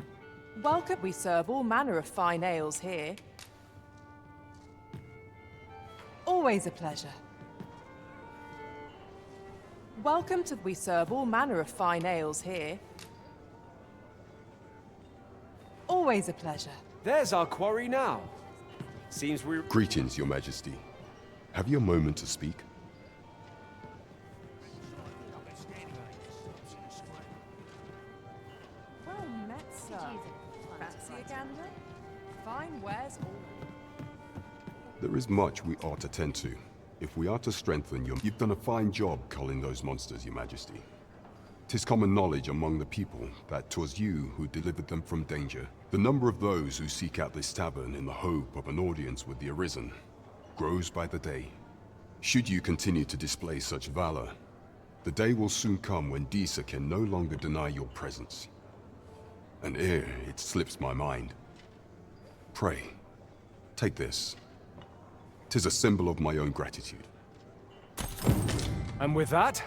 Welcome. We serve all manner of fine ales here. Always a pleasure. Welcome to... We serve all manner of fine ales here. Always a pleasure. There's our quarry now. Seems we're... Greetings, Your Majesty. Have you a moment to speak? Well met, sir. Fancy a gander? Fine wares all. There is much we ought to tend to. If we are to strengthen your... You've done a fine job culling those monsters, Your Majesty. 'Tis common knowledge among the people that 'twas you who delivered them from danger. The number of those who seek out this tavern in the hope of an audience with the Arisen grows by the day. Should you continue to display such valor, the day will soon come when Disa can no longer deny your presence. And ere it slips my mind, pray, take this. 'Tis a symbol of my own gratitude. And with that,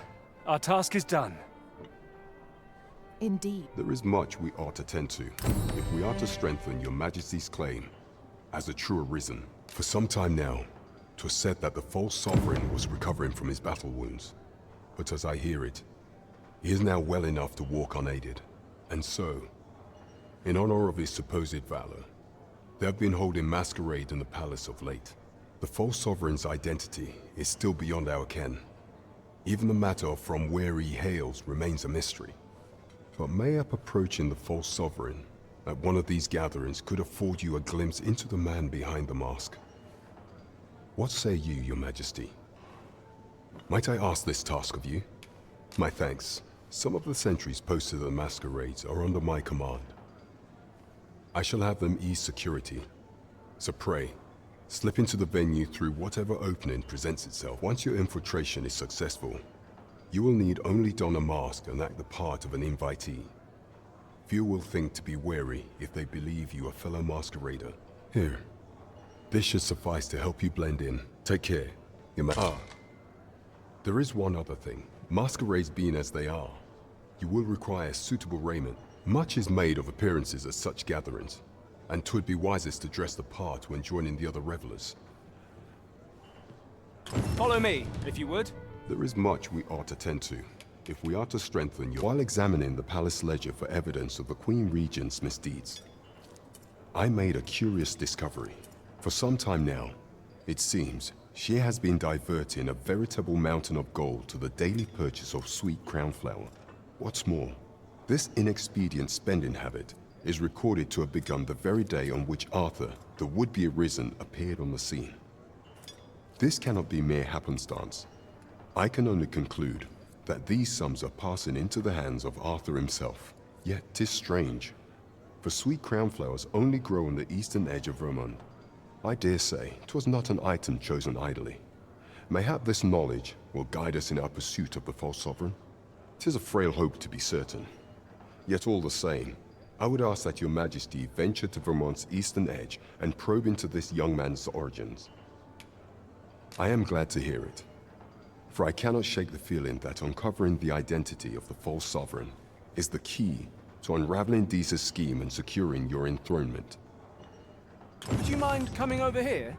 our task is done. Indeed. There is much we ought to tend to, if we are to strengthen your Majesty's claim as a true Arisen. For some time now, 'twas said that the false sovereign was recovering from his battle wounds. But as I hear it, he is now well enough to walk unaided. And so, in honor of his supposed valor, they have been holding masquerade in the palace of late. The false sovereign's identity is still beyond our ken. Even the matter of from where he hails remains a mystery. But mayhap approaching the false sovereign at one of these gatherings could afford you a glimpse into the man behind the mask. What say you, Your Majesty? Might I ask this task of you? My thanks. Some of the sentries posted at the masquerades are under my command. I shall have them ease security. So pray, slip into the venue through whatever opening presents itself. Once your infiltration is successful, you will need only don a mask and act the part of an invitee. Few will think to be wary if they believe you a fellow masquerader. Here. This should suffice to help you blend in. Take care. There is one other thing. Masquerades being as they are, you will require suitable raiment. Much is made of appearances at such gatherings, and 'twould be wisest to dress the part when joining the other revelers. Follow me, if you would. There is much we ought to tend to, if we are to strengthen your... While examining the palace ledger for evidence of the Queen Regent's misdeeds, I made a curious discovery. For some time now, it seems, she has been diverting a veritable mountain of gold to the daily purchase of sweet crown flower. What's more, this inexpedient spending habit is recorded to have begun the very day on which Arthur, the would-be Arisen, appeared on the scene. This cannot be mere happenstance. I can only conclude that these sums are passing into the hands of Arthur himself. Yet 'tis strange, for sweet crown flowers only grow on the eastern edge of Vermont. I dare say 'twas not an item chosen idly. Mayhap this knowledge will guide us in our pursuit of the false sovereign. 'Tis a frail hope to be certain. Yet all the same, I would ask that your Majesty venture to Vermont's eastern edge and probe into this young man's origins. I am glad to hear it, for I cannot shake the feeling that uncovering the identity of the false sovereign is the key to unraveling Disa's scheme and securing your enthronement. Would you mind coming over here?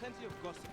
Plenty of gossip.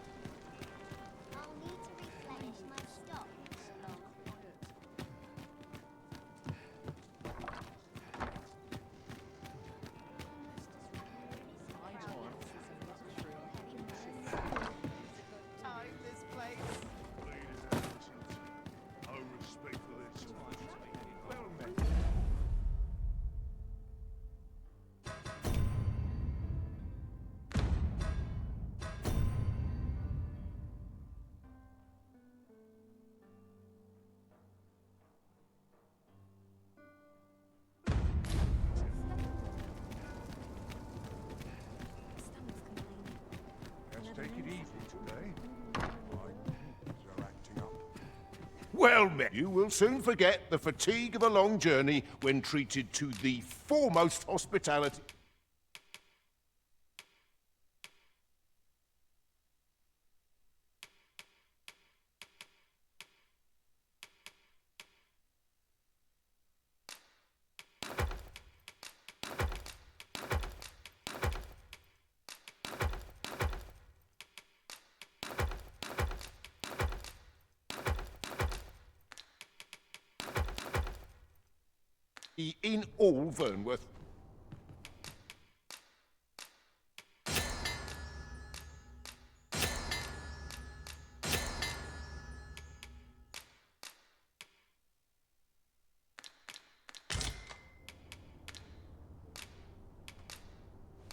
Well met. You will soon forget the fatigue of a long journey when treated to the foremost hospitality. In all Vernworth.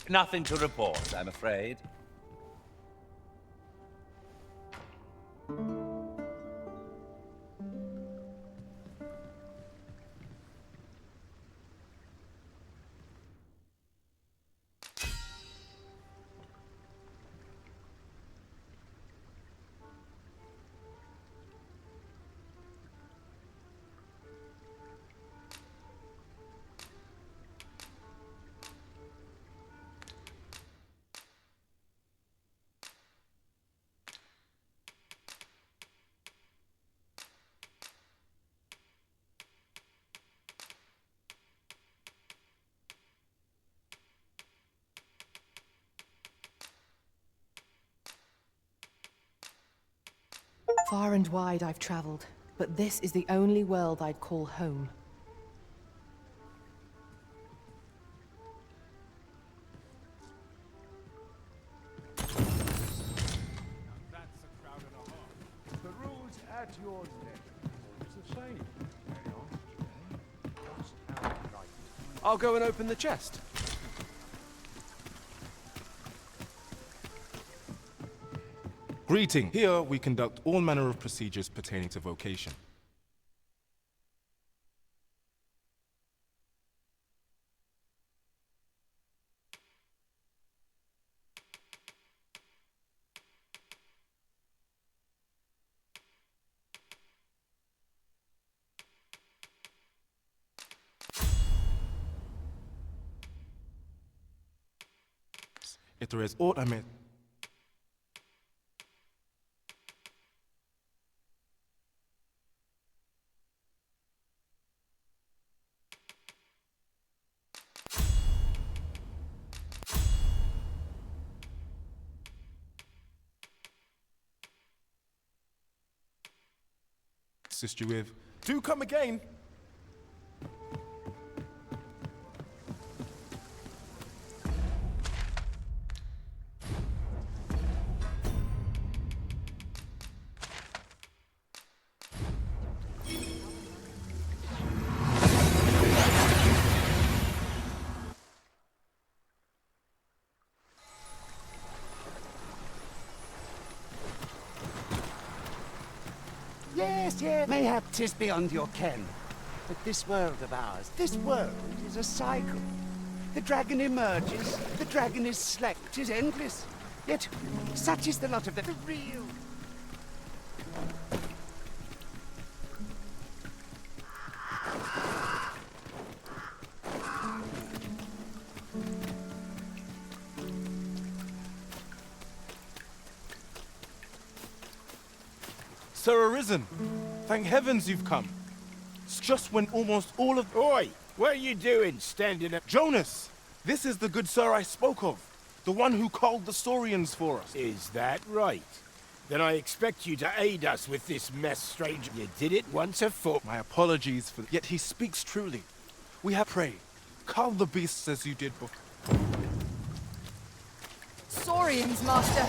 Nothing to report, I'm afraid. Far and wide I've traveled, but this is the only world I'd call home. The rules at your neck. It's the same. Just how right. I'll go and open the chest. Greeting. Here we conduct all manner of procedures pertaining to vocation. If there is aught I may... assist you with, do come again! Yes, mayhap 'tis beyond your ken. But this world of ours, this world is a cycle. The dragon emerges, the dragon is slack, 'tis endless. Yet, such is the lot of the real. Sir Arisen, thank heavens you've come. It's just when almost all of... Oi! What are you doing, standing up? Jonas! This is the good sir I spoke of. The one who called the Saurians for us. Is that right? Then I expect you to aid us with this mess, stranger. You did it once afoot. My apologies for... Yet he speaks truly. We have prayed. Cull the beasts as you did before. Saurians, master!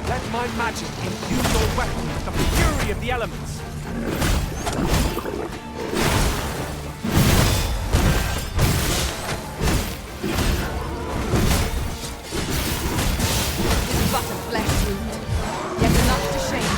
Let my magic imbue your weapon with the fury of the elements. But a flesh wound, yet enough to shame.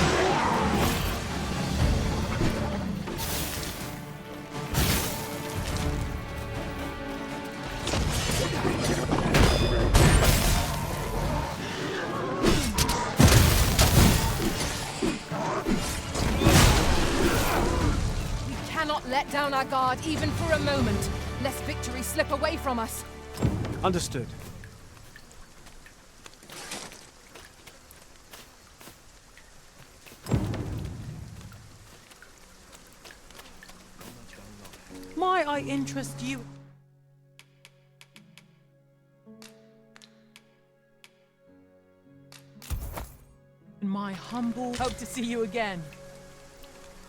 cannot let down our guard even for a moment, lest victory slip away from us. Understood. Might I interest you? In my humble... Hope to see you again.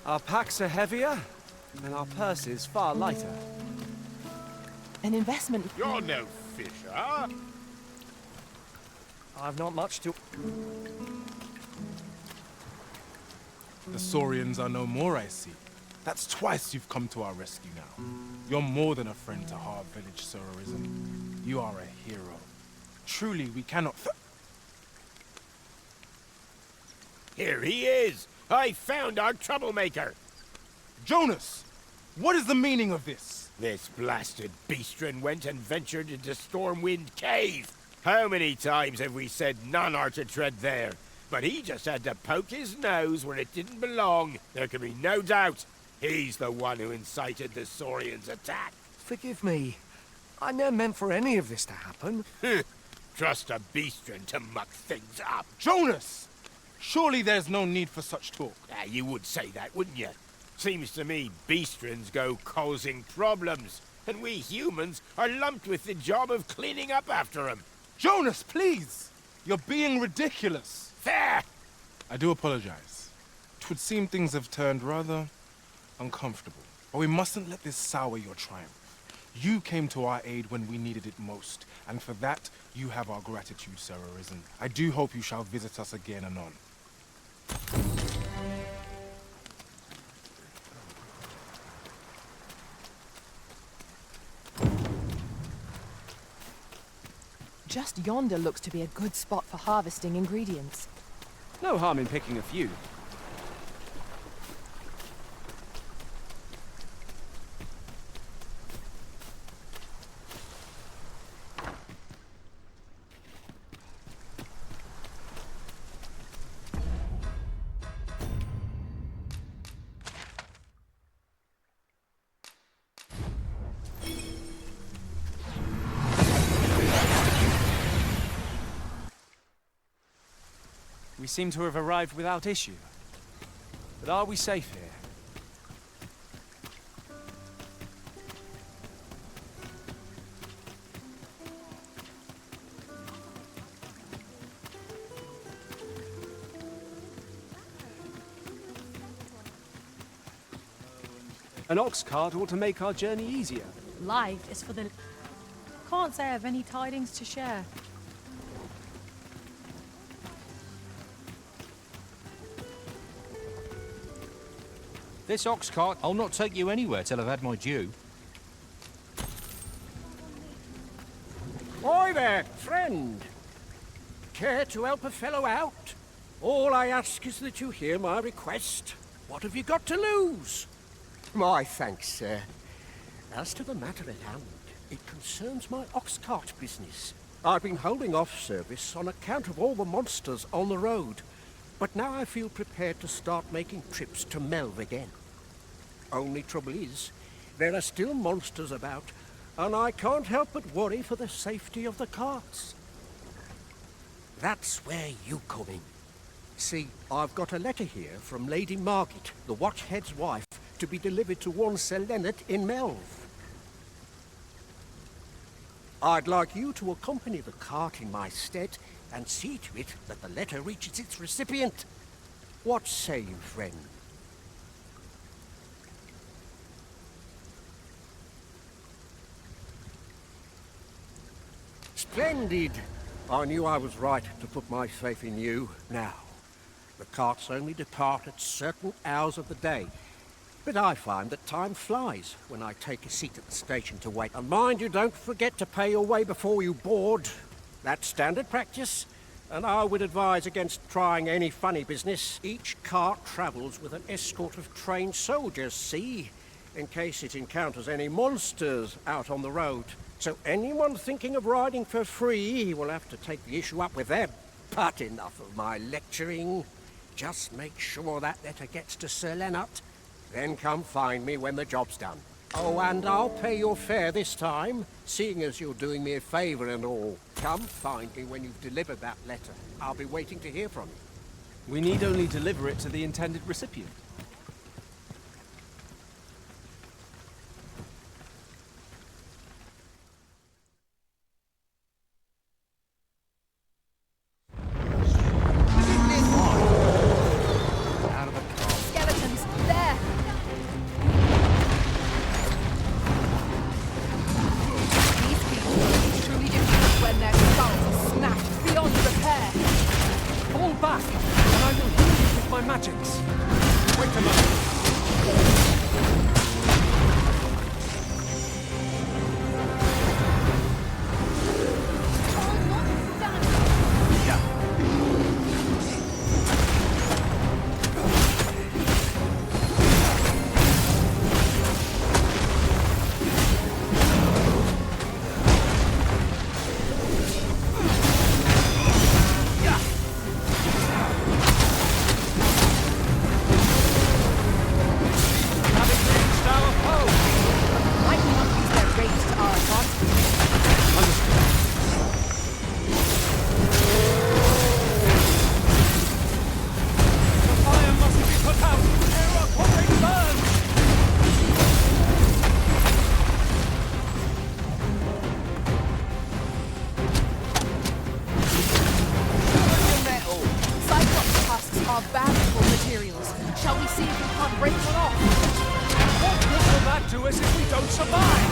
Our packs are heavier, and our purses far lighter. An investment. You're no fisher. I've not much to... The Saurians are no more, I see. That's twice you've come to our rescue now. You're more than a friend to Harv Village, Sir Arisen. You are a hero. Truly, we cannot... Here he is! I found our troublemaker! Jonas! What is the meaning of this? This blasted beastren went and ventured into Stormwind Cave. How many times have we said none are to tread there? But he just had to poke his nose where it didn't belong. There can be no doubt. He's the one who incited the Saurians' attack. Forgive me. I never meant for any of this to happen. Trust a beastren to muck things up. Jonas! Surely there's no need for such talk. You would say that, wouldn't you? Seems to me beastrens go causing problems, and we humans are lumped with the job of cleaning up after them. Jonas, please! You're being ridiculous. Fair! I do apologize. It would seem things have turned rather uncomfortable. But we mustn't let this sour your triumph. You came to our aid when we needed it most, and for that, you have our gratitude, Sir Arisen. I do hope you shall visit us again anon. Just yonder looks to be a good spot for harvesting ingredients. No harm in picking a few. We seem to have arrived without issue. But are we safe here? An ox cart ought to make our journey easier. Life is for the... Can't say I have any tidings to share. This ox cart, I'll not take you anywhere till I've had my due. Oi there, friend. Care to help a fellow out? All I ask is that you hear my request. What have you got to lose? My thanks, sir. As to the matter at hand, it concerns my ox cart business. I've been holding off service on account of all the monsters on the road. But now I feel prepared to start making trips to Melve again. Only trouble is, there are still monsters about, and I can't help but worry for the safety of the carts. That's where you come in. See, I've got a letter here from Lady Margit, the Watchhead's wife, to be delivered to one Sir Leonard in Melve. I'd like you to accompany the cart in my stead and see to it that the letter reaches its recipient. What say you, friend? Splendid! I knew I was right to put my faith in you. Now, the carts only depart at certain hours of the day, but I find that time flies when I take a seat at the station to wait. And mind you don't forget to pay your way before you board. That's standard practice, and I would advise against trying any funny business. Each cart travels with an escort of trained soldiers, see? In case it encounters any monsters out on the road. So anyone thinking of riding for free will have to take the issue up with them. But enough of my lecturing. Just make sure that letter gets to Sir Leonard, Then come find me when the job's done. Oh, and I'll pay your fare this time, seeing as you're doing me a favor and all. Come find me when you've delivered that letter. I'll be waiting to hear from you. We need only deliver it to the intended recipient. Skeletons, there! These people will be truly defeated when their skulls are snapped beyond repair. Fall back, and I will heal you with my magics. Wait a moment. Are valuable materials. Shall we see if we can't break one off? What good will that do us if we don't survive?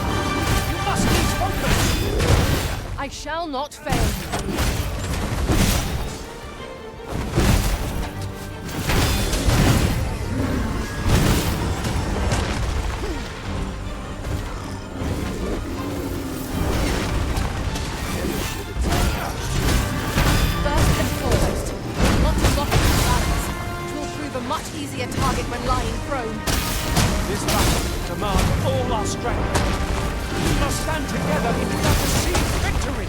You must lose focus. I shall not fail. Much easier target when lying prone. This battle will demand all our strength. We must stand together if we are to see victory.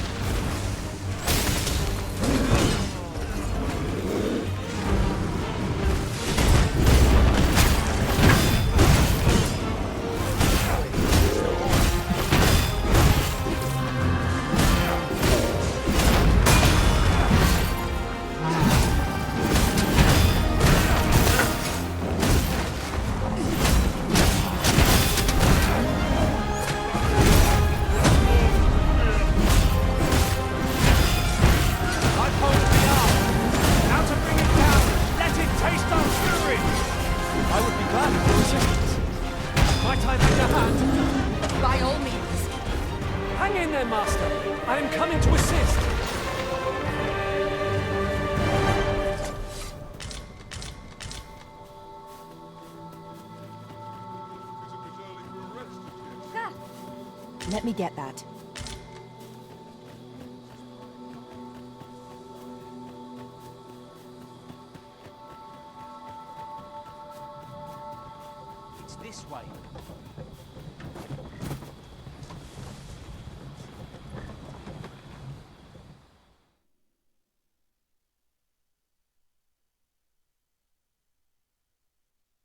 Let me get that. It's this way.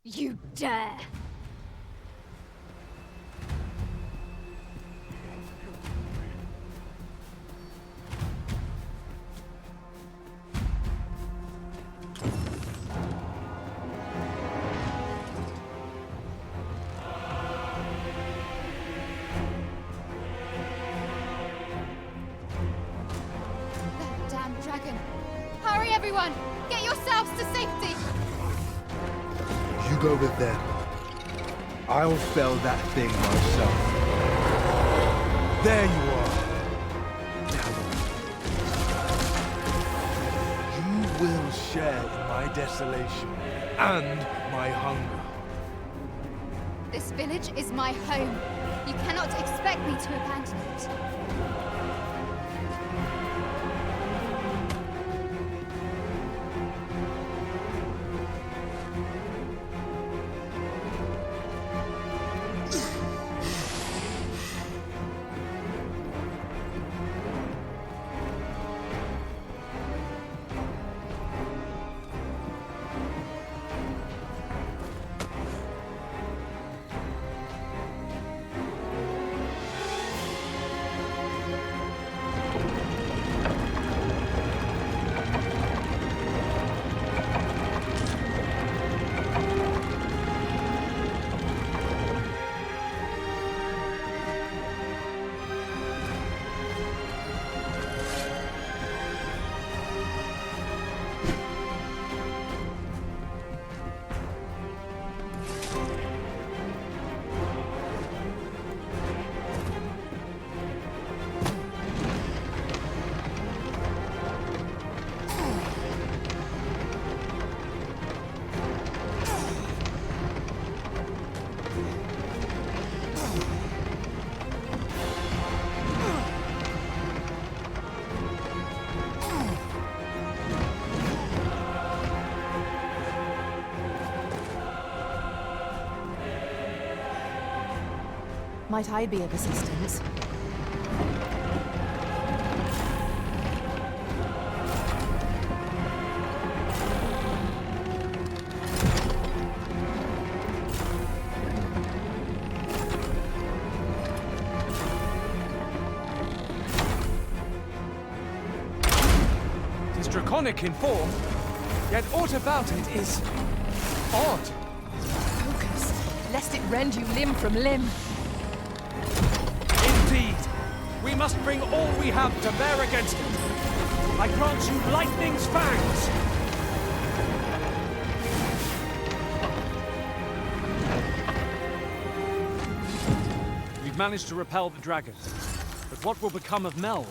You dare! Dragon. Hurry, everyone! Get yourselves to safety! You go with them. I'll fell that thing myself. There you are. Now, you will share in my desolation and my hunger. This village is my home. You cannot expect me to abandon it. Might I be of assistance? It is draconic in form, yet aught about it is odd. Focus, lest it rend you limb from limb. Indeed, we must bring all we have to bear against it. I grant you lightning's fangs. We've managed to repel the dragon, but what will become of Mel?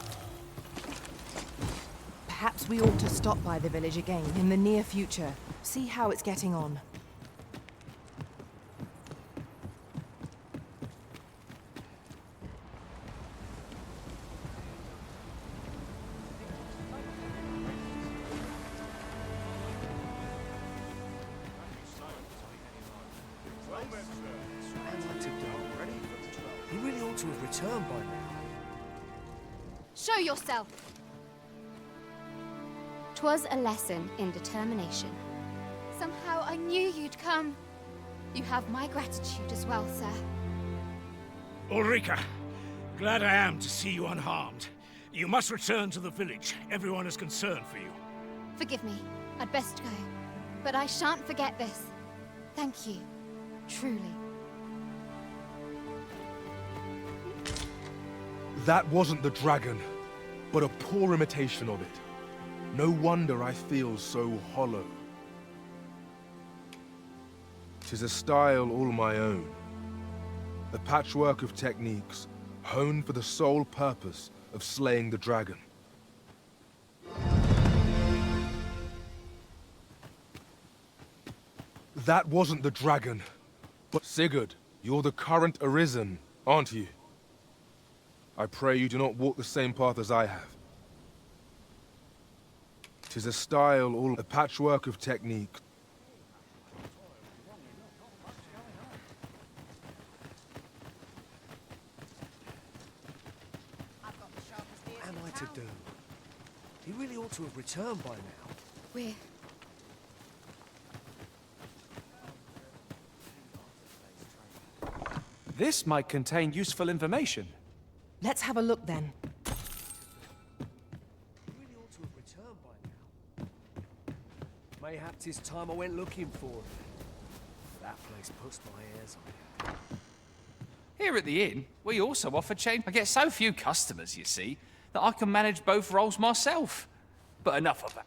Perhaps we ought to stop by the village again in the near future. See how it's getting on. What am I to do? He really ought to have returned by now. Show yourself! 'Twas a lesson in determination. Somehow I knew you'd come. You have my gratitude as well, sir. Ulrika, glad I am to see you unharmed. You must return to the village. Everyone is concerned for you. Forgive me. I'd best go. But I shan't forget this. Thank you. Truly. That wasn't the dragon, but a poor imitation of it. No wonder I feel so hollow. 'Tis a style all my own. A patchwork of techniques, honed for the sole purpose of slaying the dragon. That wasn't the dragon, but Sigurd, you're the current Arisen, aren't you? I pray you do not walk the same path as I have. 'Tis a style all a patchwork of technique. What am I to do? He really ought to have returned by now. We're... This might contain useful information. Let's have a look then. Mayhap 'tis time I went looking for him. That place puts my ears on it. Here at the inn, we also offer change. I get so few customers, you see, that I can manage both roles myself. But enough of that.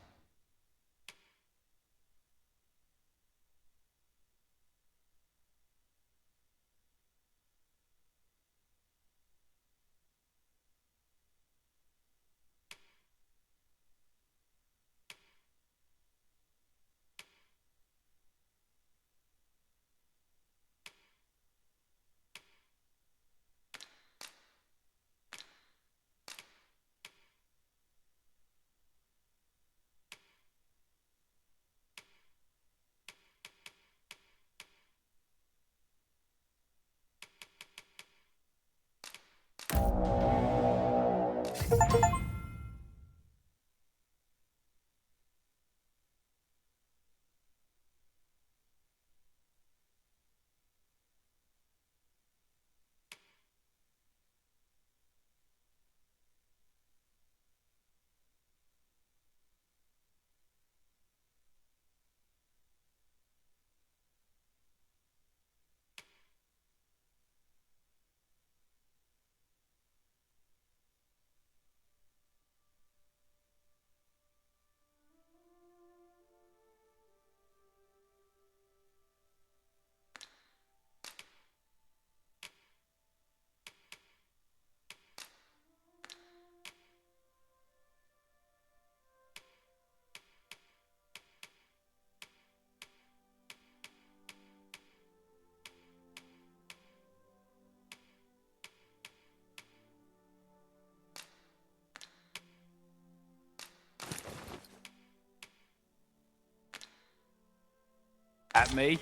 At me.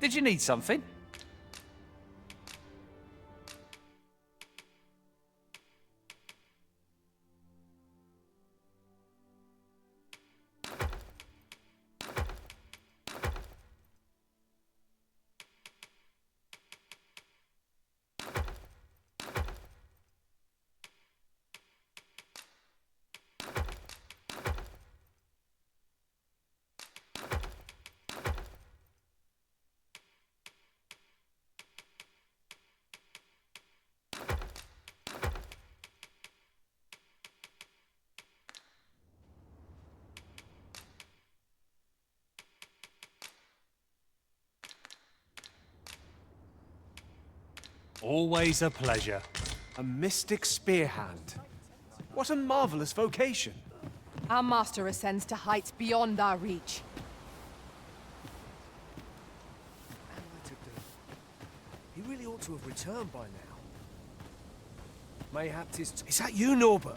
Did you need something? Always a pleasure. A mystic spear hand. What a marvelous vocation. Our master ascends to heights beyond our reach. What am I to do? He really ought to have returned by now. Mayhap is that you, Norbert?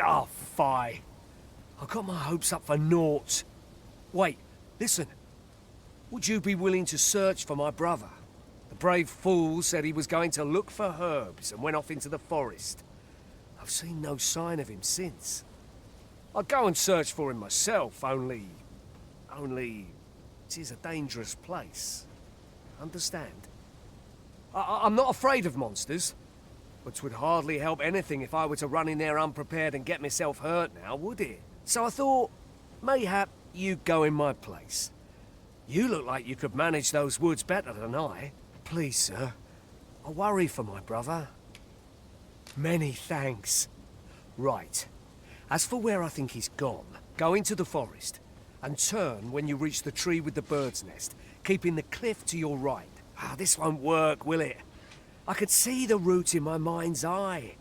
Oh, fie. I got my hopes up for naught. Wait, listen. Would you be willing to search for my brother? The brave fool said he was going to look for herbs and went off into the forest. I've seen no sign of him since. I'd go and search for him myself, only... it is a dangerous place. Understand? I'm not afraid of monsters, but 'twould hardly help anything if I were to run in there unprepared and get myself hurt now, would it? So I thought, mayhap you'd go in my place. You look like you could manage those woods better than I. Please, sir, I worry for my brother. Many thanks. Right. As for where I think he's gone, go into the forest and turn when you reach the tree with the bird's nest, keeping the cliff to your right. Ah, this won't work, will it? I could see the route in my mind's eye,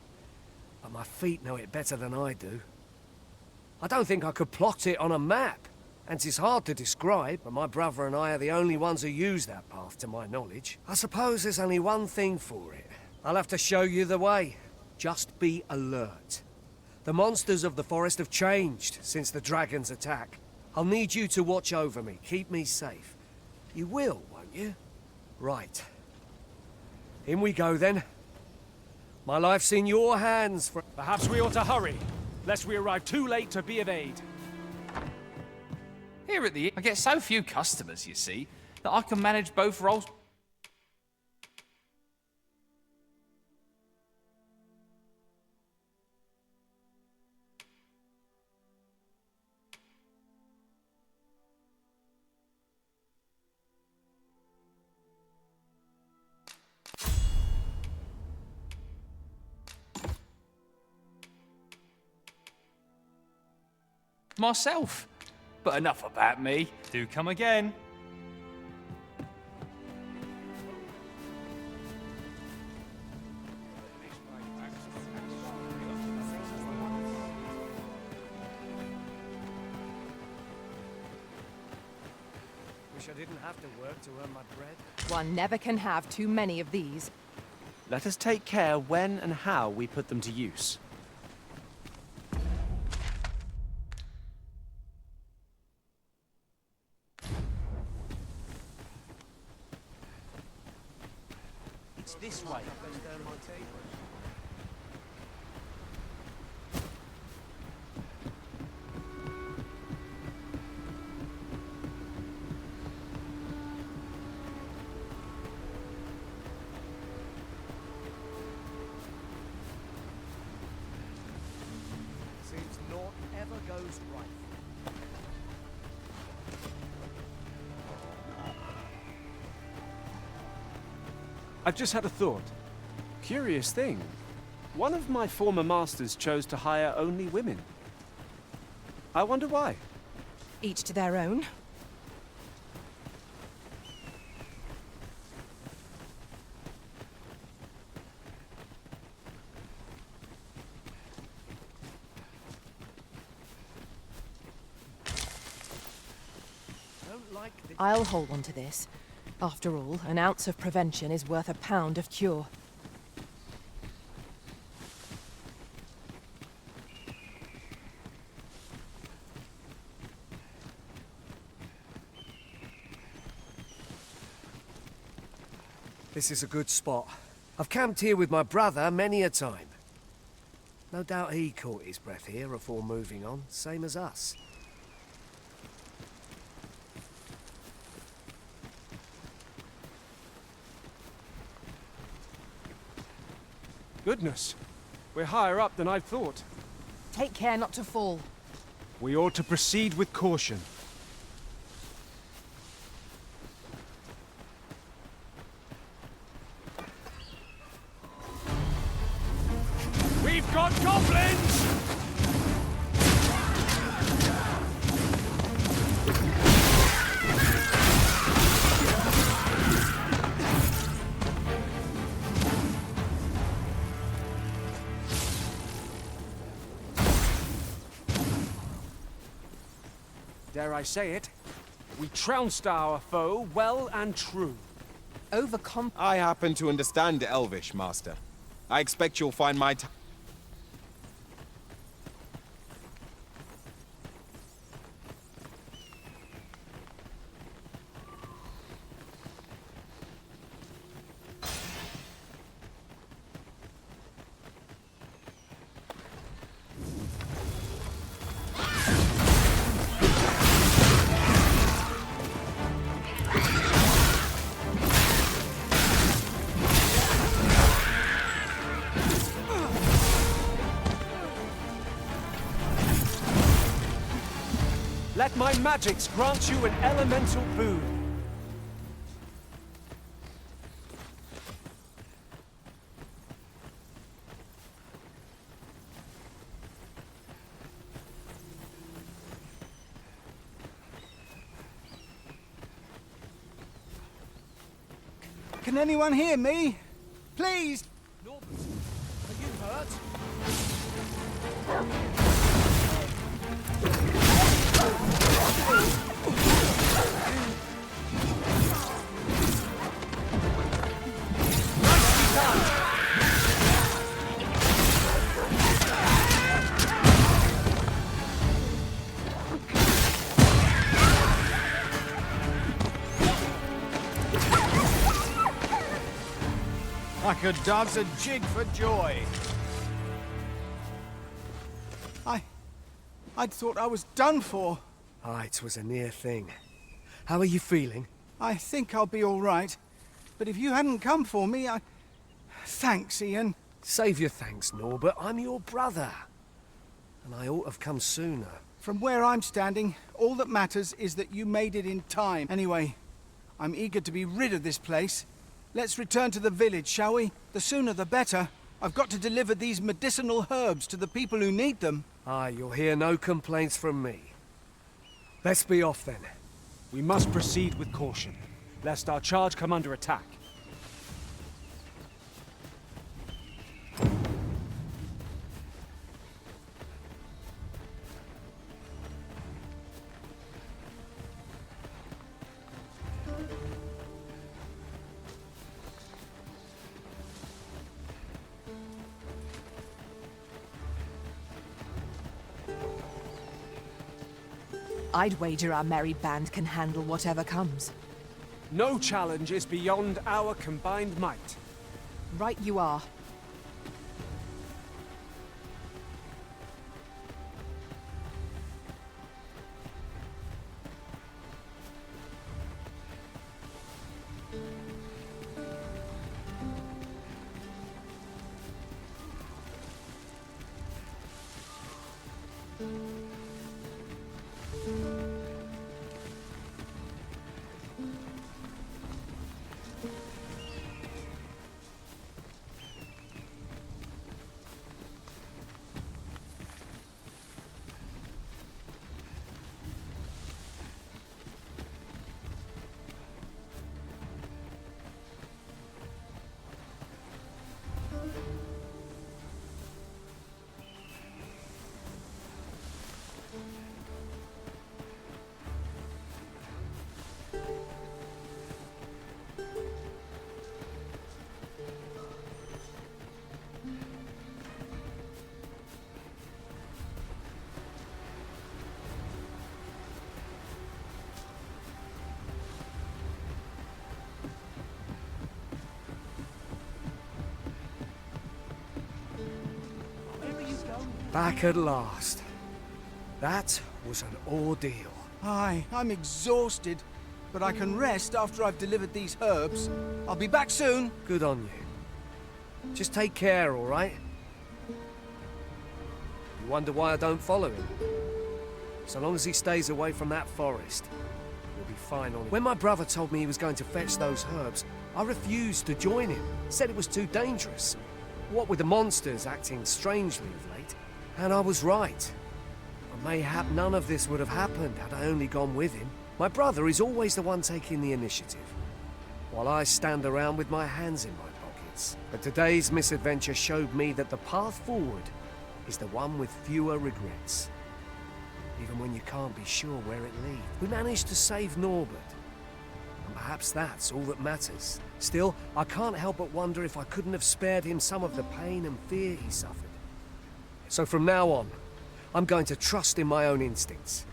but my feet know it better than I do. I don't think I could plot it on a map, and 'tis hard to describe, but my brother and I are the only ones who use that path to my knowledge. I suppose there's only one thing for it. I'll have to show you the way. Just be alert. The monsters of the forest have changed since the dragon's attack. I'll need you to watch over me, keep me safe. You will, won't you? Right. In we go then. My life's in your hands for... Perhaps we ought to hurry, lest we arrive too late to be of aid. Here at the inn, I get so few customers, you see, that I can manage both roles. Myself. But enough about me. Do come again. Wish I didn't have to work to earn my bread. One never can have too many of these. Let us take care when and how we put them to use. It's this way. Seems naught ever goes right. I've just had a thought. Curious thing. One of my former masters chose to hire only women. I wonder why. Each to their own. I'll hold on to this. After all, an ounce of prevention is worth a pound of cure. This is a good spot. I've camped here with my brother many a time. No doubt he caught his breath here before moving on, same as us. Goodness, we're higher up than I'd thought. Take care not to fall. We ought to proceed with caution. We've got goblins! dare I say it, we trounced our foe well and true. I happen to understand Elvish, Master. I expect you'll find my Let my magics grant you an elemental boon. Can anyone hear me? Please! Norbert, are you hurt? I could dance a jig for joy. I'd thought I was done for. Ah, it was a near thing. How are you feeling? I think I'll be all right. But if you hadn't come for me, Thanks, Ian. Save your thanks, Norbert. I'm your brother. And I ought to have come sooner. From where I'm standing, all that matters is that you made it in time. Anyway, I'm eager to be rid of this place. Let's return to the village, shall we? The sooner the better. I've got to deliver these medicinal herbs to the people who need them. Aye, you'll hear no complaints from me. Let's be off then. We must proceed with caution, lest our charge come under attack. I'd wager our merry band can handle whatever comes. No challenge is beyond our combined might. Right you are. Back at last. That was an ordeal. Aye, I'm exhausted. But I can rest after I've delivered these herbs. I'll be back soon. Good on you. Just take care, all right? You wonder why I don't follow him? So long as he stays away from that forest, we'll be fine on it. When my brother told me he was going to fetch those herbs, I refused to join him. Said it was too dangerous. What with the monsters acting strangely of late. And I was right. But mayhap none of this would have happened had I only gone with him. My brother is always the one taking the initiative, while I stand around with my hands in my pockets. But today's misadventure showed me that the path forward is the one with fewer regrets. even when you can't be sure where it leads. We managed to save Norbert, and perhaps that's all that matters. Still, I can't help but wonder if I couldn't have spared him some of the pain and fear he suffered. So from now on, I'm going to trust in my own instincts.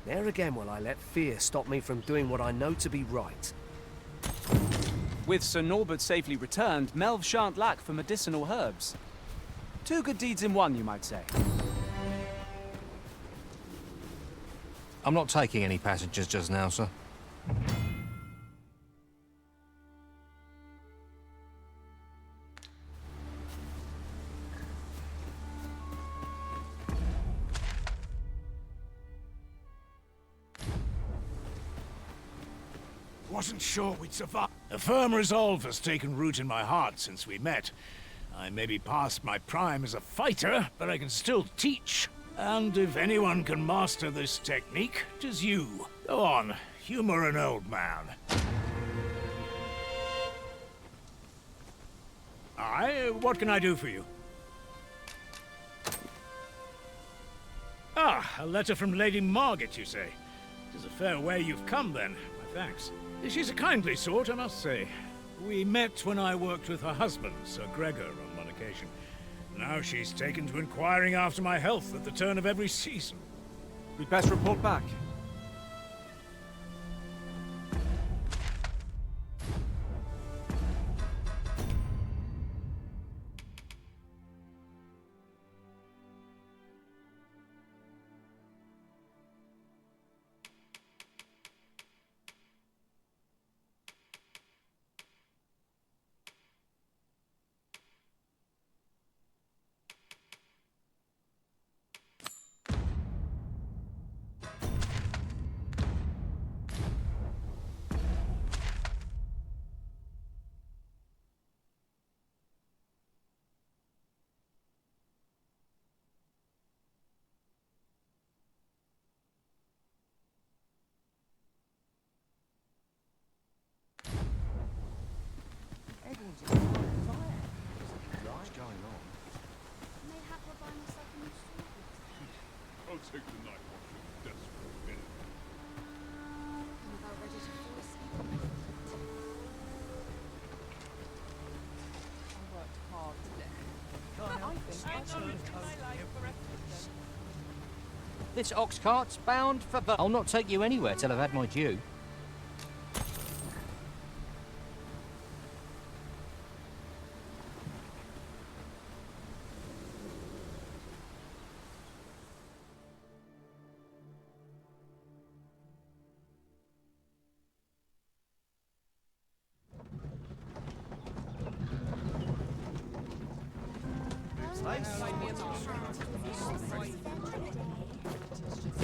Ne'er again will I let fear stop me from doing what I know to be right. With Sir Norbert safely returned, Melv shan't lack for medicinal herbs. Two good deeds in one, you might say. I'm not taking any passengers just now, sir. Wasn't sure we'd survive. A firm resolve has taken root in my heart since we met. I may be past my prime as a fighter, but I can still teach. And if anyone can master this technique, 'tis you. Go on, humor an old man. Aye, what can I do for you? Ah, a letter from Lady Margaret, you say? 'Tis a fair way you've come, then. My thanks. She's a kindly sort, I must say. We met when I worked with her husband, Sir Gregor, on one occasion. Now she's taken to inquiring after my health at the turn of every season. We'd best report back. I'll take the night watch in a desperate minute. This ox cart's bound for I'll not take you anywhere till I've had my due.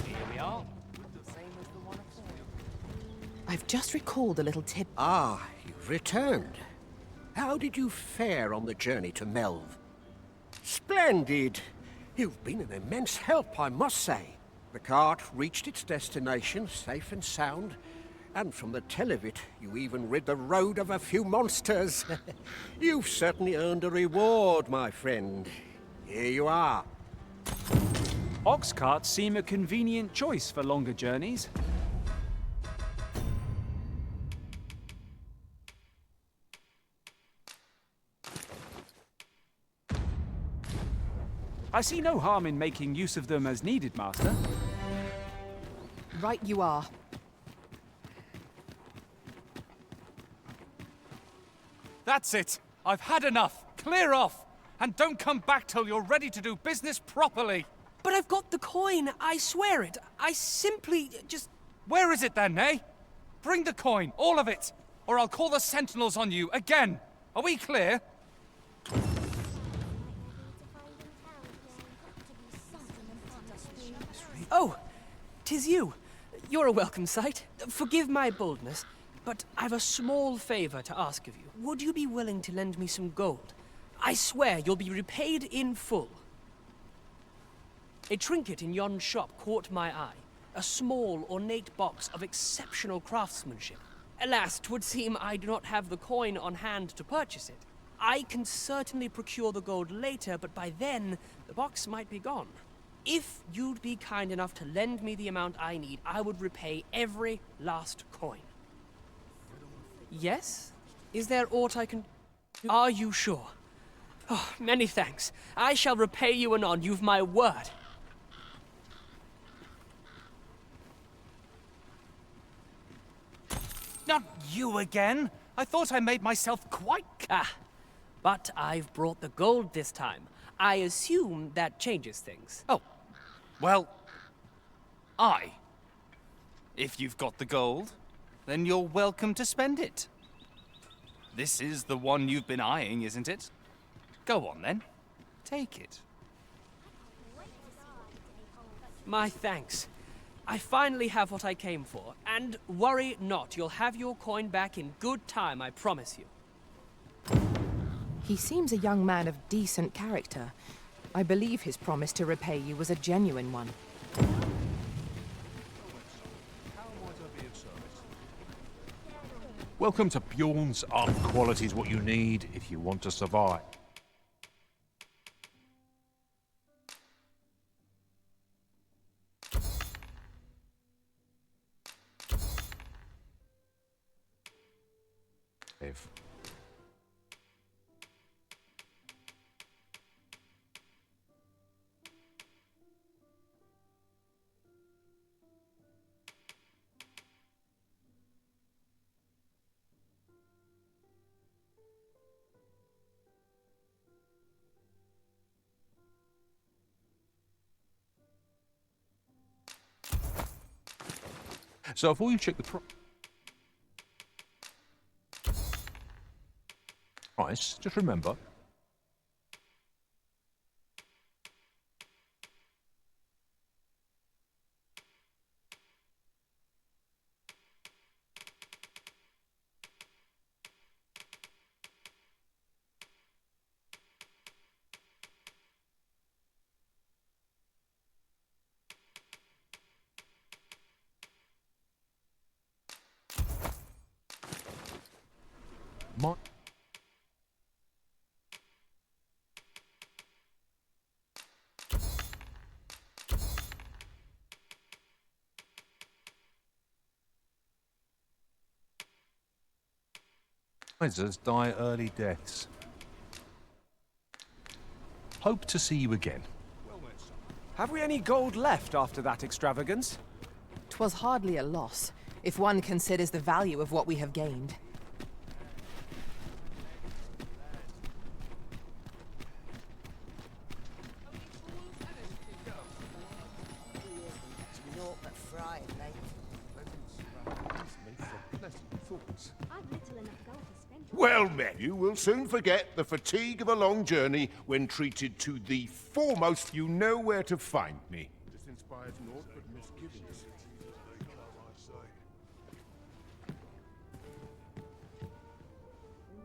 Here we are. I've just recalled a little tip. Ah, you've returned. How did you fare on the journey to Melv? Splendid! You've been an immense help, I must say. The cart reached its destination safe and sound, and from the tell of it, you even rid the road of a few monsters. You've certainly earned a reward, my friend. Here you are. Ox carts seem a convenient choice for longer journeys. I see no harm in making use of them as needed, Master. Right you are. That's it. I've had enough. Clear off. And don't come back till you're ready to do business properly. But I've got the coin, I swear it. I simply just... Where is it then, eh? Bring the coin, all of it, or I'll call the sentinels on you again. Are we clear? Oh, 'tis you. You're a welcome sight. Forgive my boldness, but I've a small favor to ask of you. Would you be willing to lend me some gold? I swear you'll be repaid in full. A trinket in yon shop caught my eye. A small, ornate box of exceptional craftsmanship. Alas, 'twould seem I do not have the coin on hand to purchase it. I can certainly procure the gold later, but by then, the box might be gone. If you'd be kind enough to lend me the amount I need, I would repay every last coin. Yes? Is there aught I can... Are you sure? Oh, many thanks. I shall repay you anon, you've my word. Not you again! I thought I made myself quite... Ah, but I've brought the gold this time. I assume that changes things. Oh, well... Aye. If you've got the gold, then you're welcome to spend it. This is the one you've been eyeing, isn't it? Go on, then. Take it. My thanks. I finally have what I came for, and worry not, you'll have your coin back in good time, I promise you. He seems a young man of decent character. I believe his promise to repay you was a genuine one. Welcome to Bjorn's art. Quality is what you need if you want to survive. If so before you check the price, just remember my Advisors die early deaths. Hope to see you again. Have we any gold left after that extravagance? 'Twas hardly a loss, if one considers the value of what we have gained. Well met. You will soon forget the fatigue of a long journey when treated to the foremost. You know where to find me. This inspires naught but misgivings.